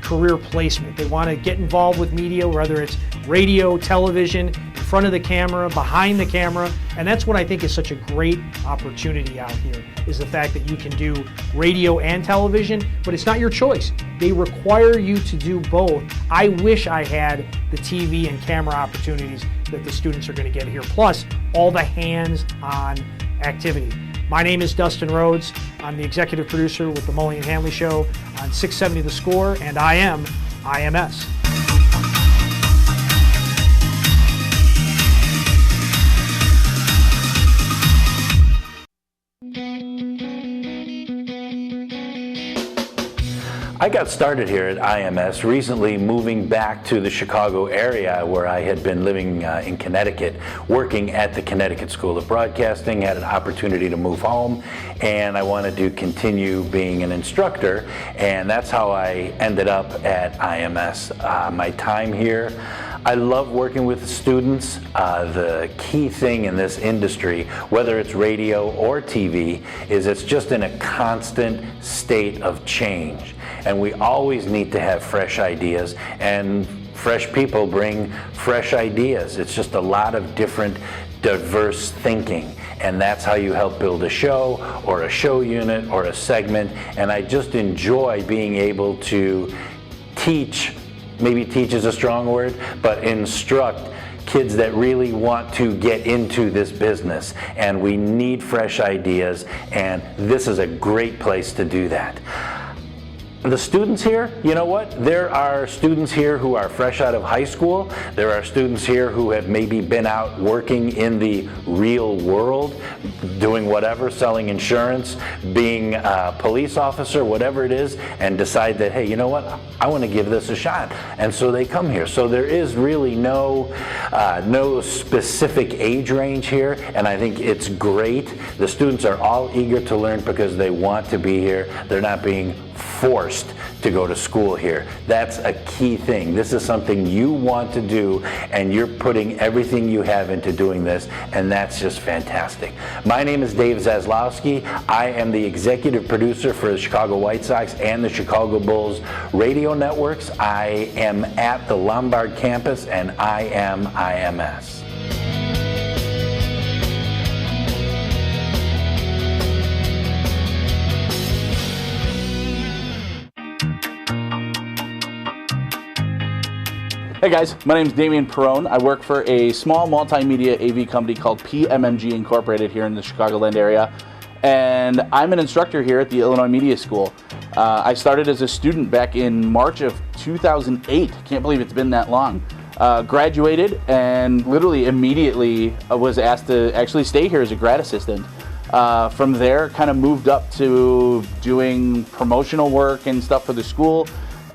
career placement. They want to get involved with media, whether it's radio, television, front of the camera, behind the camera, and that's what I think is such a great opportunity out here, is the fact that you can do radio and television, but it's not your choice. They require you to do both. I wish I had the TV and camera opportunities that the students are going to get here, plus all the hands-on activity. My name is Dustin Rhodes. I'm the executive producer with the Mully and Hanley Show on 670 The Score, and I am IMS. I got started here at IMS recently, moving back to the Chicago area where I had been living in Connecticut, working at the Connecticut School of Broadcasting, had an opportunity to move home, and I wanted to continue being an instructor, and that's how I ended up at IMS. My time here, I love working with students. The key thing in this industry, whether it's radio or TV, is it's just in a constant state of change. And we always need to have fresh ideas, and fresh people bring fresh ideas. It's just a lot of different diverse thinking, and that's how you help build a show or a show unit or a segment. And I just enjoy being able to teach, maybe teach is a strong word, but instruct kids that really want to get into this business, and we need fresh ideas, and this is a great place to do that. The students here, you know what? There are students here who are fresh out of high school. There are students here who have maybe been out working in the real world, doing whatever, selling insurance, being a police officer, whatever it is, and decide that, hey, you know what? I want to give this a shot. And so they come here. So there is really no specific age range here, and I think it's great. The students are all eager to learn because they want to be here. They're not being forced to go to school here. That's a key thing. This is something you want to do, and you're putting everything you have into doing this, and that's just fantastic. My name is Dave Zaslowski. I am the executive producer for the Chicago White Sox and the Chicago Bulls radio networks. I am at the Lombard campus, and I am IMS. Hey guys, my name is Damian Perrone. I work for a small multimedia AV company called PMMG Incorporated here in the Chicagoland area, and I'm an instructor here at the Illinois Media School. I started as a student back in March of 2008. Can't believe it's been that long. Graduated and literally immediately was asked to actually stay here as a grad assistant. From there, kind of moved up to doing promotional work and stuff for the school.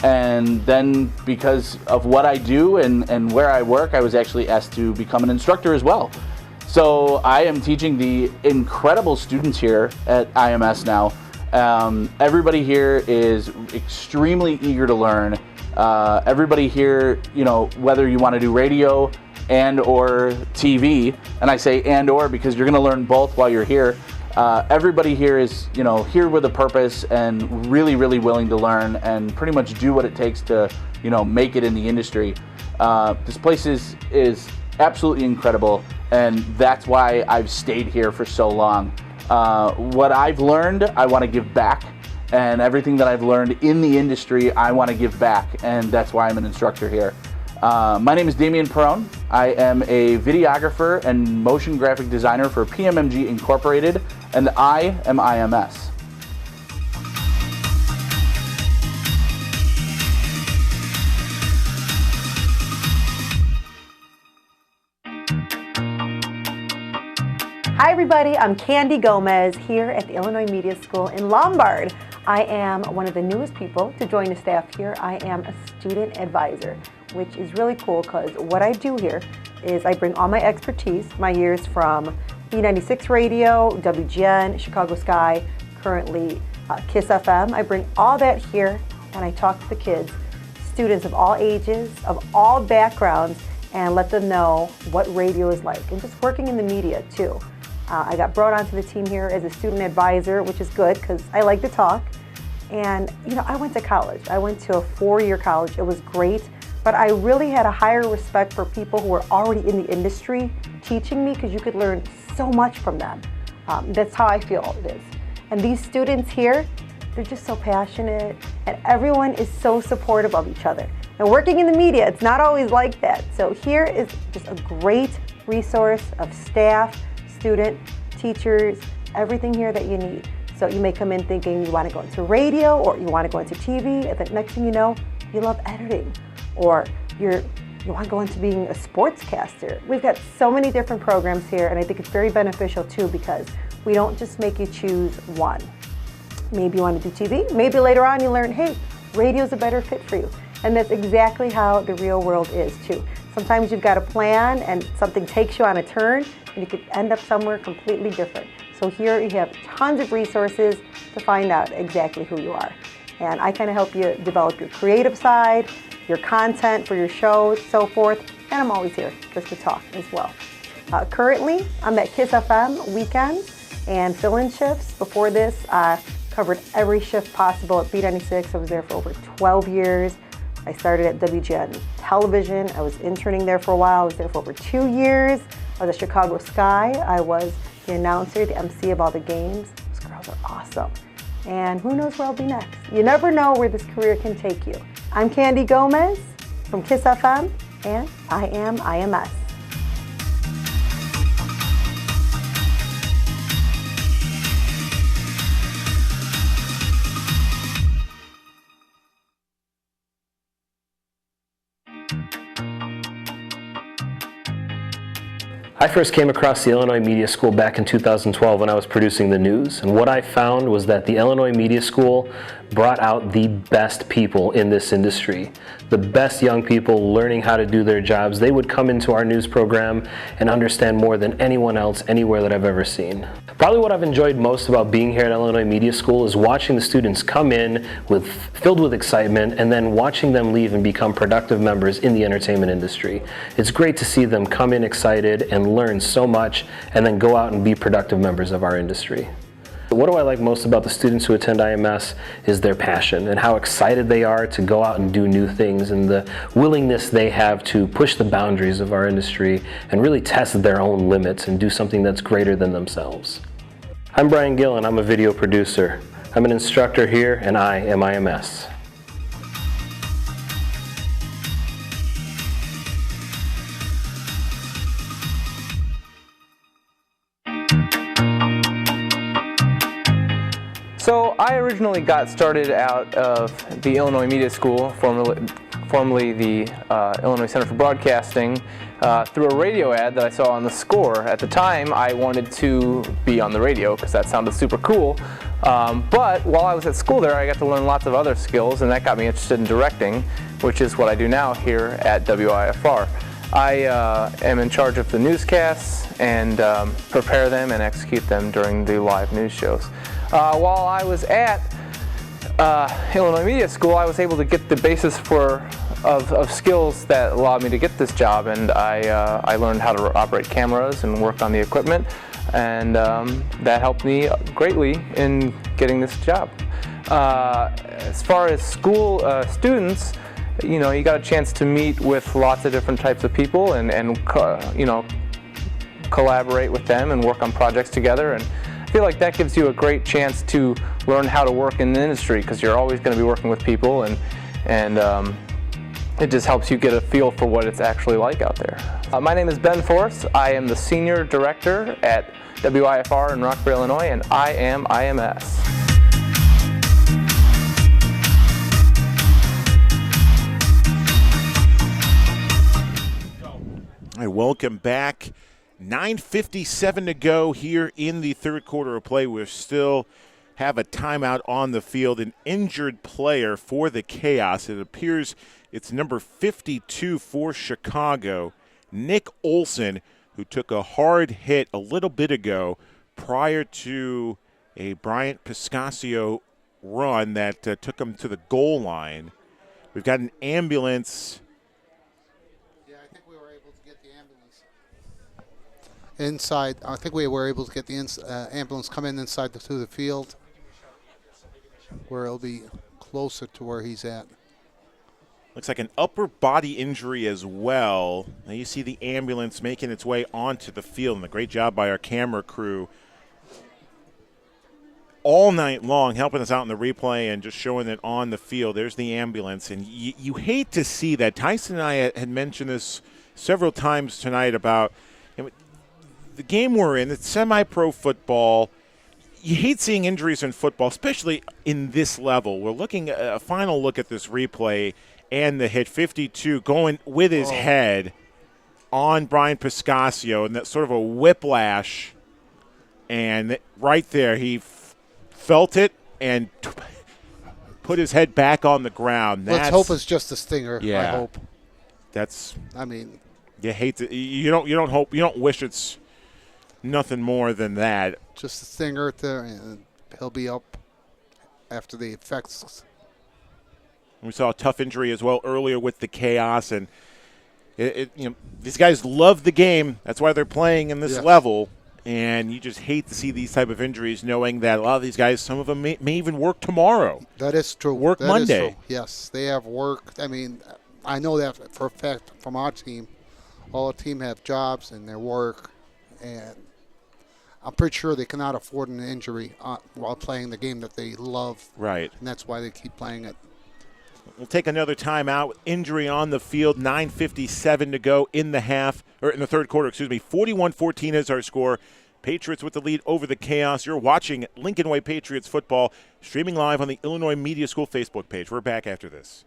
And then because of what I do and where I work, I was actually asked to become an instructor as well. So I am teaching the incredible students here at IMS now. Everybody here is extremely eager to learn. Everybody here, you know, whether you want to do radio and or TV, and I say and or because you're going to learn both while you're here. Everybody here is, you know, here with a purpose and really, really willing to learn and pretty much do what it takes to, you know, make it in the industry. This place is absolutely incredible, and that's why I've stayed here for so long. What I've learned, I want to give back, and everything that I've learned in the industry, I want to give back, and that's why I'm an instructor here. My name is Damian Perrone. I am a videographer and motion graphic designer for PMMG Incorporated, and I am IMS. Hi everybody, I'm Candy Gomez here at the Illinois Media School in Lombard. I am one of the newest people to join the staff here. I am a student advisor, which is really cool because what I do here is I bring all my expertise, my years from B96 Radio, WGN, Chicago Sky, currently KISS FM. I bring all that here and I talk to the kids, students of all ages, of all backgrounds, and let them know what radio is like, and just working in the media too. I got brought onto the team here as a student advisor, which is good because I like to talk. And you know, I went to college. I went to a 4-year college. It was great. but I really had a higher respect for people who were already in the industry teaching me, because you could learn so much from them. That's how I feel it is. And these students here, they're just so passionate, and everyone is so supportive of each other. And working in the media, it's not always like that. So here is just a great resource of staff, student, teachers, everything here that you need. So you may come in thinking you want to go into radio or you want to go into TV, and the next thing you know, you love editing, or you want to go into being a sportscaster. We've got so many different programs here, and I think it's very beneficial too, because we don't just make you choose one. Maybe you want to do TV, maybe later on you learn, hey, radio's a better fit for you. And that's exactly how the real world is too. Sometimes you've got a plan and something takes you on a turn, and you could end up somewhere completely different. So here you have tons of resources to find out exactly who you are. And I kind of help you develop your creative side, your content for your shows, so forth. And I'm always here just to talk as well. Currently, I'm at KISS FM weekends and fill-in shifts. Before this, covered every shift possible at B96. I was there for over 12 years. I started at WGN Television. I was interning there for a while. I was there for over 2 years. I was at Chicago Sky. I was the announcer, the MC of all the games. Those girls are awesome. And who knows where I'll be next. You never know where this career can take you. I'm Candy Gomez from KISS FM, and I am IMS. I first came across the Illinois Media School back in 2012 when I was producing the news, and what I found was that the Illinois Media School brought out the best people in this industry. The best young people learning how to do their jobs. They would come into our news program and understand more than anyone else anywhere that I've ever seen. Probably what I've enjoyed most about being here at Illinois Media School is watching the students come in filled with excitement, and then watching them leave and become productive members in the entertainment industry. It's great to see them come in excited and learn so much, and then go out and be productive members of our industry. What do I like most about the students who attend IMS is their passion and how excited they are to go out and do new things, and the willingness they have to push the boundaries of our industry and really test their own limits and do something that's greater than themselves. I'm Brian Gill, and I'm a video producer. I'm an instructor here, and I am IMS. So I originally got started out of the Illinois Media School, formerly the Illinois Center for Broadcasting, through a radio ad that I saw on the Score. At the time, I wanted to be on the radio because that sounded super cool. But while I was at school there, I got to learn lots of other skills, and that got me interested in directing, which is what I do now here at WIFR. I am in charge of the newscasts and prepare them and execute them during the live news shows. While I was at Illinois Media School, I was able to get the basis of skills that allowed me to get this job, and I learned how to operate cameras and work on the equipment, and that helped me greatly in getting this job. As far as school students, you know, you got a chance to meet with lots of different types of people and you know, collaborate with them and work on projects together. And I feel like that gives you a great chance to learn how to work in the industry, because you're always going to be working with people, and it just helps you get a feel for what it's actually like out there. My name is Ben Force. I am the Senior Director at WIFR in Rockford, Illinois, and I am IMS. All right, welcome back. 9:57 to go here in the third quarter of play. We still have a timeout on the field, an injured player for the Chaos. It appears it's number 52 for Chicago, Nick Olson, who took a hard hit a little bit ago prior to a Bryant Piscasio run that took him to the goal line. We've got an ambulance. Inside, I think we were able to get the ambulance come in inside to the field, where it'll be closer to where he's at. looks like an upper body injury as well. Now you see the ambulance making its way onto the field, and a great job by our camera crew all night long helping us out in the replay and just showing it on the field. There's the ambulance, and you hate to see that. Tyson and I had mentioned this several times tonight about the game we're in. It's semi-pro football. You hate seeing injuries in football, especially in this level. We're looking at a final look at this replay and the hit 52 going with his head on Brian Piscasio, and that sort of a whiplash. And right there, he felt it and put his head back on the ground. Let's hope it's just a stinger. Yeah, I hope. I mean, you hate to. You don't wish it's nothing more than that. Just a stinger there, and he'll be up after the effects. We saw a tough injury as well earlier with the chaos, and these guys love the game. That's why they're playing in this level. And you just hate to see these type of injuries, knowing that a lot of these guys, some of them may even work tomorrow. That is true. Work that Monday. Is true. Yes, they have work. I mean, I know that for a fact from our team. All the team have jobs and their work, and I'm pretty sure they cannot afford an injury while playing the game that they love. Right. And that's why they keep playing it. We'll take another timeout with injury on the field. 9:57 to go in the third quarter. 41-14 is our score. Patriots with the lead over the Chaos. You're watching Lincoln Way Patriots football, streaming live on the Illinois Media School Facebook page. We're back after this.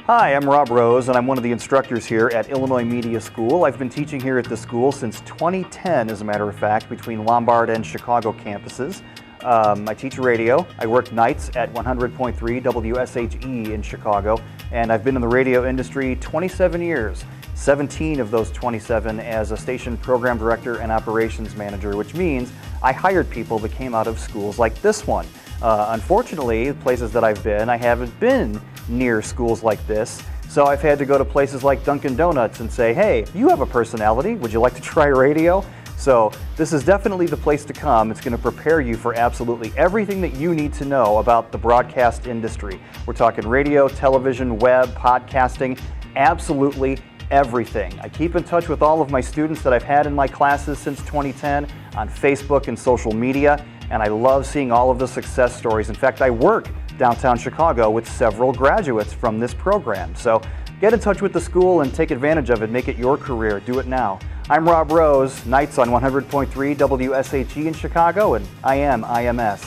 Hi, I'm Rob Rose, and I'm one of the instructors here at Illinois Media School. I've been teaching here at the school since 2010, as a matter of fact, between Lombard and Chicago campuses. I teach radio. I work nights at 100.3 WSHE in Chicago, and I've been in the radio industry 27 years, 17 of those 27 as a station program director and operations manager, which means I hired people that came out of schools like this one. Unfortunately, places that I've been, I haven't been near schools like this, so I've had to go to places like Dunkin' Donuts and say, hey, you have a personality, would you like to try radio? So this is definitely the place to come. It's going to prepare you for absolutely everything that you need to know about the broadcast industry. We're talking radio, television, web, podcasting, absolutely everything. I keep in touch with all of my students that I've had in my classes since 2010 on Facebook and social media, and I love seeing all of the success stories. In fact, I work downtown Chicago with several graduates from this program. So get in touch with the school and take advantage of it. Make it your career. Do it now. I'm Rob Rose, nights on 100.3 WSHE in Chicago, and I am IMS.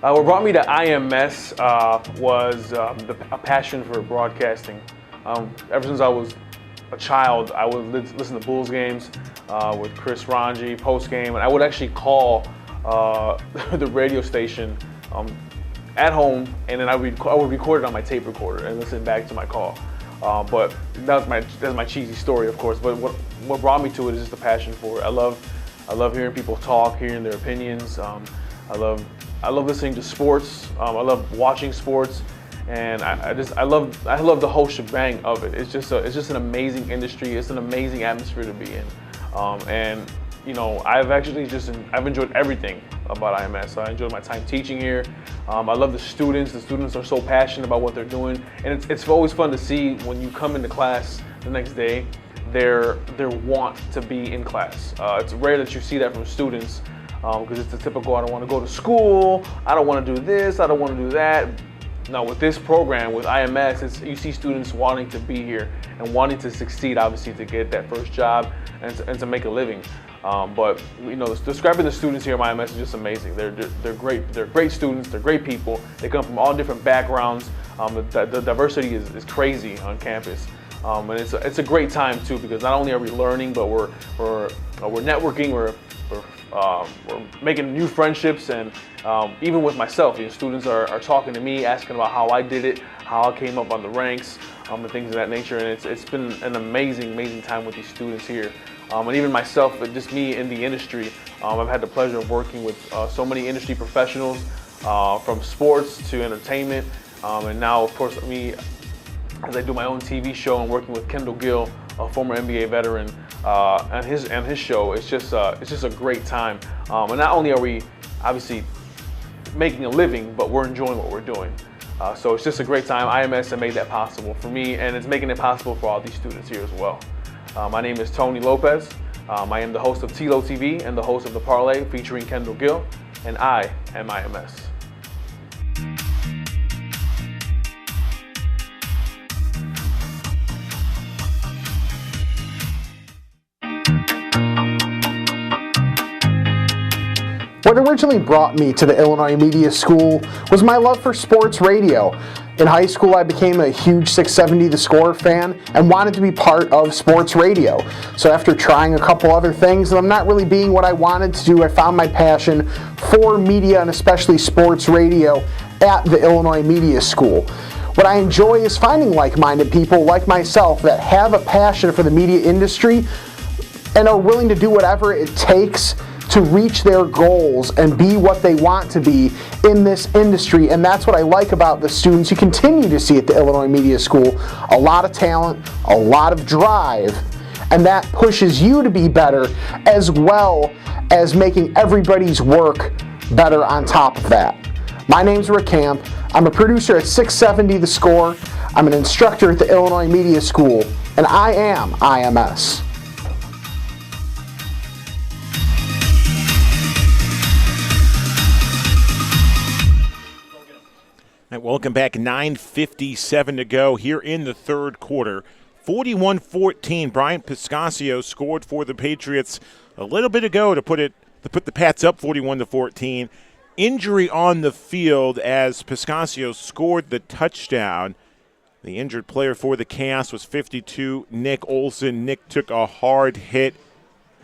What brought me to IMS was a passion for broadcasting. Ever since I was a child, I would listen to Bulls games with Chris Ranji post-game, and I would actually call the radio station at home, and then I would record it on my tape recorder and listen back to my call. But that's my cheesy story, of course. But what brought me to it is just a passion for it. I love hearing people talk, hearing their opinions. I love listening to sports. I love watching sports, and I love the whole shebang of it. It's just an amazing industry. It's an amazing atmosphere to be in, and you know, I've enjoyed everything about IMS. I enjoyed my time teaching here. I love the students. The students are so passionate about what they're doing, and it's always fun to see when you come into class the next day, their want to be in class. It's rare that you see that from students. Because it's the typical, I don't want to go to school, I don't want to do this, I don't want to do that. Now with this program, with IMS, you see students wanting to be here and wanting to succeed, obviously, to get that first job and to make a living. But you know, describing the students here at IMS is just amazing. They're great. They're great students. They're great people. They come from all different backgrounds. The diversity is crazy on campus. And it's a great time too, because not only are we learning, but we're networking. We're making new friendships, and even with myself, you know, students are talking to me, asking about how I did it, how I came up on the ranks, and things of that nature. And it's been an amazing time with these students here. And even myself, just me in the industry, I've had the pleasure of working with so many industry professionals, from sports to entertainment, and now, of course, me as I do my own TV show and working with Kendall Gill, a former NBA veteran, and his show. It's just a great time. And not only are we obviously making a living, but we're enjoying what we're doing. So it's just a great time. IMS have made that possible for me, and it's making it possible for all these students here as well. My name is Tony Lopez. I am the host of TLO TV and the host of The Parlay featuring Kendall Gill, and I am IMS. What originally brought me to the Illinois Media School was my love for sports radio. In high school, I became a huge 670 The Score fan and wanted to be part of sports radio. So after trying a couple other things and I'm not really being what I wanted to do, I found my passion for media and especially sports radio at the Illinois Media School. What I enjoy is finding like-minded people like myself that have a passion for the media industry and are willing to do whatever it takes to reach their goals and be what they want to be in this industry. And that's what I like about the students you continue to see at the Illinois Media School. A lot of talent, a lot of drive, and that pushes you to be better as well as making everybody's work better on top of that. My name's Rick Camp. I'm a producer at 670 The Score. I'm an instructor at the Illinois Media School, and I am IMS. Welcome back. 9:57 to go here in the third quarter. 41-14. Bryant Piscasio scored for the Patriots a little bit ago to put the Pats up 41-14. Injury on the field as Piscasio scored the touchdown. The injured player for the Chaos was 52, Nick Olson. Nick took a hard hit,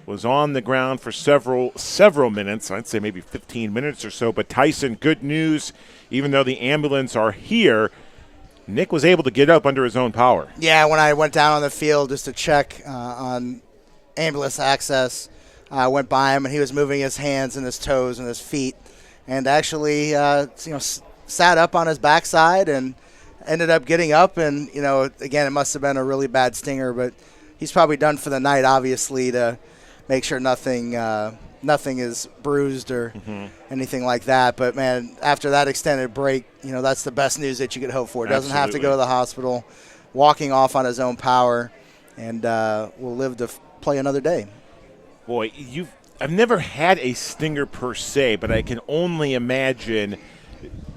was on the ground for several minutes. I'd say maybe 15 minutes or so. But Tyson, good news. Even though the ambulance are here, Nick was able to get up under his own power. Yeah, when I went down on the field just to check on ambulance access, I went by him and he was moving his hands and his toes and his feet, and actually, sat up on his backside and ended up getting up. And again, it must have been a really bad stinger, but he's probably done for the night, obviously, to make sure nothing is bruised or anything like that. But, man, after that extended break, that's the best news that you could hope for. Doesn't have to go to the hospital, walking off on his own power, and will live to play another day. Boy, I've never had a stinger per se, but I can only imagine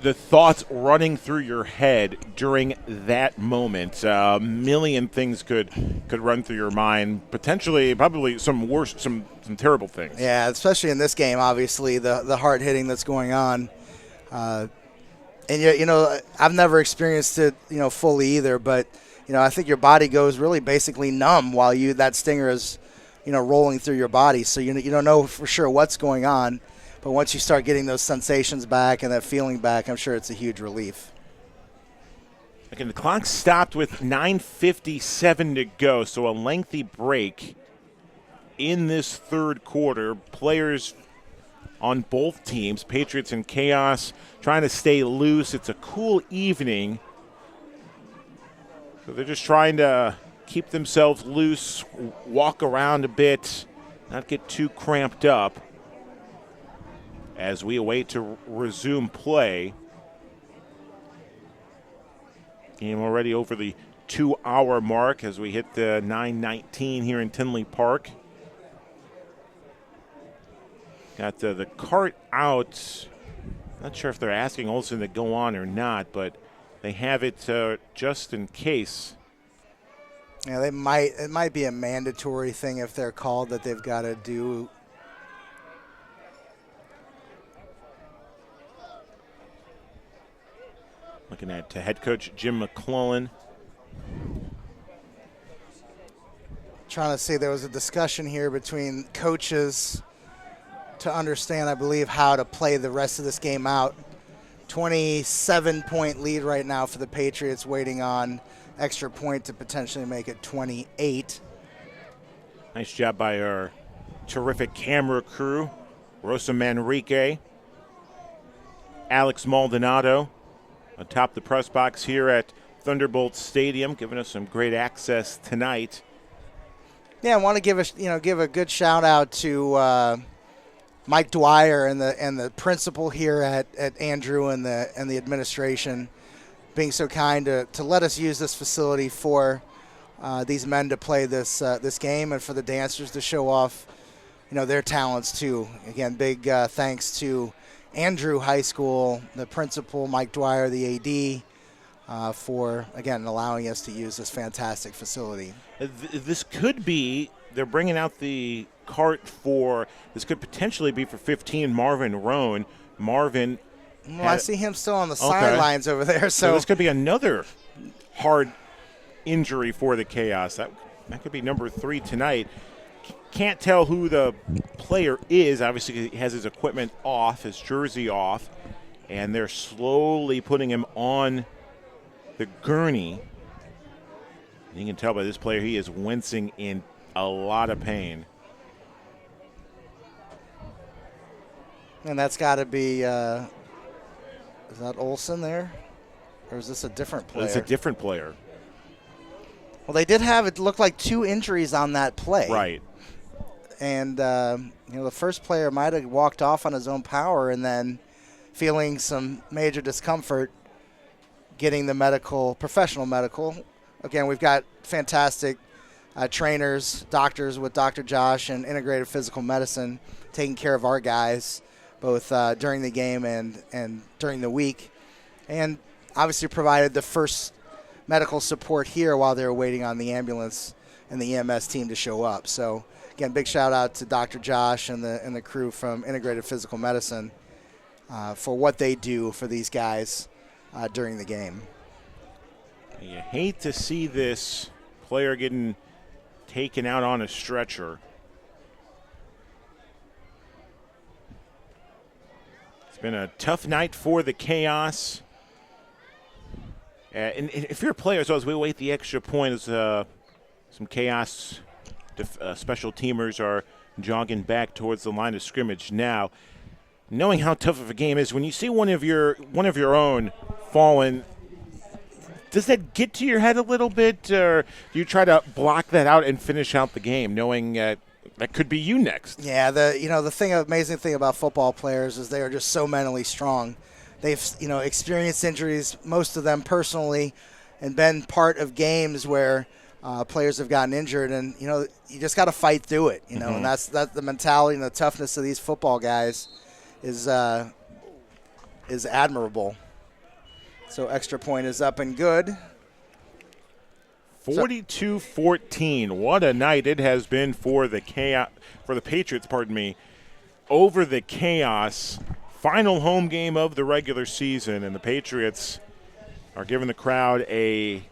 the thoughts running through your head during that moment. A million things could run through your mind. Potentially, probably some terrible things. Yeah, especially in this game, obviously, the hard hitting that's going on. And, I've never experienced it, fully either, but, I think your body goes really basically numb while that stinger is, rolling through your body. So you don't know for sure what's going on. But once you start getting those sensations back and that feeling back, I'm sure it's a huge relief. Again, the clock stopped with 9:57 to go, so a lengthy break in this third quarter. Players on both teams, Patriots and Chaos, trying to stay loose. It's a cool evening, so they're just trying to keep themselves loose, walk around a bit, not get too cramped up as we await to resume play. Game already over the 2-hour mark as we hit the 9:19 here in Tinley Park. Got the cart out. Not sure if they're asking Olsen to go on or not, but they have it just in case. Yeah, it might be a mandatory thing if they're called that they've got to do. Looking at head coach Jim McClellan. Trying to see, there was a discussion here between coaches to understand, I believe, how to play the rest of this game out. 27-point lead right now for the Patriots, waiting on extra point to potentially make it 28. Nice job by our terrific camera crew. Rosa Manrique, Alex Maldonado atop the press box here at Thunderbolt Stadium, giving us some great access tonight. Yeah, I want to give a good shout out to Mike Dwyer and the principal here at Andrew and the administration being so kind to let us use this facility for these men to play this game and for the dancers to show off their talents too. Again, big thanks to Andrew High School, the principal, Mike Dwyer, the AD, for again allowing us to use this fantastic facility. This could be, they're bringing out the cart for, this could potentially be for 15, Marvin Roan. Marvin. Well, I see him still on the sidelines over there. So this could be another hard injury for the Chaos. That could be number 3 tonight. Can't tell who the player is. Obviously, he has his equipment off, his jersey off, and they're slowly putting him on the gurney. You can tell by this player he is wincing in a lot of pain. And that's got to be, is that Olsen there? Or is this a different player? It's a different player. Well, they did have, it looked like 2 injuries on that play. Right. And, the first player might have walked off on his own power and then feeling some major discomfort getting the professional medical. Again, we've got fantastic trainers, doctors with Dr. Josh and Integrated Physical Medicine taking care of our guys both during the game and during the week. And obviously provided the first medical support here while they were waiting on the ambulance and the EMS team to show up. So, again, big shout out to Dr. Josh and the crew from Integrated Physical Medicine for what they do for these guys during the game. You hate to see this player getting taken out on a stretcher. It's been a tough night for the Chaos. And if you're a player, as well as we wait the extra point, as some Chaos special teamers are jogging back towards the line of scrimmage now. Knowing how tough of a game is, when you see one of your own fallen, does that get to your head a little bit, or do you try to block that out and finish out the game, knowing that could be you next? Yeah, amazing thing about football players is they are just so mentally strong. They've experienced injuries, most of them personally, and been part of games where players have gotten injured, and you just got to fight through it. And that's the mentality and the toughness of these football guys is admirable. So extra point is up and good. 42-14. What a night it has been for the Patriots, over the Chaos. Final home game of the regular season, and the Patriots are giving the crowd a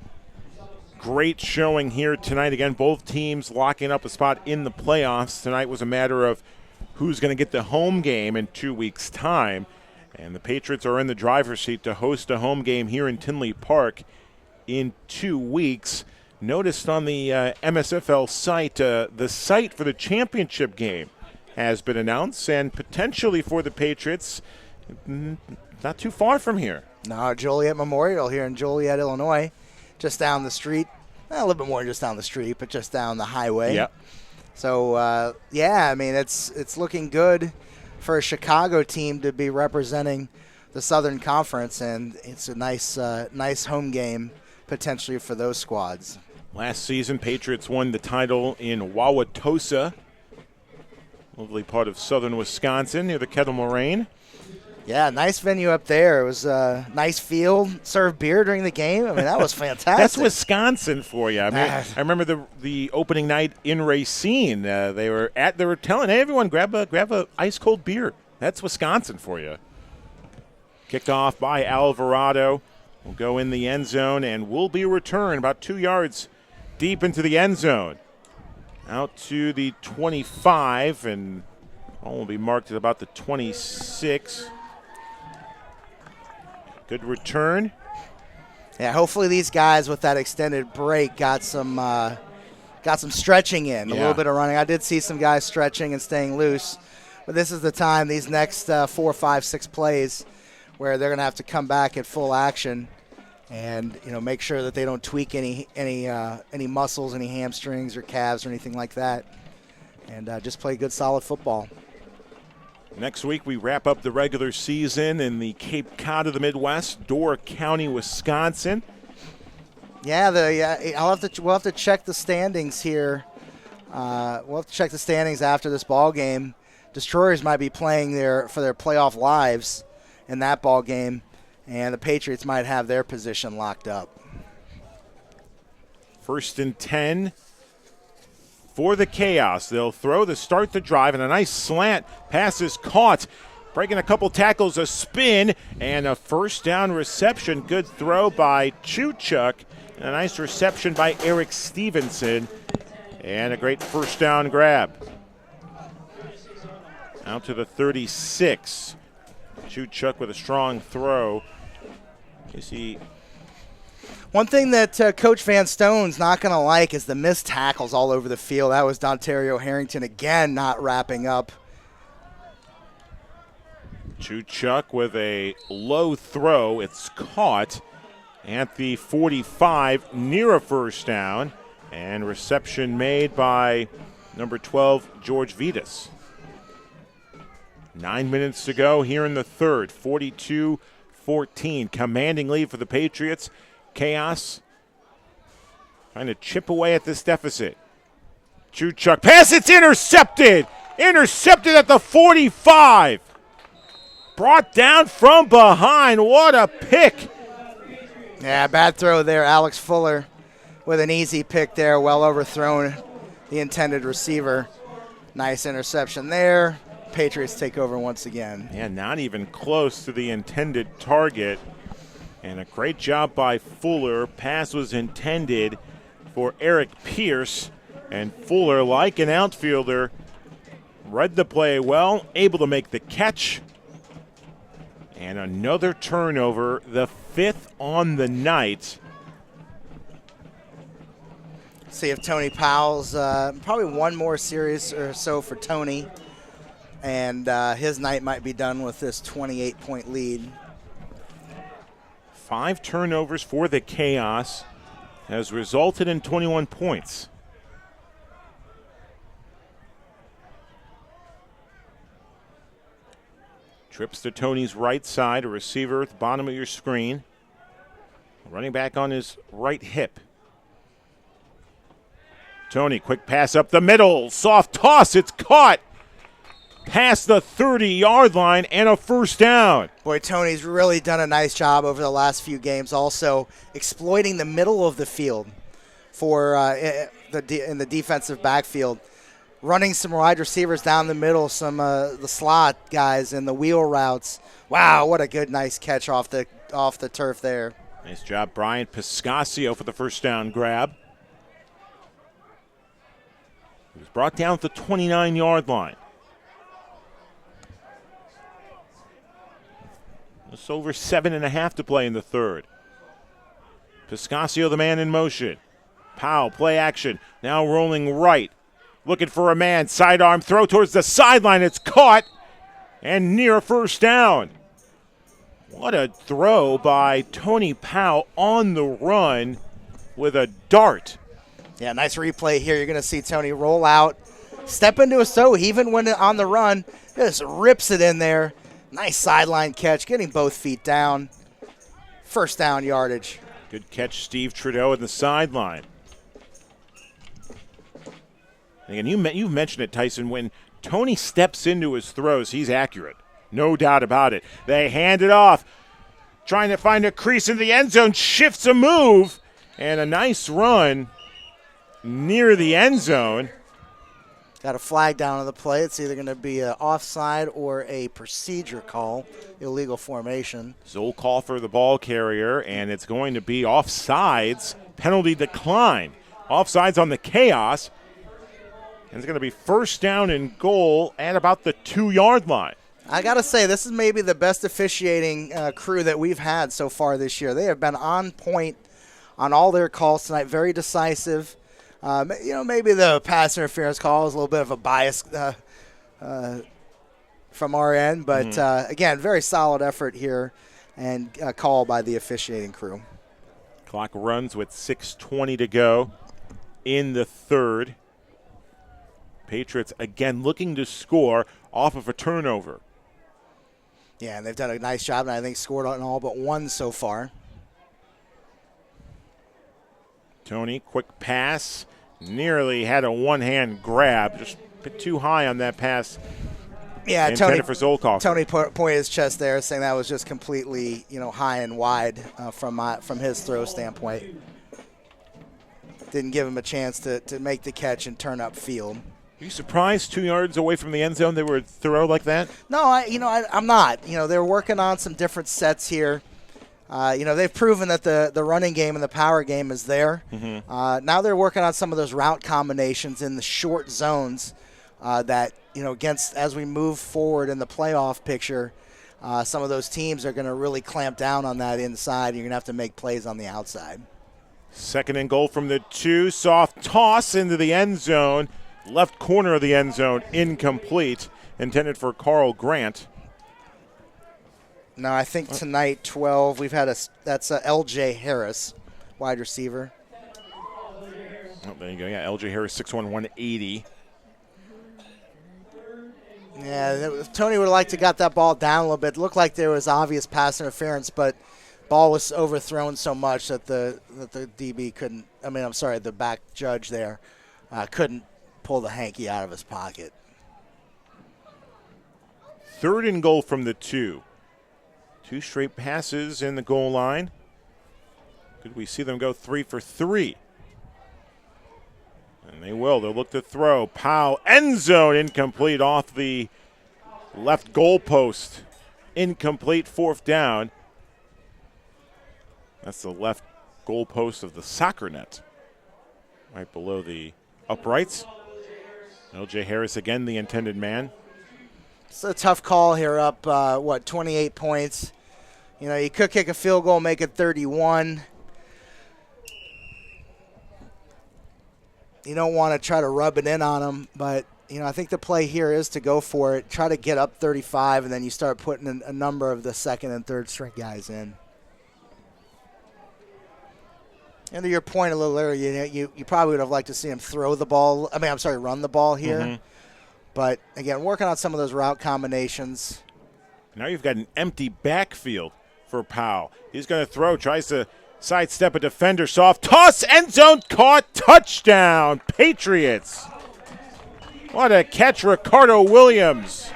great showing here tonight. Again, both teams locking up a spot in the playoffs. Tonight was a matter of who's going to get the home game in 2 weeks' time. And the Patriots are in the driver's seat to host a home game here in Tinley Park in 2 weeks. Noticed on the MSFL site, the site for the championship game has been announced, and potentially for the Patriots, not too far from here. No, Joliet Memorial here in Joliet, Illinois, just down the street. Well, a little bit more than just down the street, but just down the highway. Yep. So, it's looking good for a Chicago team to be representing the Southern Conference, and it's a nice home game potentially for those squads. Last season, Patriots won the title in Wauwatosa, lovely part of southern Wisconsin near the Kettle Moraine. Yeah, nice venue up there. It was a nice field. Served beer during the game. I mean, that was fantastic. That's Wisconsin for you. I mean, I remember the opening night in Racine. They were telling, hey, everyone, grab a ice cold beer. That's Wisconsin for you. Kickoff by Alvarado. Will go in the end zone and will be returned about 2 yards deep into the end zone. Out to the 25, and all will be marked at about the 26. Good return. Yeah, hopefully these guys with that extended break got some stretching in, a little bit of running. I did see some guys stretching and staying loose, but this is the time, these next 4, 5, 6 plays, where they're going to have to come back at full action and make sure that they don't tweak any muscles, any hamstrings or calves or anything like that, and just play good solid football. Next week we wrap up the regular season in the Cape Cod of the Midwest, Door County, Wisconsin. Yeah, we'll have to check the standings here. We'll have to check the standings after this ball game. Destroyers might be playing for their playoff lives in that ball game, and the Patriots might have their position locked up. 1st and 10 for the Chaos. They'll throw to start the drive, and a nice slant pass is caught. Breaking a couple tackles, a spin, and a first down reception. Good throw by Chuchuk, and a nice reception by Eric Stevenson, and a great first down grab. Out to the 36. Chuchuk with a strong throw. You see, one thing that Coach Van Stone's not going to like is the missed tackles all over the field. That was Dontario Harrington again not wrapping up. Chuchuk with a low throw. It's caught at the 45 near a first down, and reception made by number 12, George Vitas. 9 minutes to go here in the third. 42-14. Commanding lead for the Patriots. Chaos trying to chip away at this deficit. Chuchuk pass. It's intercepted. Intercepted at the 45. Brought down from behind. What a pick. Yeah, bad throw there. Alex Fuller with an easy pick there. Well overthrown the intended receiver. Nice interception there. Patriots take over once again. Yeah, not even close to the intended target. And a great job by Fuller. Pass was intended for Eric Pierce. And Fuller, like an outfielder, read the play well, able to make the catch. And another turnover, the 5th on the night. See if Tony Powell's probably one more series or so for Tony. And his night might be done with this 28-point lead. 5 turnovers for the Chaos has resulted in 21 points. Trips to Tony's right side, a receiver at the bottom of your screen. Running back on his right hip. Tony, quick pass up the middle. Soft toss, it's caught. Past the 30-yard line and a first down. Boy, Tony's really done a nice job over the last few games, also exploiting the middle of the field for in the defensive backfield, running some wide receivers down the middle, some the slot guys and the wheel routes. Wow, what a good, nice catch off the turf there. Nice job, Brian Piscasio for the first down grab. He was brought down at the 29-yard line. Just over 7.5 to play in the third. Piscasio, the man in motion. Powell, play action. Now rolling right. Looking for a man. Sidearm throw towards the sideline. It's caught. And near a first down. What a throw by Tony Powell on the run with a dart. Yeah, nice replay here. You're going to see Tony roll out, step into a so even when on the run, just rips it in there. Nice sideline catch, getting both feet down. First down yardage. Good catch, Steve Trudeau in the sideline. Again, you've mentioned it, Tyson. When Tony steps into his throws, he's accurate. No doubt about it. They hand it off. Trying to find a crease in the end zone. Shifts a move. And a nice run near the end zone. Got a flag down on the play. It's either going to be an offside or a procedure call, illegal formation. Zollkoffer, the ball carrier, and it's going to be offsides. Penalty decline. Offsides on the Chaos. And it's going to be first down and goal at about the 2-yard line. I got to say, this is maybe the best officiating crew that we've had so far this year. They have been on point on all their calls tonight, very decisive. Maybe the pass interference call is a little bit of a bias from our end, but again, very solid effort here and call by the officiating crew. Clock runs with 6:20 to go in the third. Patriots again looking to score off of a turnover. Yeah, and they've done a nice job, and I think scored on all but one so far. Tony, quick pass, nearly had a one-hand grab, just a bit too high on that pass. Yeah, intended for Zolkoff. Tony pointed his chest there, saying that was just completely, high and wide from his throw standpoint. Didn't give him a chance to make the catch and turn up field. Are you surprised 2 yards away from the end zone they were throw like that? No, I'm not. They're working on some different sets here. They've proven that the running game and the power game is there. Mm-hmm. Now they're working on some of those route combinations in the short zones that, against as we move forward in the playoff picture, some of those teams are going to really clamp down on that inside. You're going to have to make plays on the outside. 2nd and goal from the 2. Soft toss into the end zone. Left corner of the end zone, incomplete. Intended for Carl Grant. No, I think tonight 12. We've had that's L.J. Harris, wide receiver. Oh, there you go. Yeah, L.J. Harris, 6'1", 180. Yeah, Tony would have liked to got that ball down a little bit. It looked like there was obvious pass interference, but ball was overthrown so much that the DB couldn't. The back judge there couldn't pull the hanky out of his pocket. 3rd and goal from the 2. 2 straight passes in the goal line. Could we see them go 3 for 3? And they will. They'll look to throw. Powell, end zone, incomplete off the left goal post. Incomplete, 4th down. That's the left goal post of the soccer net. Right below the uprights. L.J. Harris again, the intended man. It's a tough call here up, 28 points. You could kick a field goal, make it 31. You don't want to try to rub it in on them, but, I think the play here is to go for it, try to get up 35, and then you start putting a number of the 2nd and 3rd string guys in. And to your point a little earlier, you probably would have liked to see him run the ball here. Mm-hmm. But, again, working on some of those route combinations. Now you've got an empty backfield for Powell. He's going to throw, tries to sidestep a defender, soft toss, end zone, caught, touchdown, Patriots. What a catch, Ricardo Williams.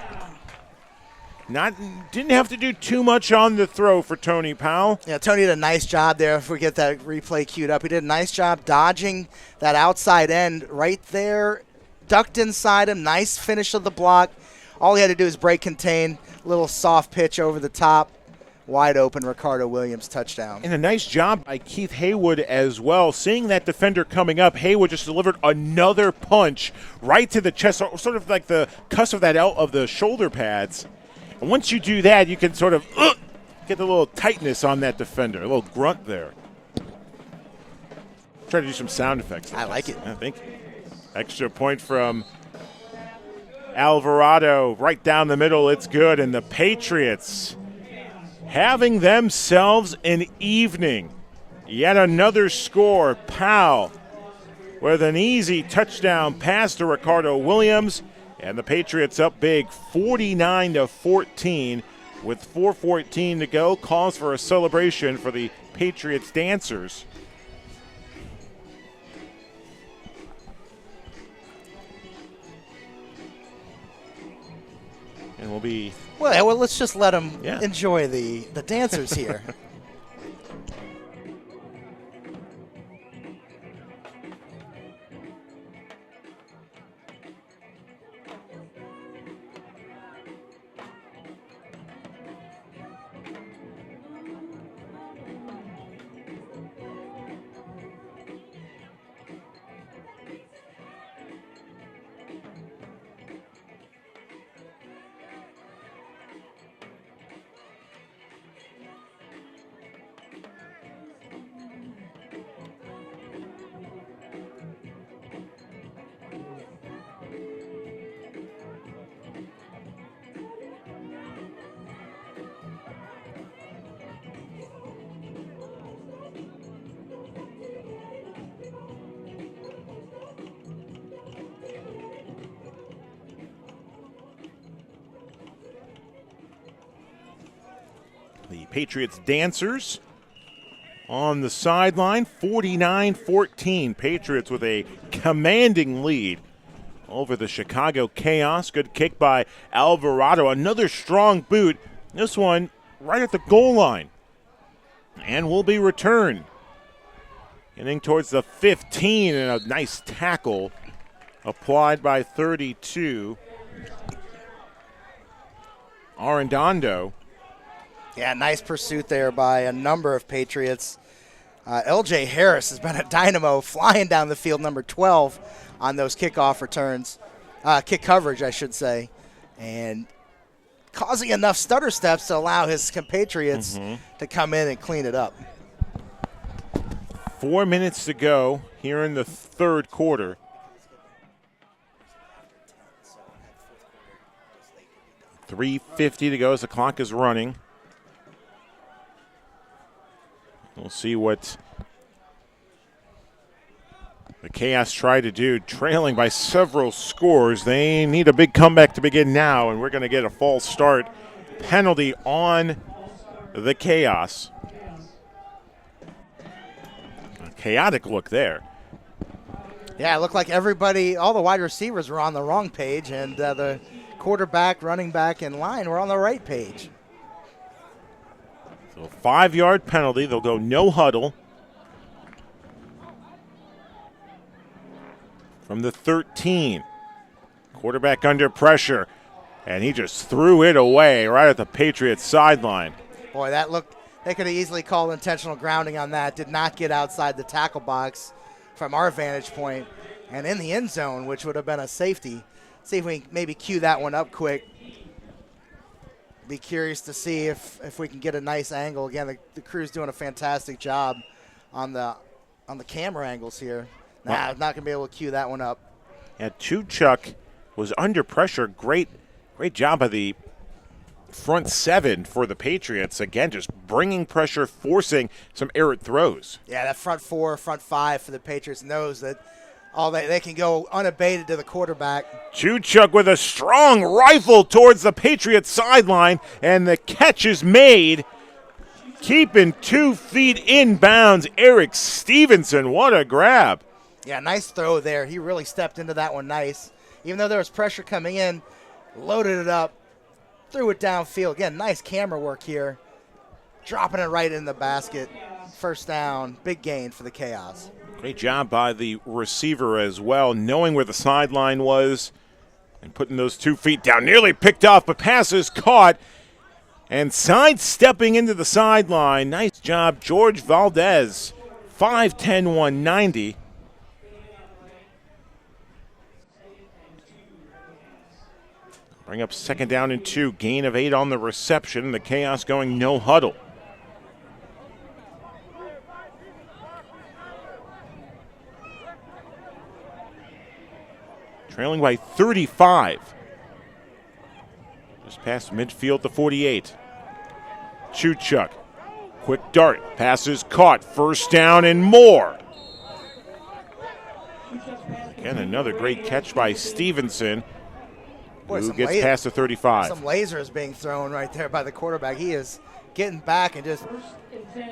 Didn't have to do too much on the throw for Tony Powell. Yeah, Tony did a nice job there. If we get that replay queued up, he did a nice job dodging that outside end right there, ducked inside him. Nice finish of the block. All he had to do is break contain, little soft pitch over the top, wide open. Ricardo Williams touchdown. And a nice job by Keith Haywood as well. Seeing that defender coming up, Haywood just delivered another punch right to the chest, sort of like the cusp of that of the shoulder pads. And once you do that, you can sort of get a little tightness on that defender, a little grunt there. Try to do some sound effects. I like it. I think. Extra point from Alvarado right down the middle. It's good. And the Patriots having themselves an evening. Yet another score. Powell with an easy touchdown pass to Ricardo Williams. And the Patriots up big, 49-14, with 4:14 to go. Calls for a celebration for the Patriots dancers. And we'll be... Well, let's just let them enjoy the dancers here. The Patriots dancers on the sideline, 49-14. Patriots with a commanding lead over the Chicago Chaos. Good kick by Alvarado. Another strong boot. This one right at the goal line. And will be returned. Getting towards the 15, and a nice tackle applied by 32. Arredondo. Yeah, nice pursuit there by a number of Patriots. L.J. Harris has been a dynamo, flying down the field, number 12, on those kickoff returns. Kick coverage, I should say. And causing enough stutter steps to allow his compatriots to come in and clean it up. 4 minutes to go here in the third quarter. .350 to go as the clock is running. We'll see what the Chaos try to do. Trailing by several scores. They need a big comeback to begin now, and we're going to get a false start penalty on the Chaos. A chaotic look there. Yeah, it looked like everybody, all the wide receivers were on the wrong page, and the quarterback, running back, and line were on the right page. So 5-yard penalty. They'll go no huddle. From the 13. Quarterback under pressure. And he just threw it away right at the Patriots sideline. Boy, that looked, they could have easily called intentional grounding on that. Did not get outside the tackle box from our vantage point. And in the end zone, which would have been a safety. See if we can maybe cue that one up quick. Be curious to see if we can get a nice angle. Again, the crew's doing a fantastic job on the camera angles here. Nah, not going to be able to cue that one up. Yeah, Chuchuk was under pressure. Great job by the front seven for the Patriots. Again, just bringing pressure, forcing some errant throws. Yeah, that front four, front five for the Patriots knows that they can go unabated to the quarterback. Chuchuk with a strong rifle towards the Patriots sideline, and the catch is made. Keeping 2 feet inbounds, Eric Stevenson. What a grab. Yeah, nice throw there. He really stepped into that one nice. Even though there was pressure coming in, loaded it up, threw it downfield. Again, nice camera work here. Dropping it right in the basket. First down, big gain for the Chaos. Great job by the receiver as well, knowing where the sideline was and putting those 2 feet down. Nearly picked off, but pass is caught. And sidestepping into the sideline. Nice job, George Valdez. 5'10", 190. Bring up second down and 2. Gain of 8 on the reception. The Chaos going no huddle. Trailing by 35. Just past midfield to 48. Chuchuk. Quick dart. Passes caught. First down and more. Again, another great catch by Stevenson, who gets past the 35. Some lasers being thrown right there by the quarterback. He is getting back and just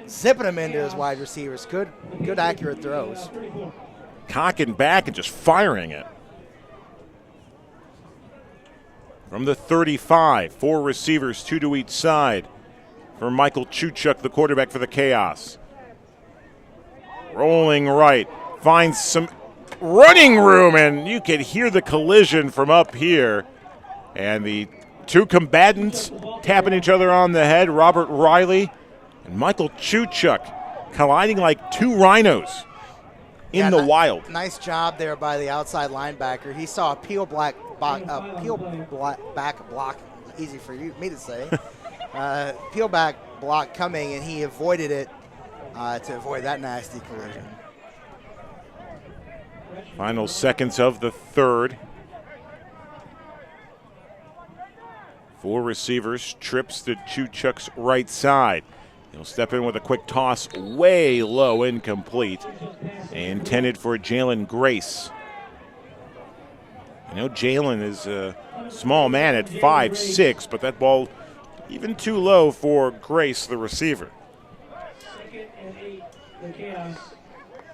zipping them into his wide receivers. Good accurate throws. Cocking back and just firing it. From the 35, 4 receivers, 2 to each side. For Michael Chuchuk, the quarterback for the Chaos. Rolling right, finds some running room, and you can hear the collision from up here. And the 2 combatants tapping each other on the head, Robert Riley and Michael Chuchuk, colliding like 2 rhinos in the wild. Nice job there by the outside linebacker. He saw a peel back block, easy for me to say, peel back block coming, and he avoided it to avoid that nasty collision. Final seconds of the third. 4 receivers, trips to Chuchuk's right side. He'll step in with a quick toss, way low, incomplete, intended for Jalen Grace. You know, Jalen is a small man at 5'6", but that ball even too low for Grace, the receiver.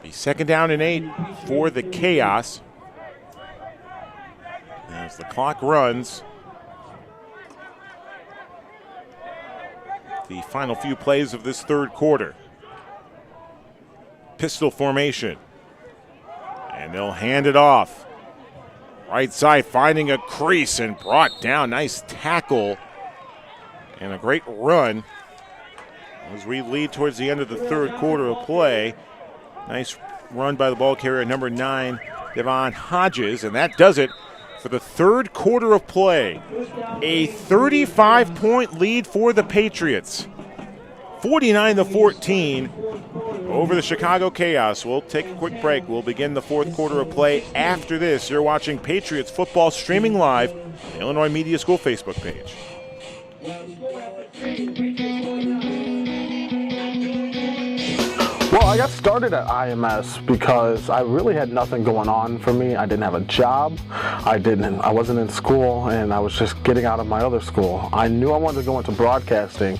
Be 2nd down and 8 for the Chaos. As the clock runs, the final few plays of this 3rd quarter. Pistol formation. And they'll hand it off. Right side finding a crease and brought down. Nice tackle and a great run as we lead towards the end of the 3rd quarter of play. Nice run by the ball carrier, number 9, Devon Hodges, and that does it for the 3rd quarter of play. A 35-point lead for the Patriots. 49-14 over the Chicago Chaos. We'll take a quick break. We'll begin the 4th quarter of play after this. You're watching Patriots football streaming live on the Illinois Media School Facebook page. Well, I got started at IMS because I really had nothing going on for me. I didn't have a job. I wasn't in school, and I was just getting out of my other school. I knew I wanted to go into broadcasting,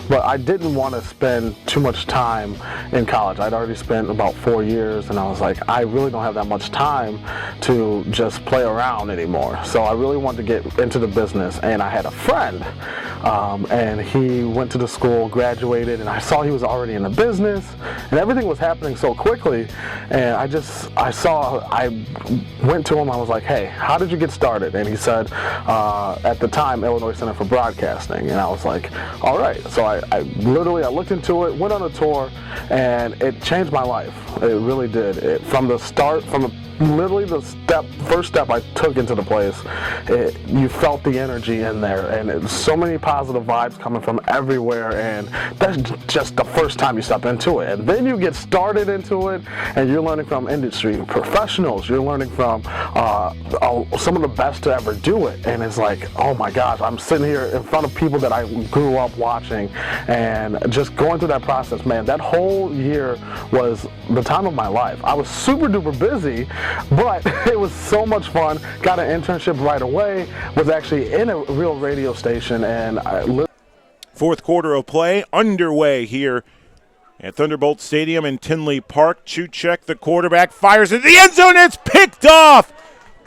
but I didn't want to spend too much time in college. I'd already spent about 4 years, and I was like, I really don't have that much time to just play around anymore. So I really wanted to get into the business, and I had a friend, and he went to the school, graduated, and I saw he was already in the business, and everything was happening so quickly, and I went to him, I was like, hey, how did you get started? And he said, at the time, Illinois Center for Broadcasting, and I was like, all right. So I looked into it, went on a tour, and it changed my life. It really did. From the first step I took into the place, you felt the energy in there, and so many positive vibes coming from everywhere, and that's just the first time you step into it. And then you get started into it, and you're learning from industry professionals, you're learning from some of the best to ever do it, and it's like, oh my gosh, I'm sitting here in front of people that I grew up watching, and just going through that process, man, that whole year was the time of my life. I was super duper busy, but it was so much fun. Got an internship right away, was actually in a real radio station, and 4th quarter of play underway here at Thunderbolt Stadium in Tinley Park. Chuchek, the quarterback, fires into the end zone. It's picked off.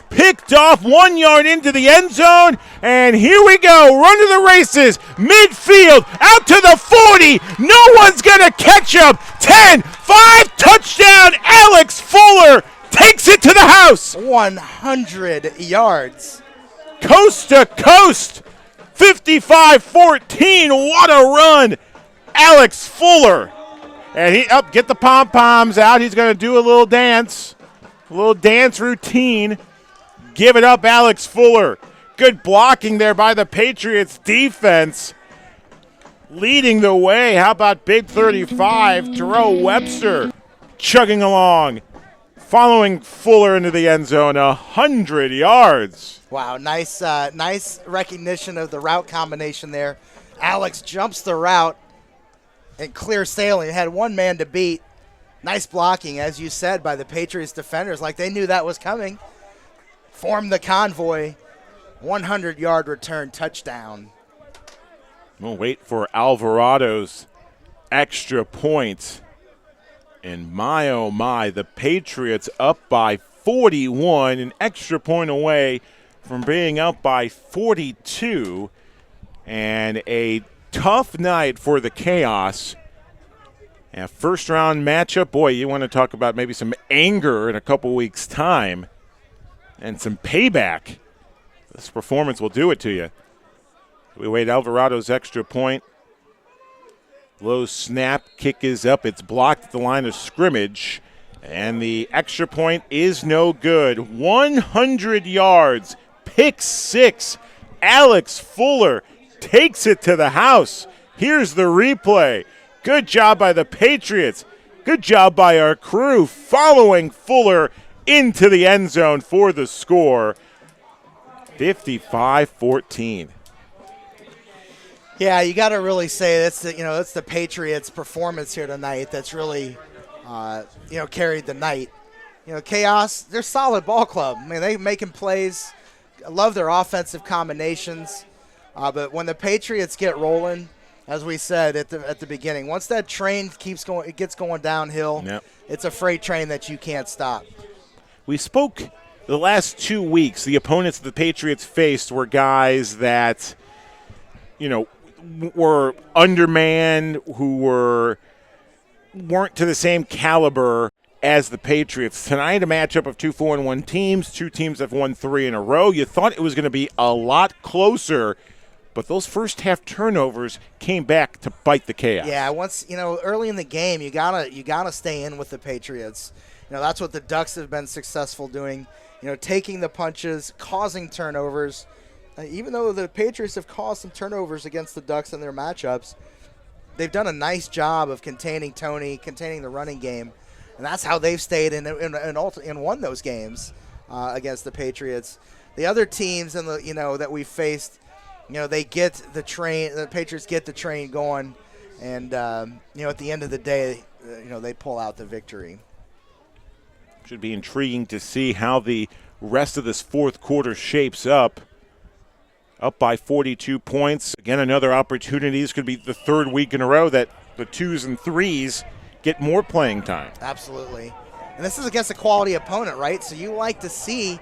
Picked off 1 yard into the end zone. And here we go. Run to the races. Midfield. Out to the 40. No one's going to catch him. 10, 5, touchdown. Alex Fuller takes it to the house. 100 yards. Coast to coast. 55-14. What a run. Alex Fuller. And get the pom-poms out. He's going to do a little dance routine. Give it up, Alex Fuller. Good blocking there by the Patriots defense. Leading the way. How about Big 35, Terrell Webster chugging along. Following Fuller into the end zone, 100 yards. Wow, nice recognition of the route combination there. Alex jumps the route and clear sailing. Had one man to beat. Nice blocking, as you said, by the Patriots defenders. Like they knew that was coming. Formed the convoy. 100-yard return touchdown. We'll wait for Alvarado's extra point. And my, oh my, the Patriots up by 41, an extra point away from being up by 42. And a tough night for the Chaos. A first-round matchup. Boy, you want to talk about maybe some anger in a couple weeks' time and some payback. This performance will do it to you. We wait Alvarado's extra point. Low snap, kick is up. It's blocked at the line of scrimmage. And the extra point is no good. 100 yards, pick six. Alex Fuller takes it to the house. Here's the replay. Good job by the Patriots. Good job by our crew following Fuller into the end zone for the score. 55-14. Yeah, you got to really say that's the Patriots' performance here tonight that's really carried the night. Chaos, they're a solid ball club. I mean, they're making plays. I love their offensive combinations. But when the Patriots get rolling, as we said at the beginning, once that train it gets going downhill, it's a freight train that you can't stop. We spoke the last 2 weeks. The opponents the Patriots faced were guys that, were undermanned, who weren't to the same caliber as the Patriots. Tonight, a matchup of 2 4-1 teams. 2 teams have won 3 in a row. You thought it was going to be a lot closer, but those first half turnovers came back to bite the chaos. Yeah, once early in the game, you gotta stay in with the Patriots. That's what the Ducks have been successful doing. Taking the punches, causing turnovers. Even though the Patriots have caused some turnovers against the Ducks in their matchups, they've done a nice job of containing Tony, containing the running game, and that's how they've stayed and won those games against the Patriots. The other teams that we faced, they get the train. The Patriots get the train going, and at the end of the day, they pull out the victory. Should be intriguing to see how the rest of this fourth quarter shapes up. Up by 42 points. Again, another opportunity. This could be the third week in a row that the 2s and 3s get more playing time. Absolutely. And this is against a quality opponent, right? So you like to see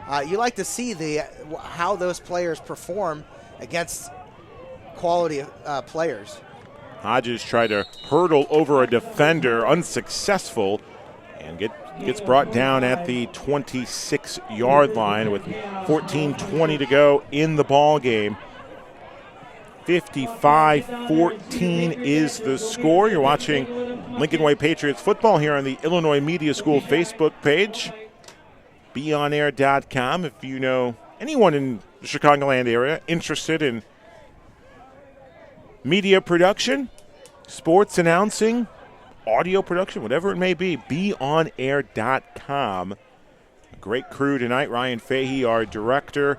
how those players perform against quality players. Hodges tried to hurdle over a defender, unsuccessful, and gets brought down at the 26-yard line with 14:20 to go in the ball game. 55-14 is the score. You're watching Lincoln Way Patriots football here on the Illinois Media School Facebook page. BeOnAir.com if you know anyone in the Chicagoland area interested in media production, sports announcing, audio production, whatever it may be, BeOnAir.com. A great crew tonight. Ryan Fahey, our director.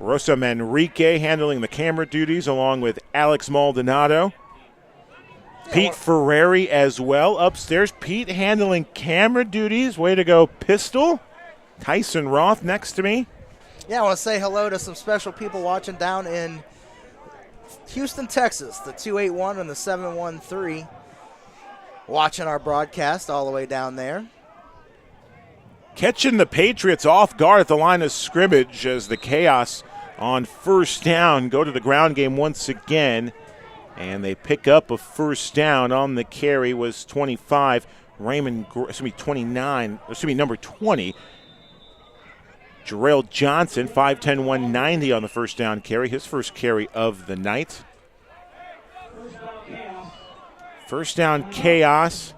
Rosa Manrique handling the camera duties along with Alex Maldonado. Pete Ferreri as well upstairs. Pete handling camera duties. Way to go, Pistol. Tyson Roth next to me. Yeah, I want to say hello to some special people watching down in Houston, Texas, the 281 and the 713. Watching our broadcast all the way down there. Catching the Patriots off guard at the line of scrimmage as the chaos on first down go to the ground game once again. And they pick up a first down on the carry was 25. Number 20. Jarrell Johnson, 5'10", 190 on the first down carry. His first carry of the night. First down chaos.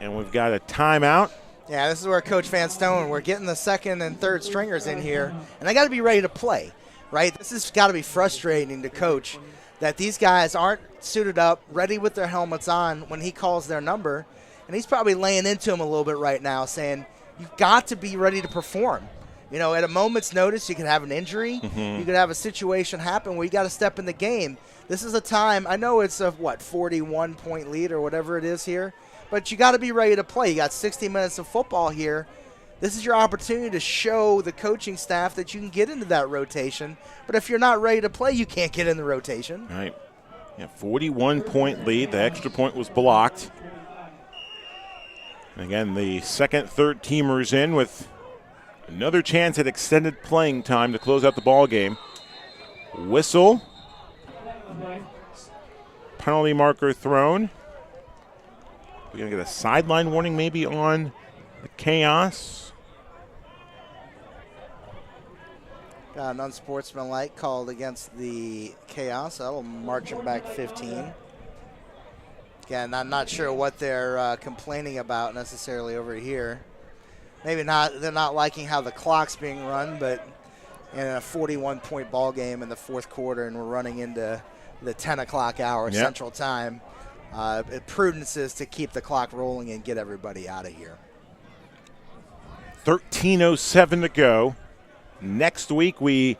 And we've got a timeout. Yeah, this is where Coach Van Stone, we're getting the second and third stringers in here, and they got to be ready to play, right? This has got to be frustrating to coach that these guys aren't suited up, ready with their helmets on when he calls their number, and he's probably laying into them a little bit right now saying, you've got to be ready to perform. At a moment's notice, you could have an injury. You could have a situation happen where you got to step in the game. This is a time, I know it's a, 41-point lead or whatever it is here, but you got to be ready to play. You got 60 minutes of football here. This is your opportunity to show the coaching staff that you can get into that rotation. But if you're not ready to play, you can't get in the rotation. Right. Yeah, 41-point lead. The extra point was blocked. And again, the second, third teamers in with another chance at extended playing time to close out the ball game. Whistle. Penalty marker thrown. We're going to get a sideline warning maybe on the chaos. Got an unsportsmanlike called against the chaos. That'll march them back 15. Again, I'm not sure what they're complaining about necessarily over here. Maybe not. They're not liking how the clock's being run, but in a 41-point ball game in the fourth quarter, and we're running into the 10 o'clock hour Central Time. Prudence is to keep the clock rolling and get everybody out of here. 13:07 to go. Next week we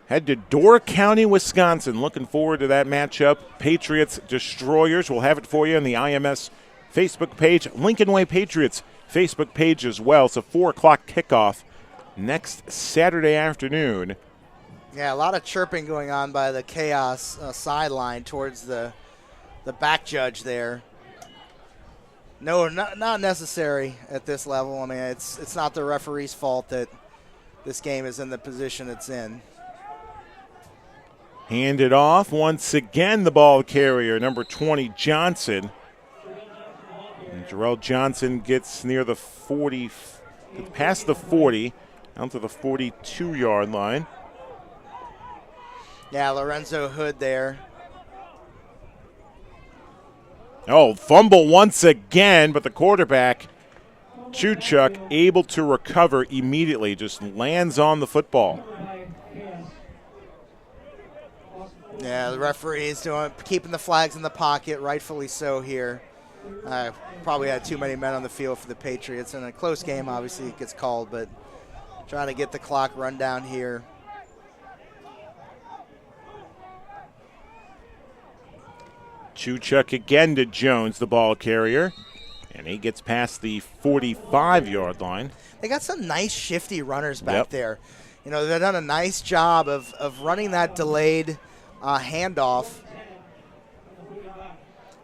head to Door County, Wisconsin. Looking forward to that matchup. Patriots Destroyers. We'll have it for you on the IMS Facebook page. Lincoln Way Patriots Facebook page as well. It's a 4 o'clock kickoff next Saturday afternoon. Yeah, a lot of chirping going on by the Chaos sideline towards the back judge there. No, not necessary at this level. I mean, it's not the referee's fault that this game is in the position it's in. Handed off once again, the ball carrier, number 20, Johnson. And Jarrell Johnson gets near the 40, past the 40, down to the 42-yard line. Yeah, Lorenzo Hood there. Oh, fumble once again, but the quarterback, Chuchuk, able to recover immediately, just lands on the football. Yeah, the referee is keeping the flags in the pocket, rightfully so here. Probably had too many men on the field for the Patriots. In a close game, obviously, it gets called, but trying to get the clock run down here. Chuchuk again to Jones, the ball carrier, and he gets past the 45-yard line. They got some nice shifty runners back there. You know, they've done a nice job of running that delayed handoff.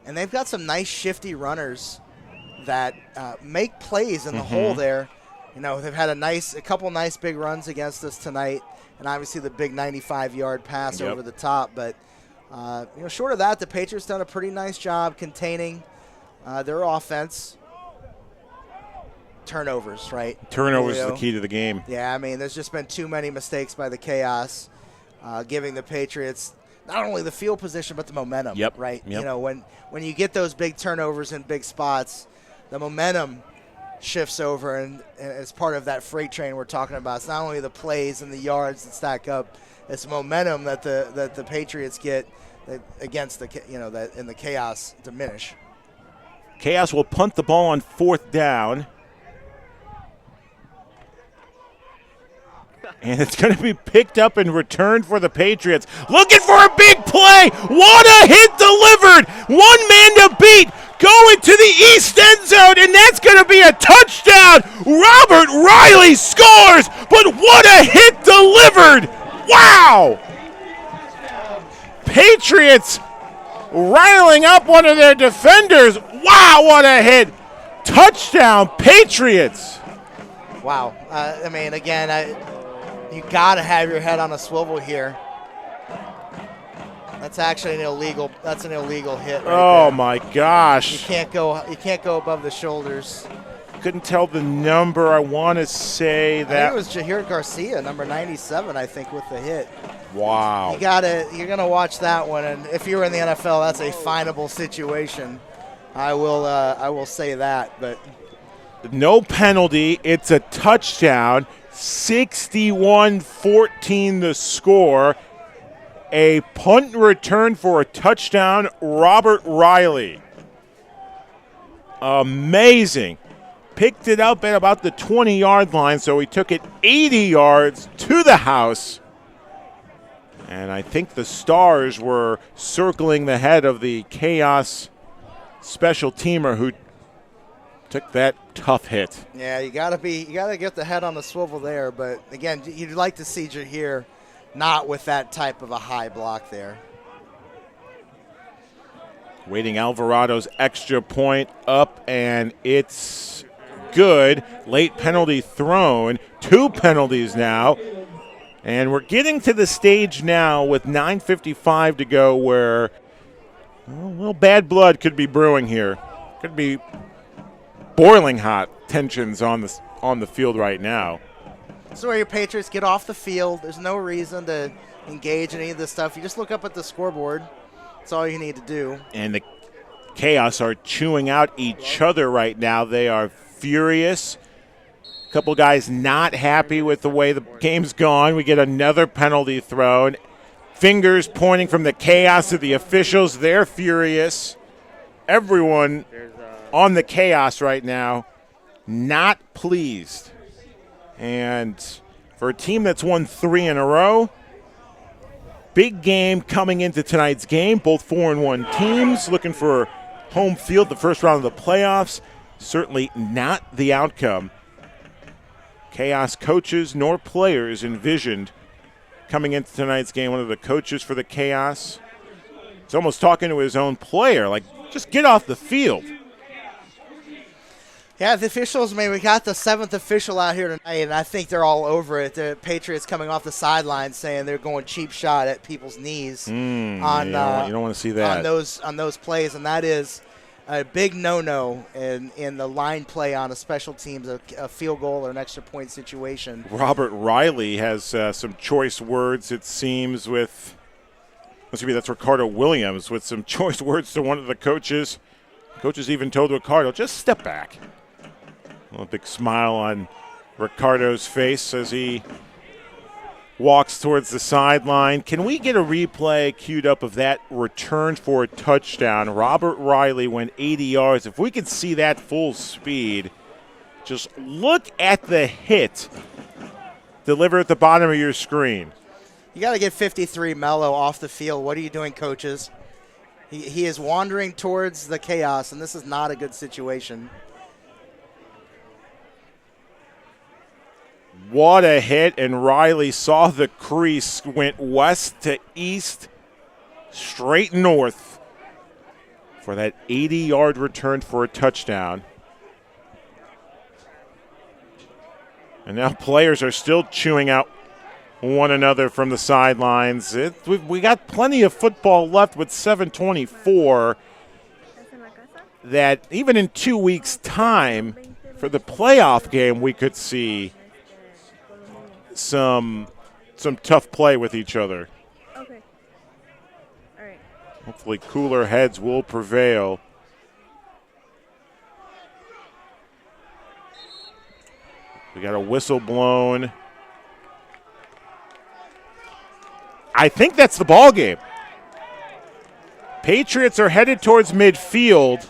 And they've got some nice shifty runners that make plays in the hole there. You know, they've had a couple nice big runs against us tonight, and obviously the big 95-yard pass over the top. But, you know, short of that, the Patriots done a pretty nice job containing their offense. Turnovers, right? Turnovers is the key to the game. Yeah, I mean, there's just been too many mistakes by the Chaos, giving the Patriots not only the field position but the momentum, right? You know, when you get those big turnovers in big spots, the momentum shifts over, and as part of that freight train we're talking about, it's not only the plays and the yards that stack up, it's momentum that the Patriots get against that in the Chaos diminish. Chaos will punt the ball on 4th down. And it's going to be picked up and returned for the Patriots. Looking for a big play. What a hit delivered. One man to beat. Going to the east end zone, and that's going to be a touchdown. Robert Riley scores, but what a hit delivered. Wow. Patriots riling up one of their defenders. Wow, what a hit. Touchdown, Patriots. Wow. I mean, again, you got to have your head on a swivel here. That's actually an illegal hit right Oh there. my gosh. You can't go above the shoulders. Couldn't tell the number. I want to say I that think it was Jahir Garcia, number 97, I think, with the hit. Wow. You're gonna watch that one, and if you were in the NFL, that's a finable situation. I will say that, but no penalty. It's a touchdown. 61-14 the score. A punt return for a touchdown, Robert Riley. Amazing. Picked it up at about the 20-yard line, so he took it 80 yards to the house. And I think the Stars were circling the head of the Chaos special teamer who took that tough hit. yeah, you gotta get the head on the swivel there. But again, you'd like to see Jahir not with that type of a high block there. Waiting Alvarado's extra point up, and it's good. Late penalty thrown. 2 penalties now. And we're getting to the stage now with 9:55 to go where a little bad blood could be brewing here. Could be boiling hot tensions on the field right now. This is where your Patriots get off the field. There's no reason to engage in any of this stuff. You just look up at the scoreboard. That's all you need to do. And the Chaos are chewing out each other right now. They are furious. A couple guys not happy with the way the game's gone. We get another penalty thrown. Fingers pointing from the Chaos to the officials. They're furious. Everyone on the Chaos right now not pleased. And for a team that's won 3 in a row, big game coming into tonight's game. Both 4-1 teams looking for home field the first round of the playoffs. Certainly not the outcome Chaos coaches nor players envisioned coming into tonight's game. One of the coaches for the Chaos is almost talking to his own player, like, just get off the field. Yeah, the officials, we got the 7th official out here tonight, and I think they're all over it. The Patriots coming off the sideline saying they're going cheap shot at people's knees You don't want to see that. on those plays, and that is a big no-no in the line play on a special teams, a field goal or an extra point situation. Robert Riley has some choice words, it seems, with that's Ricardo Williams, with some choice words to one of the coaches. Coaches even told Ricardo, just step back. A big smile on Ricardo's face as he walks towards the sideline. Can we get a replay queued up of that return for a touchdown? Robert Riley went 80 yards. If we could see that full speed, just look at the hit delivered at the bottom of your screen. You got to get 53 Mello off the field. What are you doing, coaches? He is wandering towards the Chaos, and this is not a good situation. What a hit, and Riley saw the crease, went west to east, straight north for that 80-yard return for a touchdown. And now players are still chewing out one another from the sidelines. We got plenty of football left with 7:24. That even in 2 weeks' time, for the playoff game, we could see some tough play with each other. Okay. All right. Hopefully cooler heads will prevail. We got a whistle blown. I think that's the ball game. Patriots are headed towards midfield.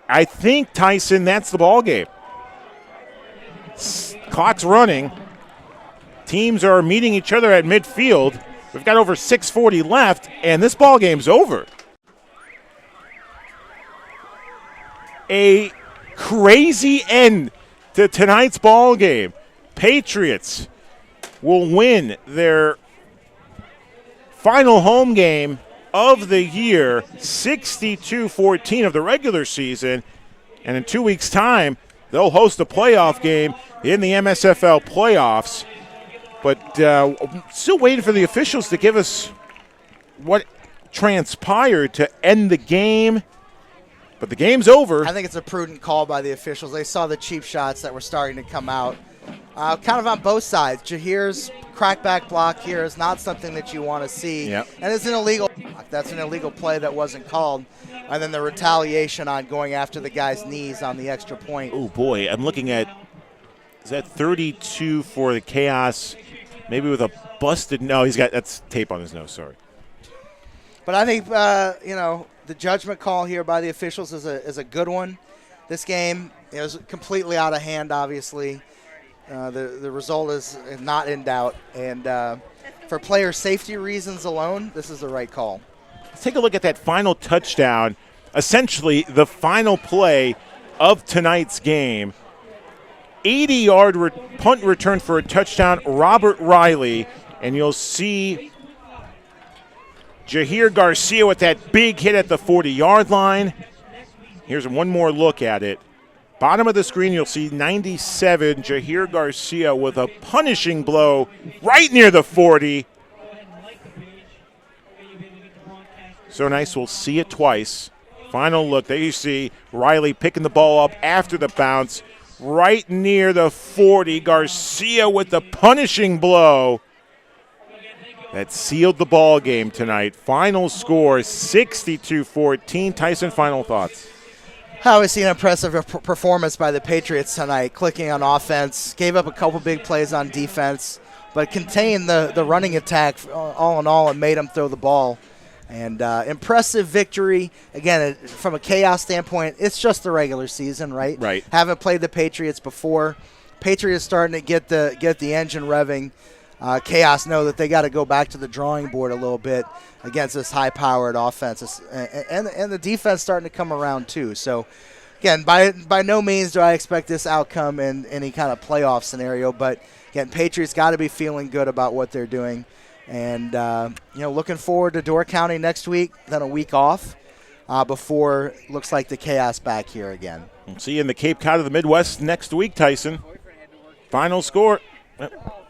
I think, Tyson, that's the ball game. Clock's running. Teams are meeting each other at midfield. We've got over 6:40 left, and this ball game's over. A crazy end to tonight's ball game. Patriots will win their final home game of the year, 62-14 of the regular season, and in 2 weeks' time, they'll host a playoff game in the MSFL playoffs. But still waiting for the officials to give us what transpired to end the game. But the game's over. I think it's a prudent call by the officials. They saw the cheap shots that were starting to come out. Kind of on both sides. Jahir's crackback block here is not something that you want to see. Yep. And it's an illegal block. That's an illegal play that wasn't called. And then the retaliation on going after the guy's knees on the extra point. Oh, boy. I'm looking at, is that 32 for the Chaos? Maybe with a busted, no, that's tape on his nose, sorry. But I think, the judgment call here by the officials is a good one. This game is completely out of hand, obviously. The result is not in doubt. And for player safety reasons alone, this is the right call. Let's take a look at that final touchdown, essentially the final play of tonight's game. 80-yard punt return for a touchdown, Robert Riley, and you'll see Jahir Garcia with that big hit at the 40-yard line. Here's one more look at it. Bottom of the screen, you'll see 97, Jahir Garcia with a punishing blow right near the 40. So nice, we'll see it twice. Final look, there you see Riley picking the ball up after the bounce. Right near the 40, Garcia with the punishing blow. That sealed the ball game tonight. Final score, 62-14. Tyson, final thoughts? Obviously an impressive performance by the Patriots tonight, clicking on offense, gave up a couple big plays on defense, but contained the running attack all in all and made them throw the ball. And impressive victory. Again, from a Chaos standpoint, it's just the regular season, right? Right. Haven't played the Patriots before. Patriots starting to get the engine revving. Chaos know that they got to go back to the drawing board a little bit against this high-powered offense. And the defense starting to come around too. So Again, by no means do I expect this outcome in any kind of playoff scenario, but again, Patriots got to be feeling good about what they're doing, and looking forward to Door County next week, then a week off before looks like the chaos back here again. We'll see you in the Cape Cod of the Midwest next week, Tyson. Final score.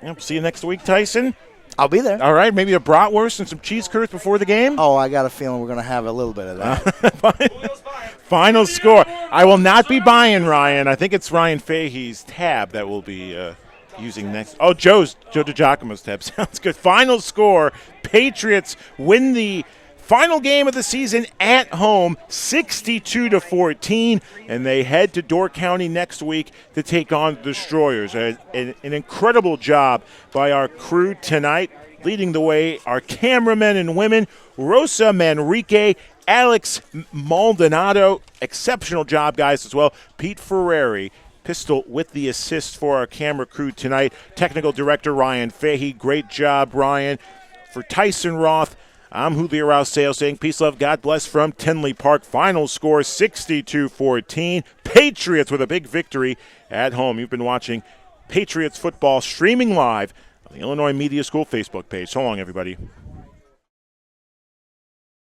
Yep, see you next week, Tyson. I'll be there. All right, maybe a bratwurst and some cheese curds before the game? Oh, I got a feeling we're going to have a little bit of that. Final score. I will not be buying, Ryan. I think it's Ryan Fahey's tab that we'll be using next. Oh, Joe DiGiacomo's tab. Sounds good. Final score. Patriots win the final game of the season at home, 62-14, and they head to Door County next week to take on the Destroyers. An incredible job by our crew tonight. Leading the way, our cameramen and women, Rosa Manrique, Alex Maldonado. Exceptional job, guys, as well. Pete Ferrari, Pistol with the assist for our camera crew tonight. Technical director Ryan Fahey. Great job, Ryan. For Tyson Roth, I'm Julio Rouseo saying peace, love, God bless from Tinley Park. Final score 62-14. Patriots with a big victory at home. You've been watching Patriots football streaming live on the Illinois Media School Facebook page. So long, everybody.